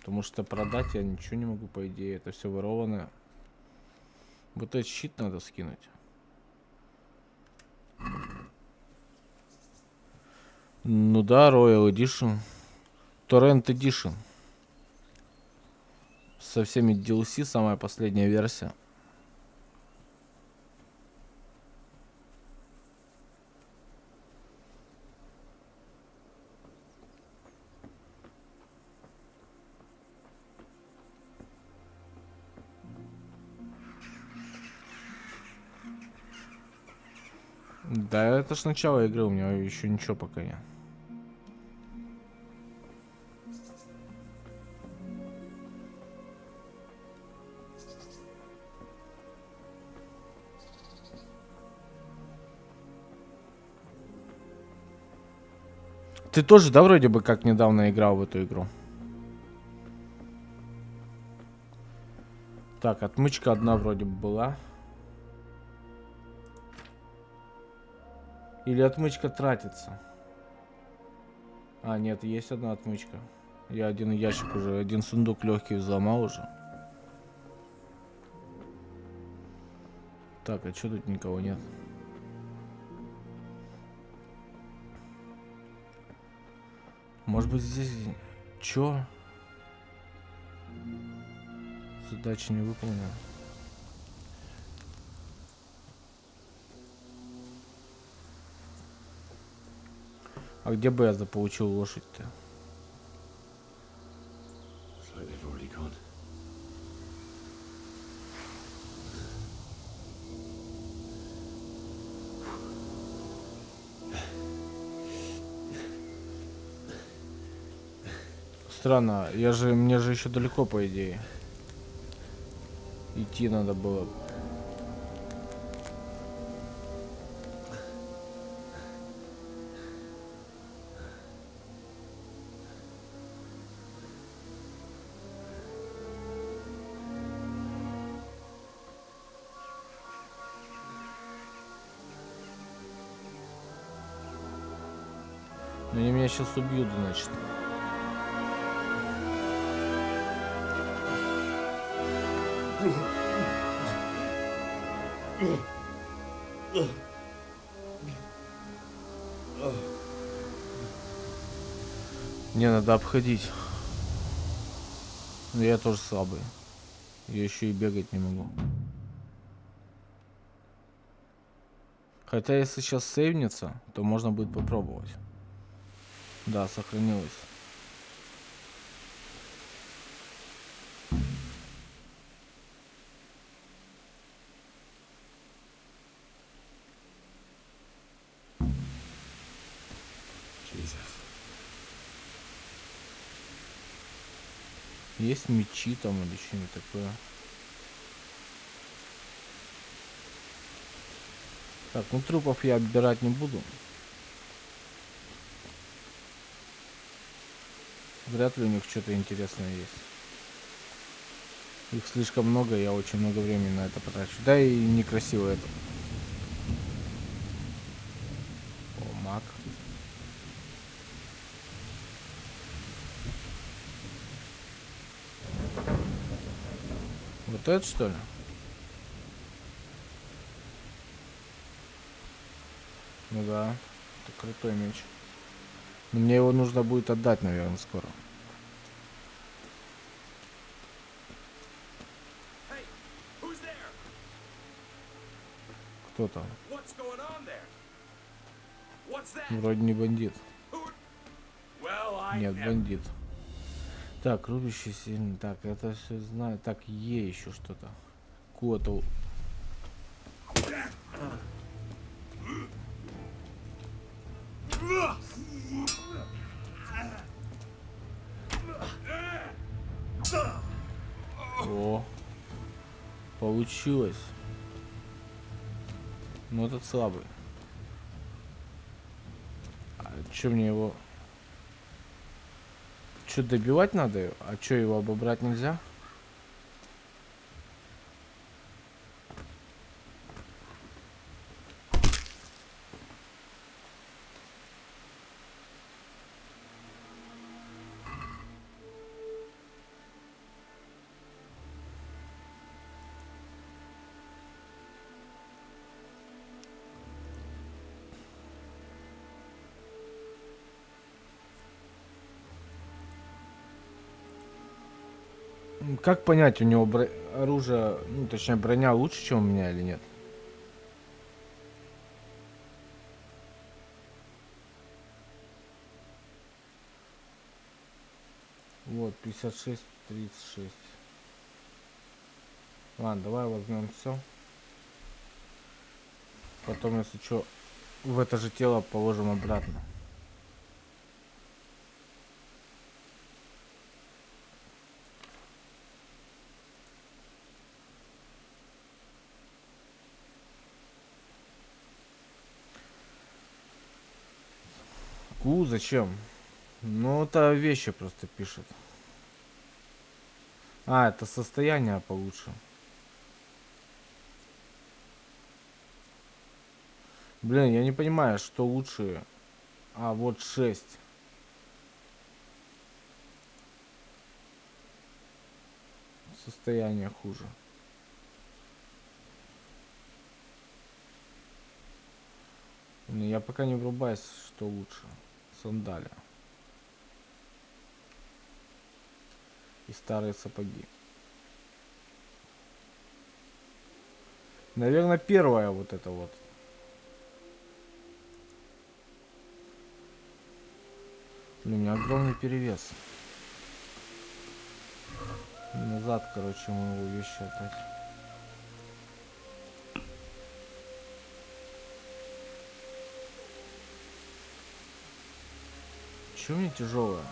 Потому что продать я ничего не могу, по идее. Это все ворованное. Вот этот щит надо скинуть. Ну да, Royal Edition. Torrent Edition. Со всеми DLC, самая последняя версия. Да, это ж начало игры, у меня еще ничего пока нет. Ты тоже, да, вроде бы как недавно играл в эту игру? Так, отмычка одна вроде бы была. Или отмычка тратится? А, нет, есть одна отмычка. Я один ящик уже, один сундук легкий взломал уже. Так, а что тут никого нет? Может быть здесь... Чё? Задача не выполнена. А где бы я заполучил лошадь-то? Странно, мне же еще далеко, по идее. Идти надо было. Но они меня сейчас убьют, значит. Мне надо обходить. Но я тоже слабый. Я еще и бегать не могу. Хотя если сейчас сейвнется, то можно будет попробовать. Да, сохранилось. Есть мечи там или что-нибудь такое. Так, ну трупов я отбирать не буду. Вряд ли у них что-то интересное есть. Их слишком много, я очень много времени на это потрачу. Да и некрасиво это. О, маг. Вот это что ли? Ну да, это крутой меч. Но мне его нужно будет отдать, наверное, скоро. Кто там? Вроде не бандит. Нет, бандит. Так, рубящий сильный. Так, это все знаю. Так, Е еще что-то. Коту. О, получилось. Ну этот слабый. А чё мне его? Чё, добивать надо? А чё, его обобрать нельзя? Как понять, у него оружие, ну точнее броня лучше, чем у меня или нет? Вот, 56, 36. Ладно, давай возьмем все. Потом, если что, в это же тело положим обратно. Зачем? Ну, это вещи просто пишет. А, это состояние получше. Блин, я не понимаю, что лучше. А, вот 6. Состояние хуже. Я пока не врубаюсь, что лучше. Сандали. И старые сапоги. Наверное, первая вот это вот. У меня огромный перевес. Назад, короче, могу вещи отдать. Чё мне тяжелое?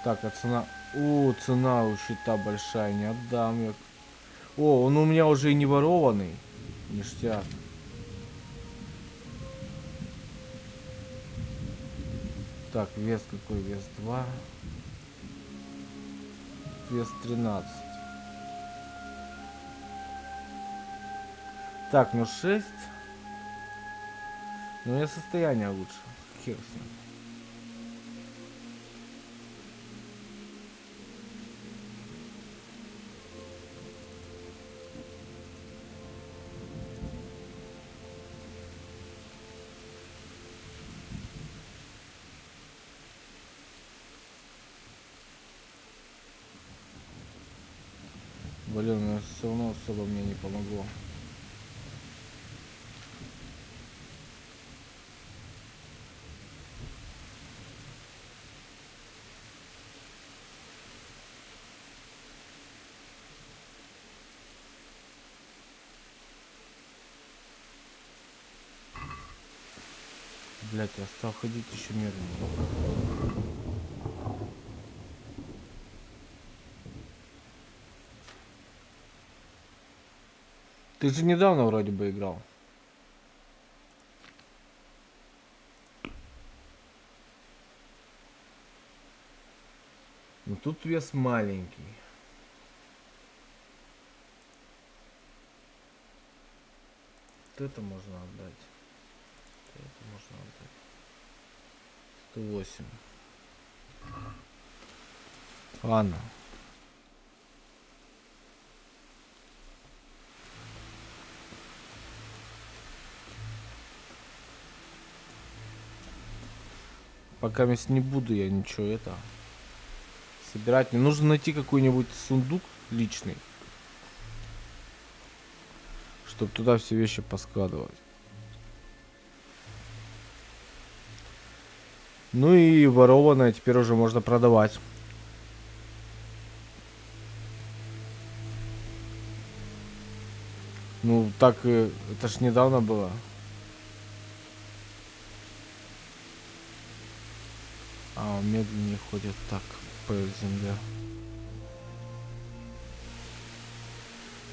Так, а цена... О, цена у щита большая, не отдам я. О, он у меня уже и не ворованный. Ништяк. Так, вес какой? Вес 2. Вес 13. Так, ну 6. Ну, у меня состояние лучше. Хер с ним. Блин, но все равно особо мне не помогло. Блять, я стал ходить еще медленнее. Ты же недавно вроде бы играл. Но тут вес маленький. Вот это можно отдать. Это можно отдать. 108. Ладно. Пока мест не буду я ничего это собирать. Мне нужно найти какой-нибудь сундук личный, чтобы туда все вещи поскладывать. Ну и ворованное теперь уже можно продавать. Ну так, это ж недавно было. А, он медленнее ходит так по земле.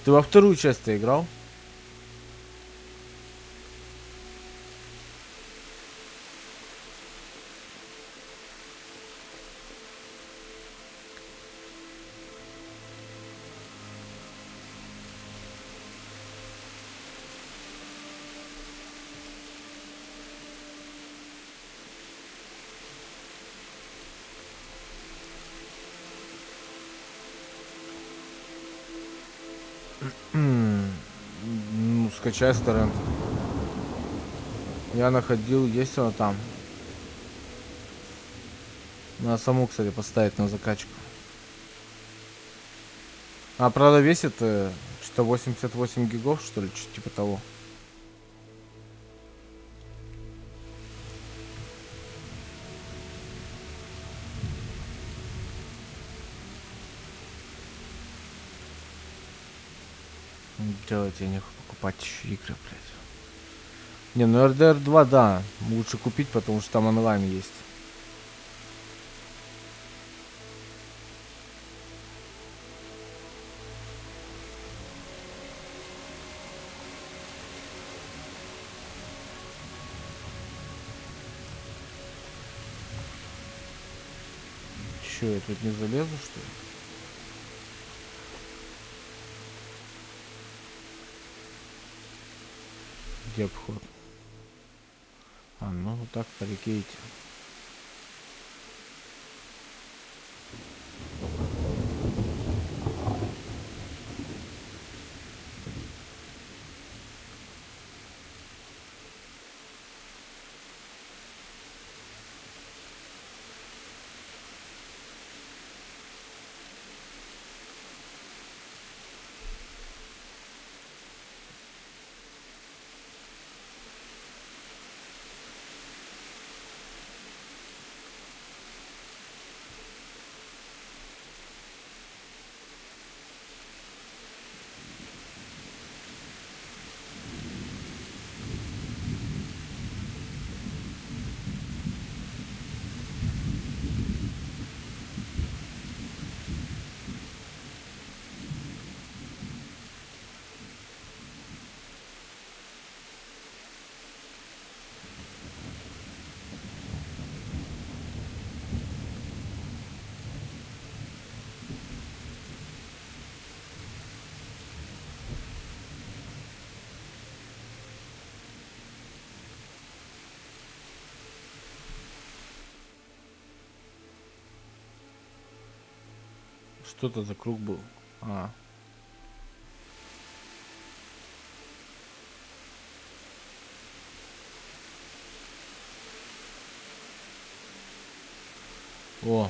Ты во вторую часть-то играл? Ну, скачай торрент. Я находил, есть она там. Надо саму, кстати, поставить на закачку. А, правда, весит что-то 88 гигов, что ли, что-то типа того. Делать я не покупать еще игры, блядь. Не, ну RDR 2, да, лучше купить, потому что там онлайн есть. Че, я тут не залезу, что ли? Где обход? А, ну вот так по реке идти. Что это за круг был? А. О.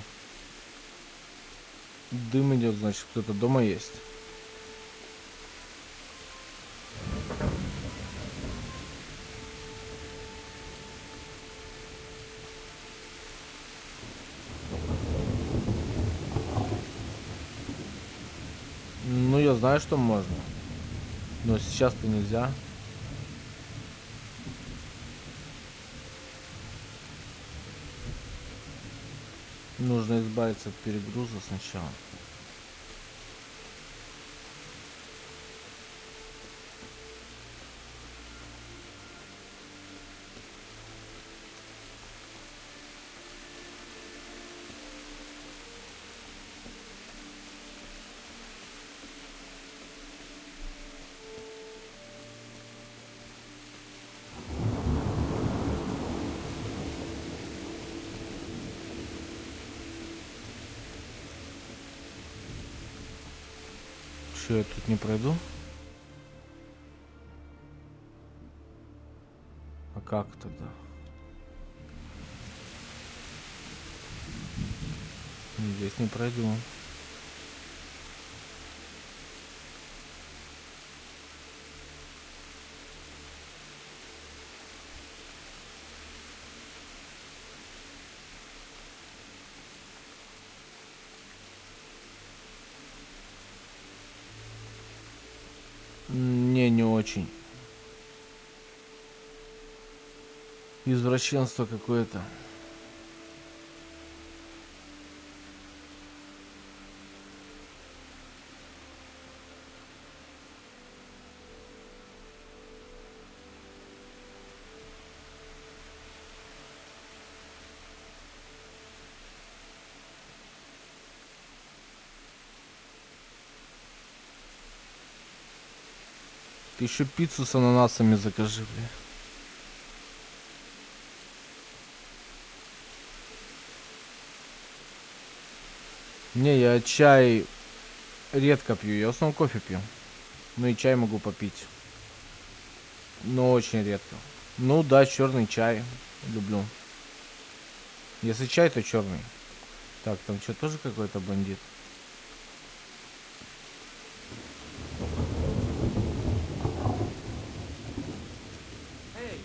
Дым идет, значит, кто-то дома есть. я знаю, что можно. Но сейчас-то нельзя. Нужно избавиться от перегруза сначала. Что, я тут не пройду? А как тогда? Здесь не пройду. Не очень. Извращенство какое-то. Ты еще пиццу с ананасами закажи, бля. Не, я чай редко пью, я в основном кофе пью. Ну и чай могу попить. Но очень редко. Ну да, черный чай люблю. Если чай, то черный. Так, там что, тоже какой-то бандит? Hey,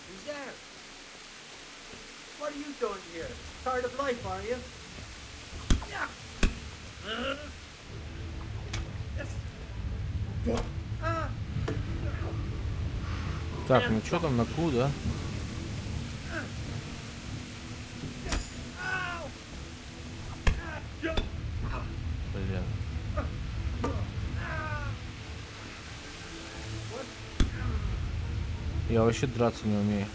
who's there? What are you doing here? Tired of life, are you? Так, ну что там на Q, да? Блин. Я вообще драться не умею.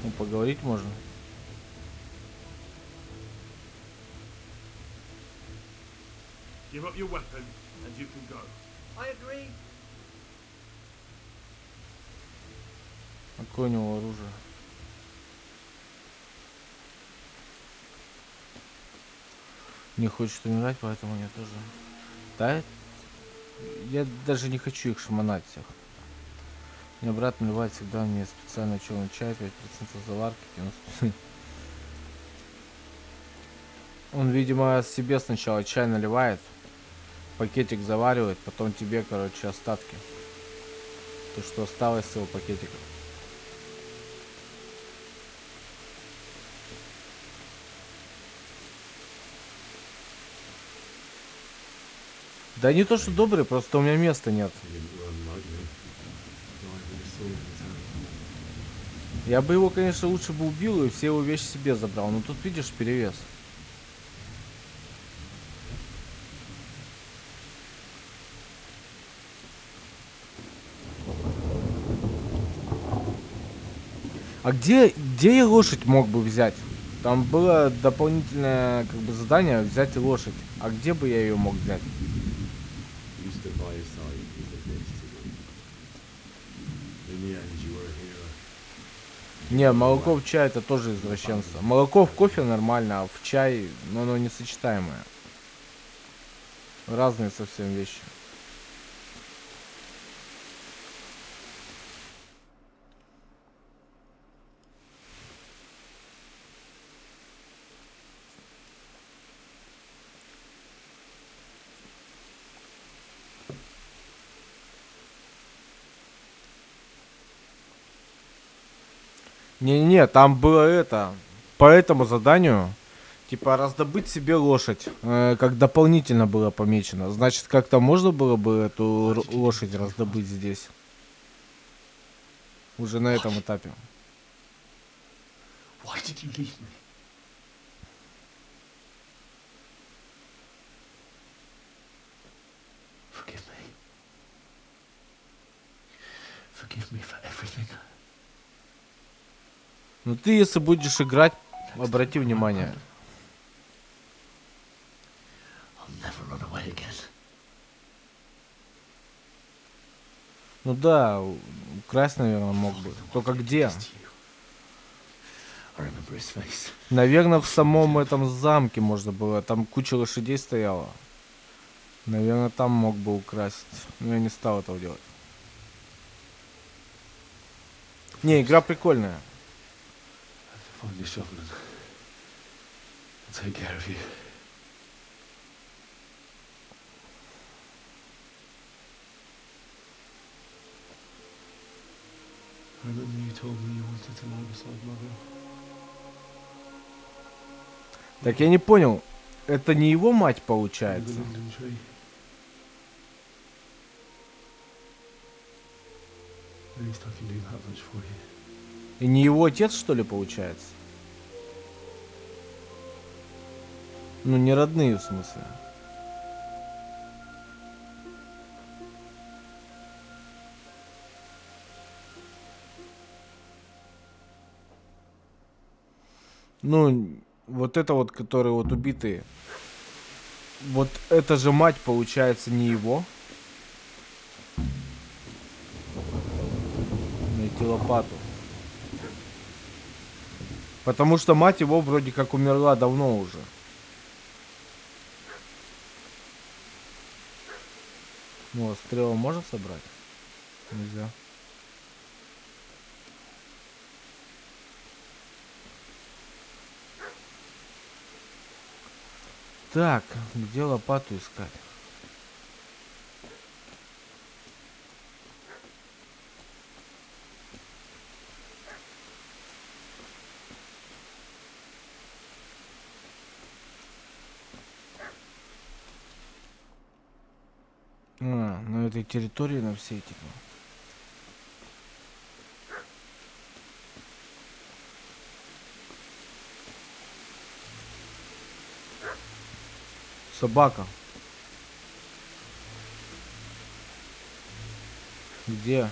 Ну, поговорить можно. Give up your weapon and you can go. I agree. Какое у него оружие? Не хочет умирать, поэтому я тоже. Да? Я даже не хочу их шмонать всех. Мне брат наливает всегда мне специально черный чай, 5% заварки, 90%. Он, видимо, себе сначала чай наливает, пакетик заваривает, потом тебе, короче, остатки. То, что осталось с его пакетика. Да не то, что добрый, просто у меня места нет. Я бы его, конечно, лучше бы убил и все его вещи себе забрал. Но тут, видишь, перевес. А где я лошадь мог бы взять? Там было дополнительное как бы задание взять лошадь. А где бы я ее мог взять? Не, молоко в чай это тоже извращенство. Молоко в кофе нормально, а в чай, но оно несочетаемое. Разные совсем вещи. Не-не-не, там было это. По этому заданию, типа, раздобыть себе лошадь. Как дополнительно было помечено. Значит, как-то можно было бы эту лошадь раздобыть здесь. Уже на этом этапе. Why did you leave me? Forgive me. Forgive me for everything. Ну ты, если будешь играть, обрати внимание. I'll never run away again. Ну да, украсть, наверное, мог бы. Только где? I remember his face. Наверное, в самом этом замке можно было. Там куча лошадей стояла. Наверное, там мог бы украсть. Но я не стал этого делать. Не, игра прикольная. Find your shovel and take care of you. I remember you told me you wanted to lie beside Mother. Так я не понял. Это не его мать получается? И не его отец, что ли, получается? Ну, не родные, в смысле. Ну, вот это вот, которые вот убитые. Вот это же мать, получается, не его. Найти лопату. Потому что мать его вроде как умерла давно уже. Ну, а стрелу можно собрать? Нельзя. Так, где лопату искать? На этой территории, на всей типа. Собака. Где?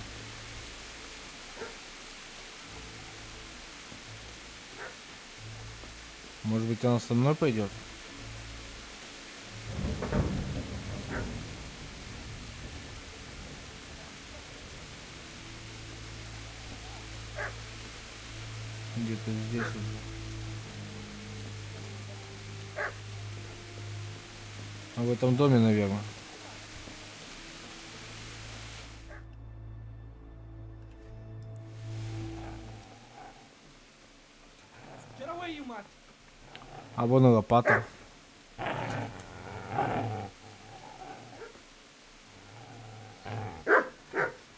Может быть, она со мной пойдет? Где-то здесь уже. А в этом доме, наверное. А вон и лопата.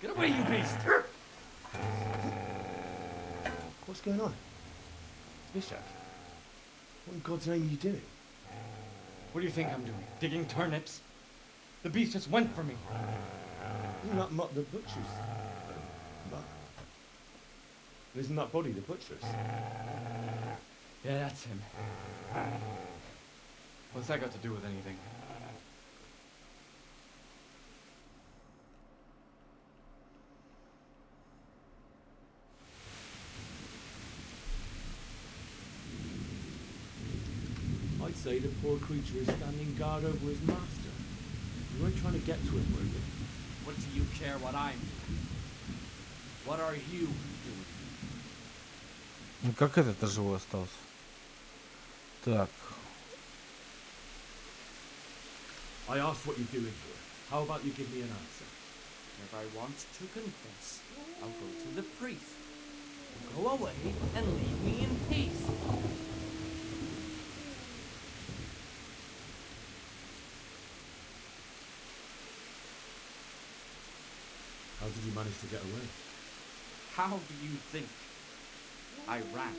Get away, you beast! What's going on? Bishop, what in God's name are you doing? What do you think I'm doing? Digging turnips? The beast just went for me. Isn't that Mutt the butcher's? Mutt. Isn't that body the butcher's? Yeah, that's him. What's that got to do with anything? I'd say the poor creature is standing guard over his master. You weren't trying to get to him, were you? What do you care what I'm doing? What are you doing? Ну как этот-то живой остался? Так. I asked what you're doing here. How about you give me an answer? If I want to confess, I'll go to the priest. Go away and leave me in peace. How did you manage to get away? How do you think? I ran.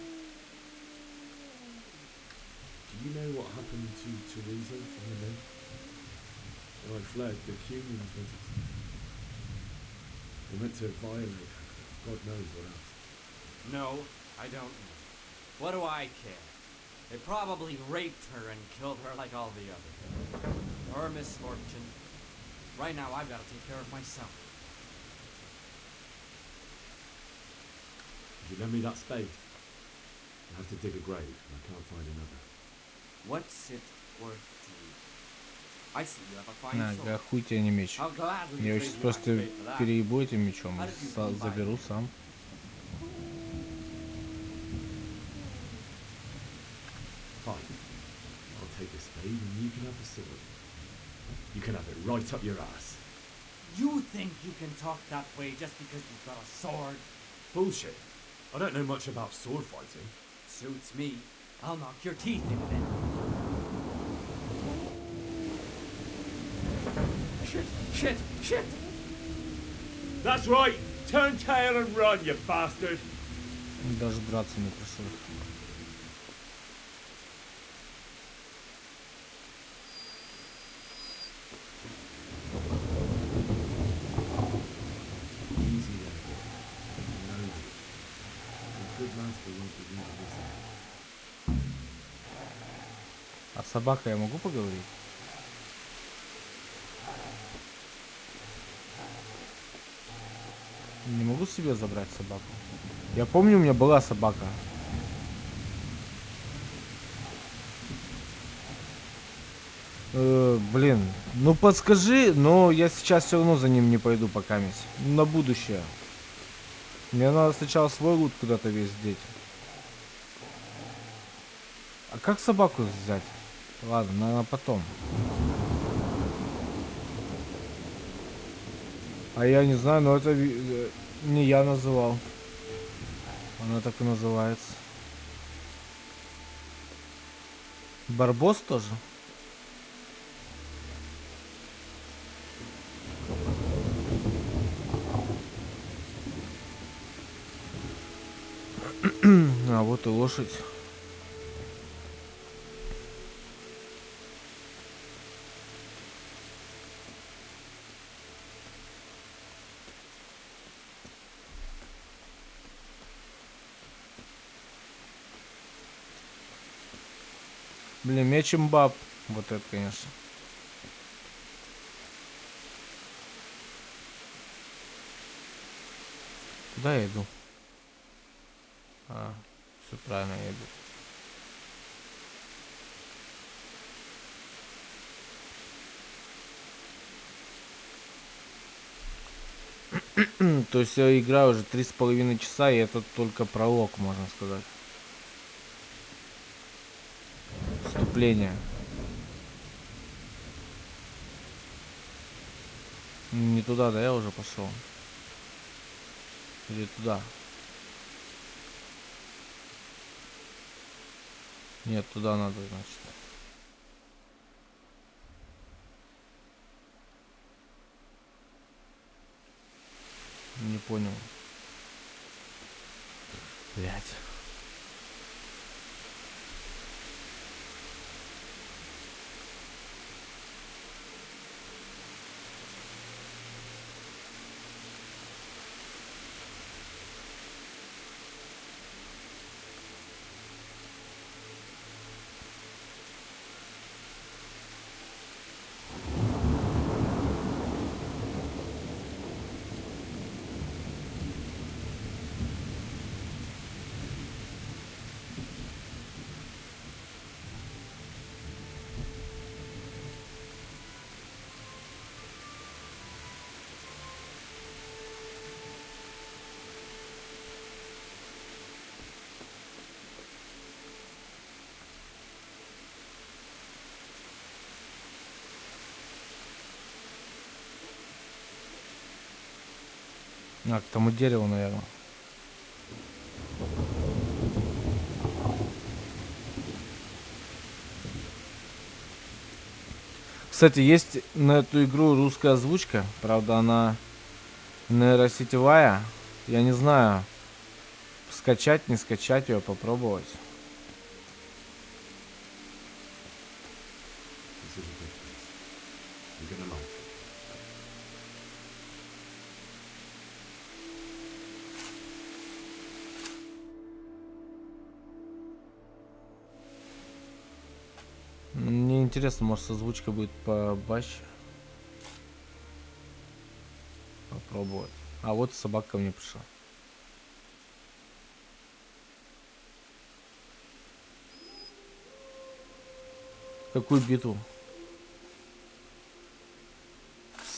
Do you know what happened to Teresa from the men? When I fled, the humans wanted to... They meant to violate her. God knows what else. No, I don't know. What do I care? They probably raped her and killed her like all the others. Her misfortune. Right now, I've got to take care of myself. If you lend me that spade, I have to dig a grave, and I can't find another. What's it worth to you? I see you have a fine Ага, sword. хуй тебе не меч. I'll gladly Я trade сейчас you my просто spade for that. переебу этим мечом How и did you come by заберу it? сам. Fine. I'll take the spade, and you can have the sword. You can have it right up your ass. You think you can talk that way just because you've got a sword? Bullshit. I don't know much about sword fighting. Suits me. I'll knock your teeth in then. Shit, shit, shit! That's right! Turn tail and run, you bastard! Даже драться не пришлось. Easy there, boy. No. A good master won't be using this. А с собакой я могу поговорить? Не могу себе забрать собаку. Я помню, у меня была собака. Блин, ну подскажи, но я сейчас все равно за ним не пойду покамись. На будущее. Мне надо сначала свой лут куда-то весь деть. А как собаку взять? Ладно, наверное, потом. А я не знаю, но это не я называл. Она так и называется. Барбос тоже? А вот и лошадь. Блин, мечем баб. Вот это, конечно. Куда я иду? А, все правильно, я иду. То есть я играю уже 3,5 часа, и это только пролог, можно сказать. Вступление. Не туда, да, я уже пошел. Или туда. Нет, туда надо, значит. Не понял. Блять. А, к тому дереву, наверное. Кстати, есть на эту игру русская озвучка. Правда, она нейросетевая. Я не знаю, Скачать, не скачать ее, попробовать. Мне интересно, может, озвучка будет побаще. Попробовать. А вот собака ко мне пришла. Какую битву?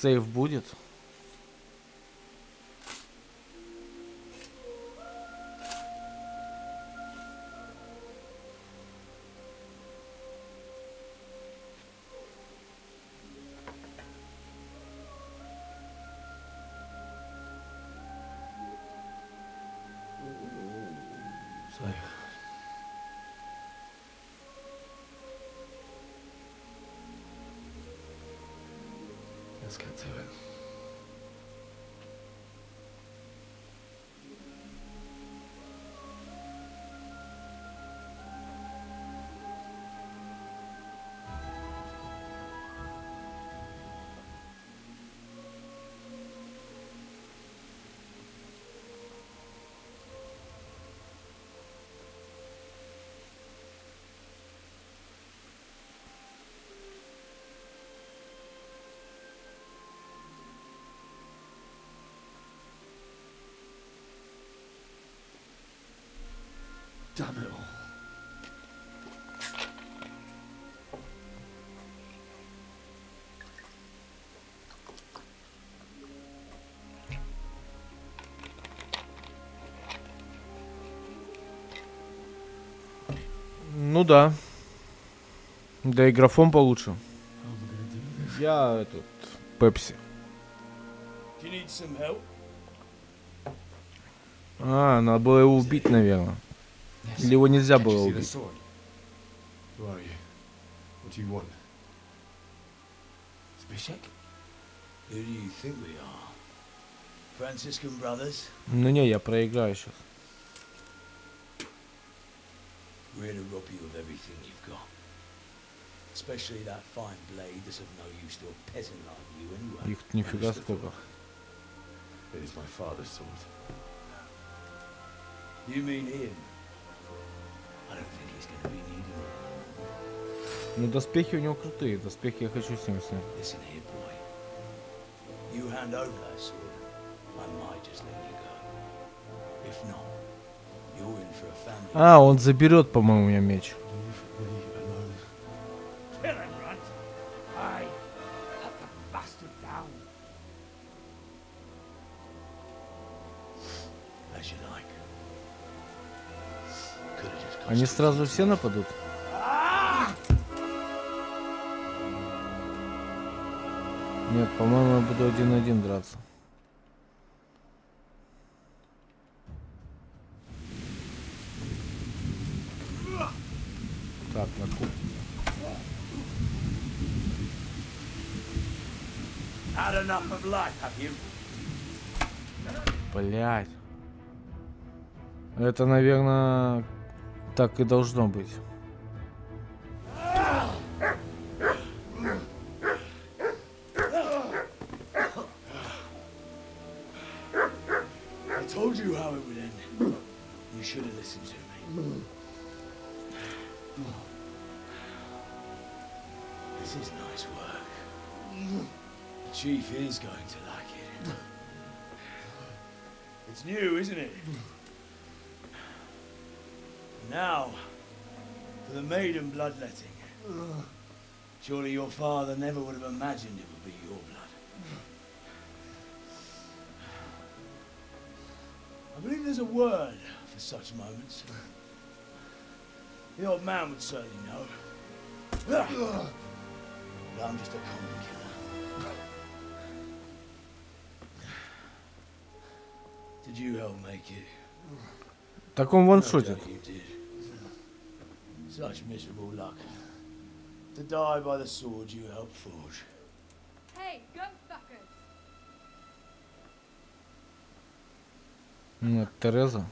Сейв будет? Let's get to it. Damn it all. Ну да. Да и графон получше. Я этот Пепси. А, надо было его убить, наверное. Или его нельзя было убить. Who are you? What do you want? Bishop? Who do you think we are? Franciscan brothers? Ну не, я проиграю сейчас. We're here to rob you of everything you've got. Especially that fine blade that's of no use to a peasant like you anyway. Их нифига сколько. It is my father's sword. You mean him? I don't think he's going to be needing it. Ну доспехи у него крутые. Доспехи я хочу с ним снять. Listen here, boy. You hand over that sword, I might just let you go. If not, you're in for a family. А, он заберет, по-моему, у меня меч. Kill him, Runt. Aye. Cut the bastard down. As you like. Они сразу все нападут? Нет, по-моему, я буду 1-1 драться. Так, на кухне. Had enough of life, have you? Блять. Это, наверное, так и должно быть. I told you how it would end. You should have listened to me. This is nice work. The chief is going to like it. It's new, isn't it? Now, for the maiden bloodletting. Surely your father never would have imagined it would be your blood. I believe there's a word for such moments. The old man would certainly know. But I'm just a common killer. Did you help make it? Так он ваншотит. You did. Such miserable luck. To die by the sword you helped forge. Hey, go fuckers! Нет, Тереза.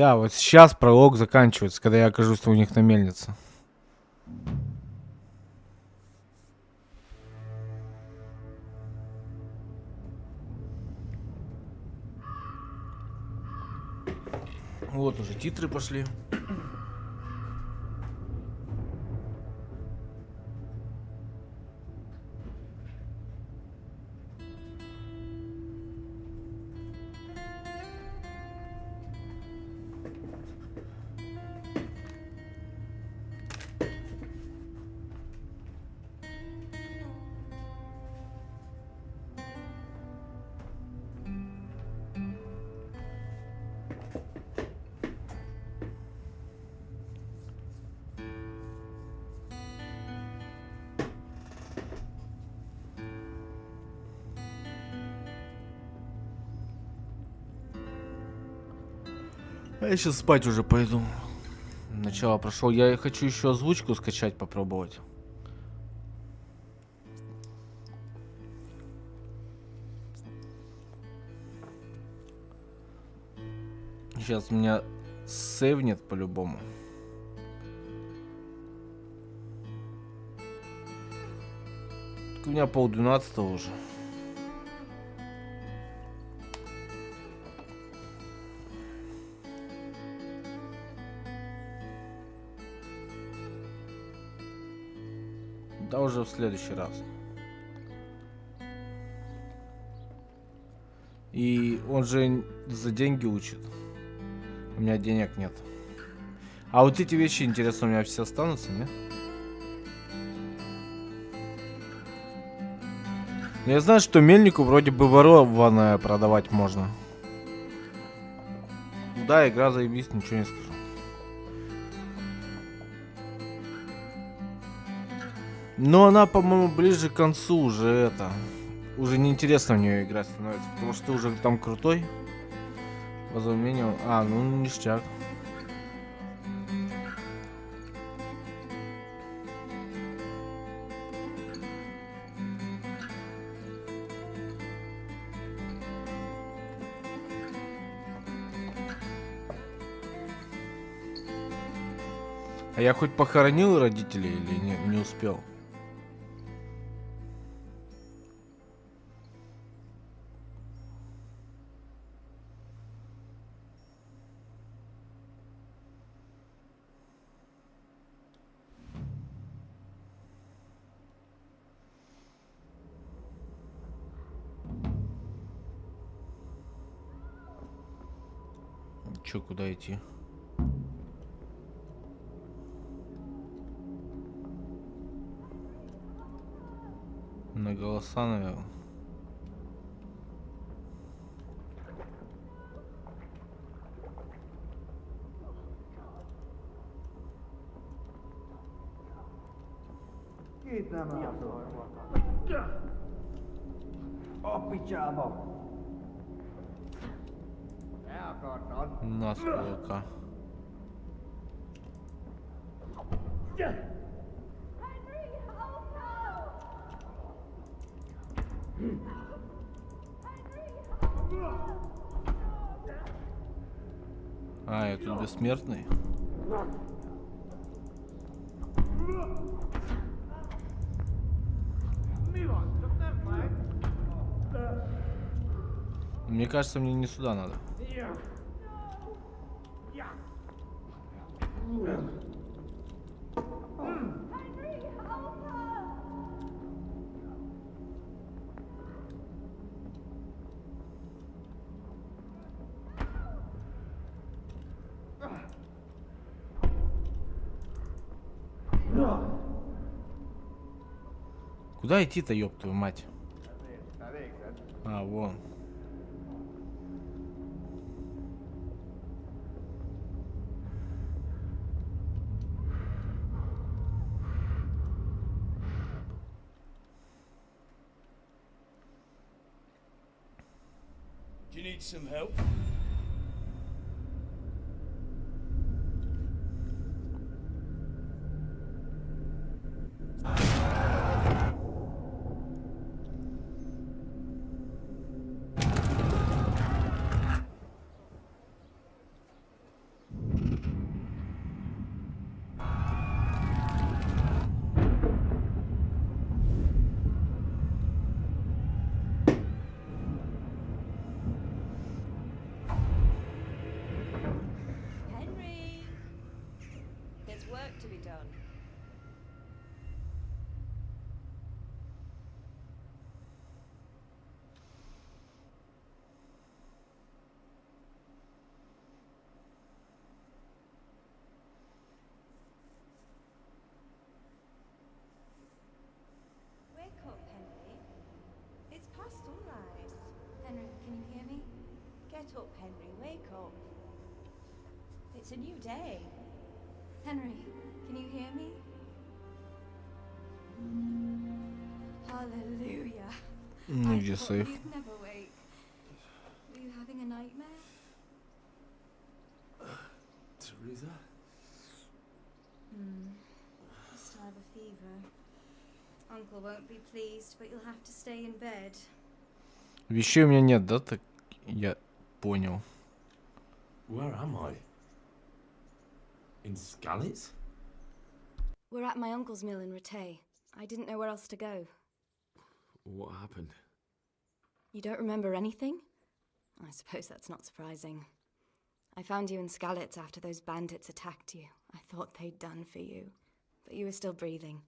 Да, вот сейчас пролог заканчивается, когда я окажусь у них на мельнице. Вот уже титры пошли. А я сейчас спать уже пойду. Начало прошел. Я хочу еще озвучку скачать, попробовать. Сейчас меня сейвнет по-любому. У меня 11:30 уже. Да уже в следующий раз. И он же за деньги учит. У меня денег нет. А вот эти вещи, интересно, у меня все останутся, не? Я знаю, что мельнику вроде бы ворованное продавать можно. Да, игра заебись, ничего не скажу. Но она, по-моему, ближе к концу уже это... Уже неинтересно в нее играть становится, потому что ты уже там крутой. Возумение... А, ну ништяк. А я хоть похоронил родителей или не успел? Чё, куда идти? На голоса, наверное. На сколько? А, я тут бессмертный. Мне кажется, мне не сюда надо. Куда идти-то, ёб твою мать? А, вон. Do you need some help? Get up, Henry, wake up. It's a new day. Henry, can you hear me? Hallelujah. Ну, I где thought сейф? you'd never wake. Were you having a nightmare? Teresa? You still have a fever. Uncle won't be pleased, but you'll have to stay in bed. Вещей у меня нет, да? Так я понял. Where am I? In Skalitz? We're at my uncle's mill in Rattay. I didn't know where else to go. What happened? You don't remember anything? I suppose that's not surprising. I found you in Skalitz after those bandits attacked you. I thought they'd done for you, but you were still breathing.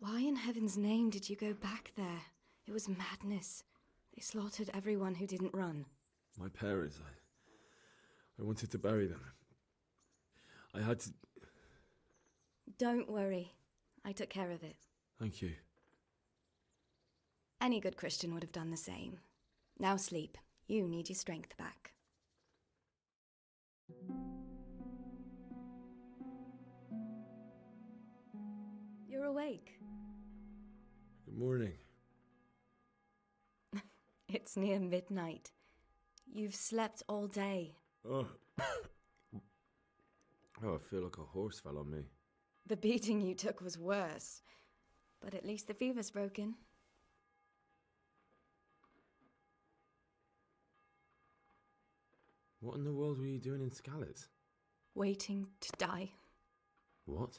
Why in heaven's name did you go back there? It was madness. They slaughtered everyone who didn't run. My parents, I wanted to bury them. I had to... Don't worry. I took care of it. Thank you. Any good Christian would have done the same. Now sleep. You need your strength back. You're awake. Good morning. It's near midnight. You've slept all day. Oh. Oh, I feel like a horse fell on me. The beating you took was worse. But at least the fever's broken. What in the world were you doing in Skalitz? Waiting to die. What?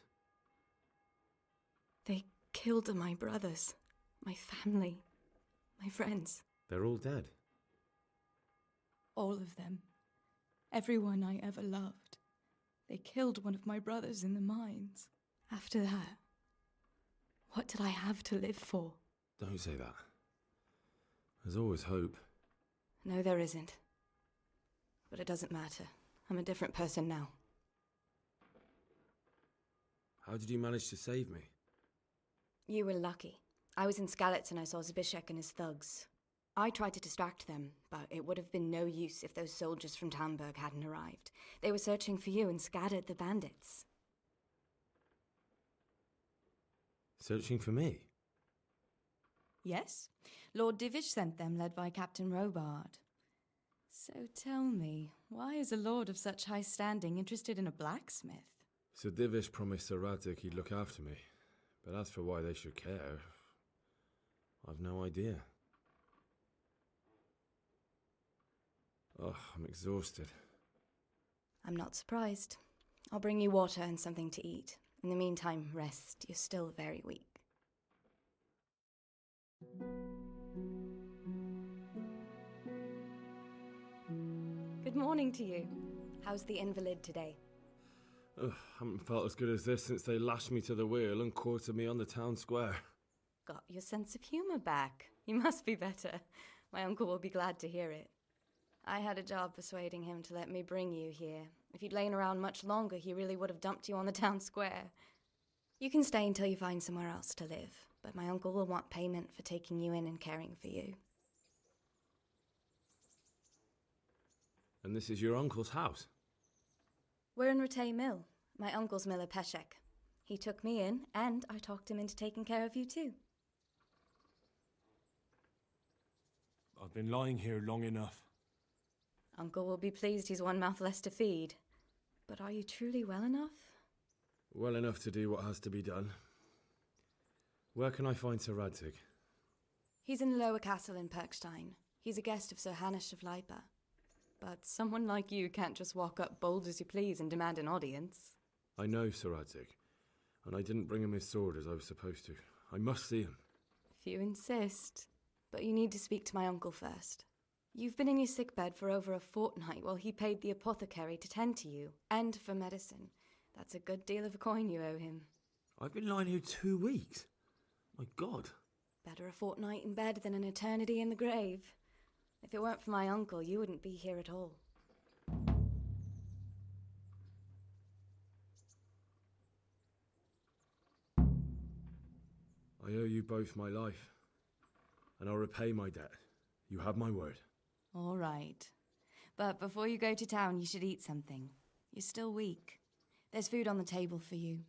They killed my brothers, my family, my friends. They're all dead. All of them. Everyone I ever loved. They killed one of my brothers in the mines. After that, what did I have to live for? Don't say that. There's always hope. No, there isn't. But it doesn't matter. I'm a different person now. How did you manage to save me? You were lucky. I was in Skalitz and I saw Zbyszek and his thugs. I tried to distract them, but it would have been no use if those soldiers from Talmberg hadn't arrived. They were searching for you and scattered the bandits. Searching for me? Yes, Lord Divish sent them, led by Captain Robard. So tell me, why is a lord of such high standing interested in a blacksmith? Sir Divish promised Sir Radzig he'd look after me. But as for why they should care, I've no idea. Oh, I'm exhausted. I'm not surprised. I'll bring you water and something to eat. In the meantime, rest. You're still very weak. Good morning to you. How's the invalid today? Ugh, haven't felt as good as this since they lashed me to the wheel and quartered me on the town square. Got your sense of humour back. You must be better. My uncle will be glad to hear it. I had a job persuading him to let me bring you here. If you'd lain around much longer, he really would have dumped you on the town square. You can stay until you find somewhere else to live, but my uncle will want payment for taking you in and caring for you. And this is your uncle's house? We're in Rattay Mill, my uncle's mill at Peshek. He took me in, and I talked him into taking care of you too. I've been lying here long enough. Uncle will be pleased he's one mouth less to feed. But are you truly well enough? Well enough to do what has to be done. Where can I find Sir Radzig? He's in the lower castle in Perkstein. He's a guest of Sir Hanush of Leipa. But someone like you can't just walk up bold as you please and demand an audience. I know Sir Radzig, and I didn't bring him his sword as I was supposed to. I must see him. If you insist. But you need to speak to my uncle first. You've been in your sickbed for over a fortnight while he paid the apothecary to tend to you, and for medicine. That's a good deal of a coin you owe him. I've been lying here 2 weeks. My God. Better a fortnight in bed than an eternity in the grave. If it weren't for my uncle, you wouldn't be here at all. I owe you both my life, and I'll repay my debt. You have my word. All right. But before you go to town, you should eat something. You're still weak. There's food on the table for you.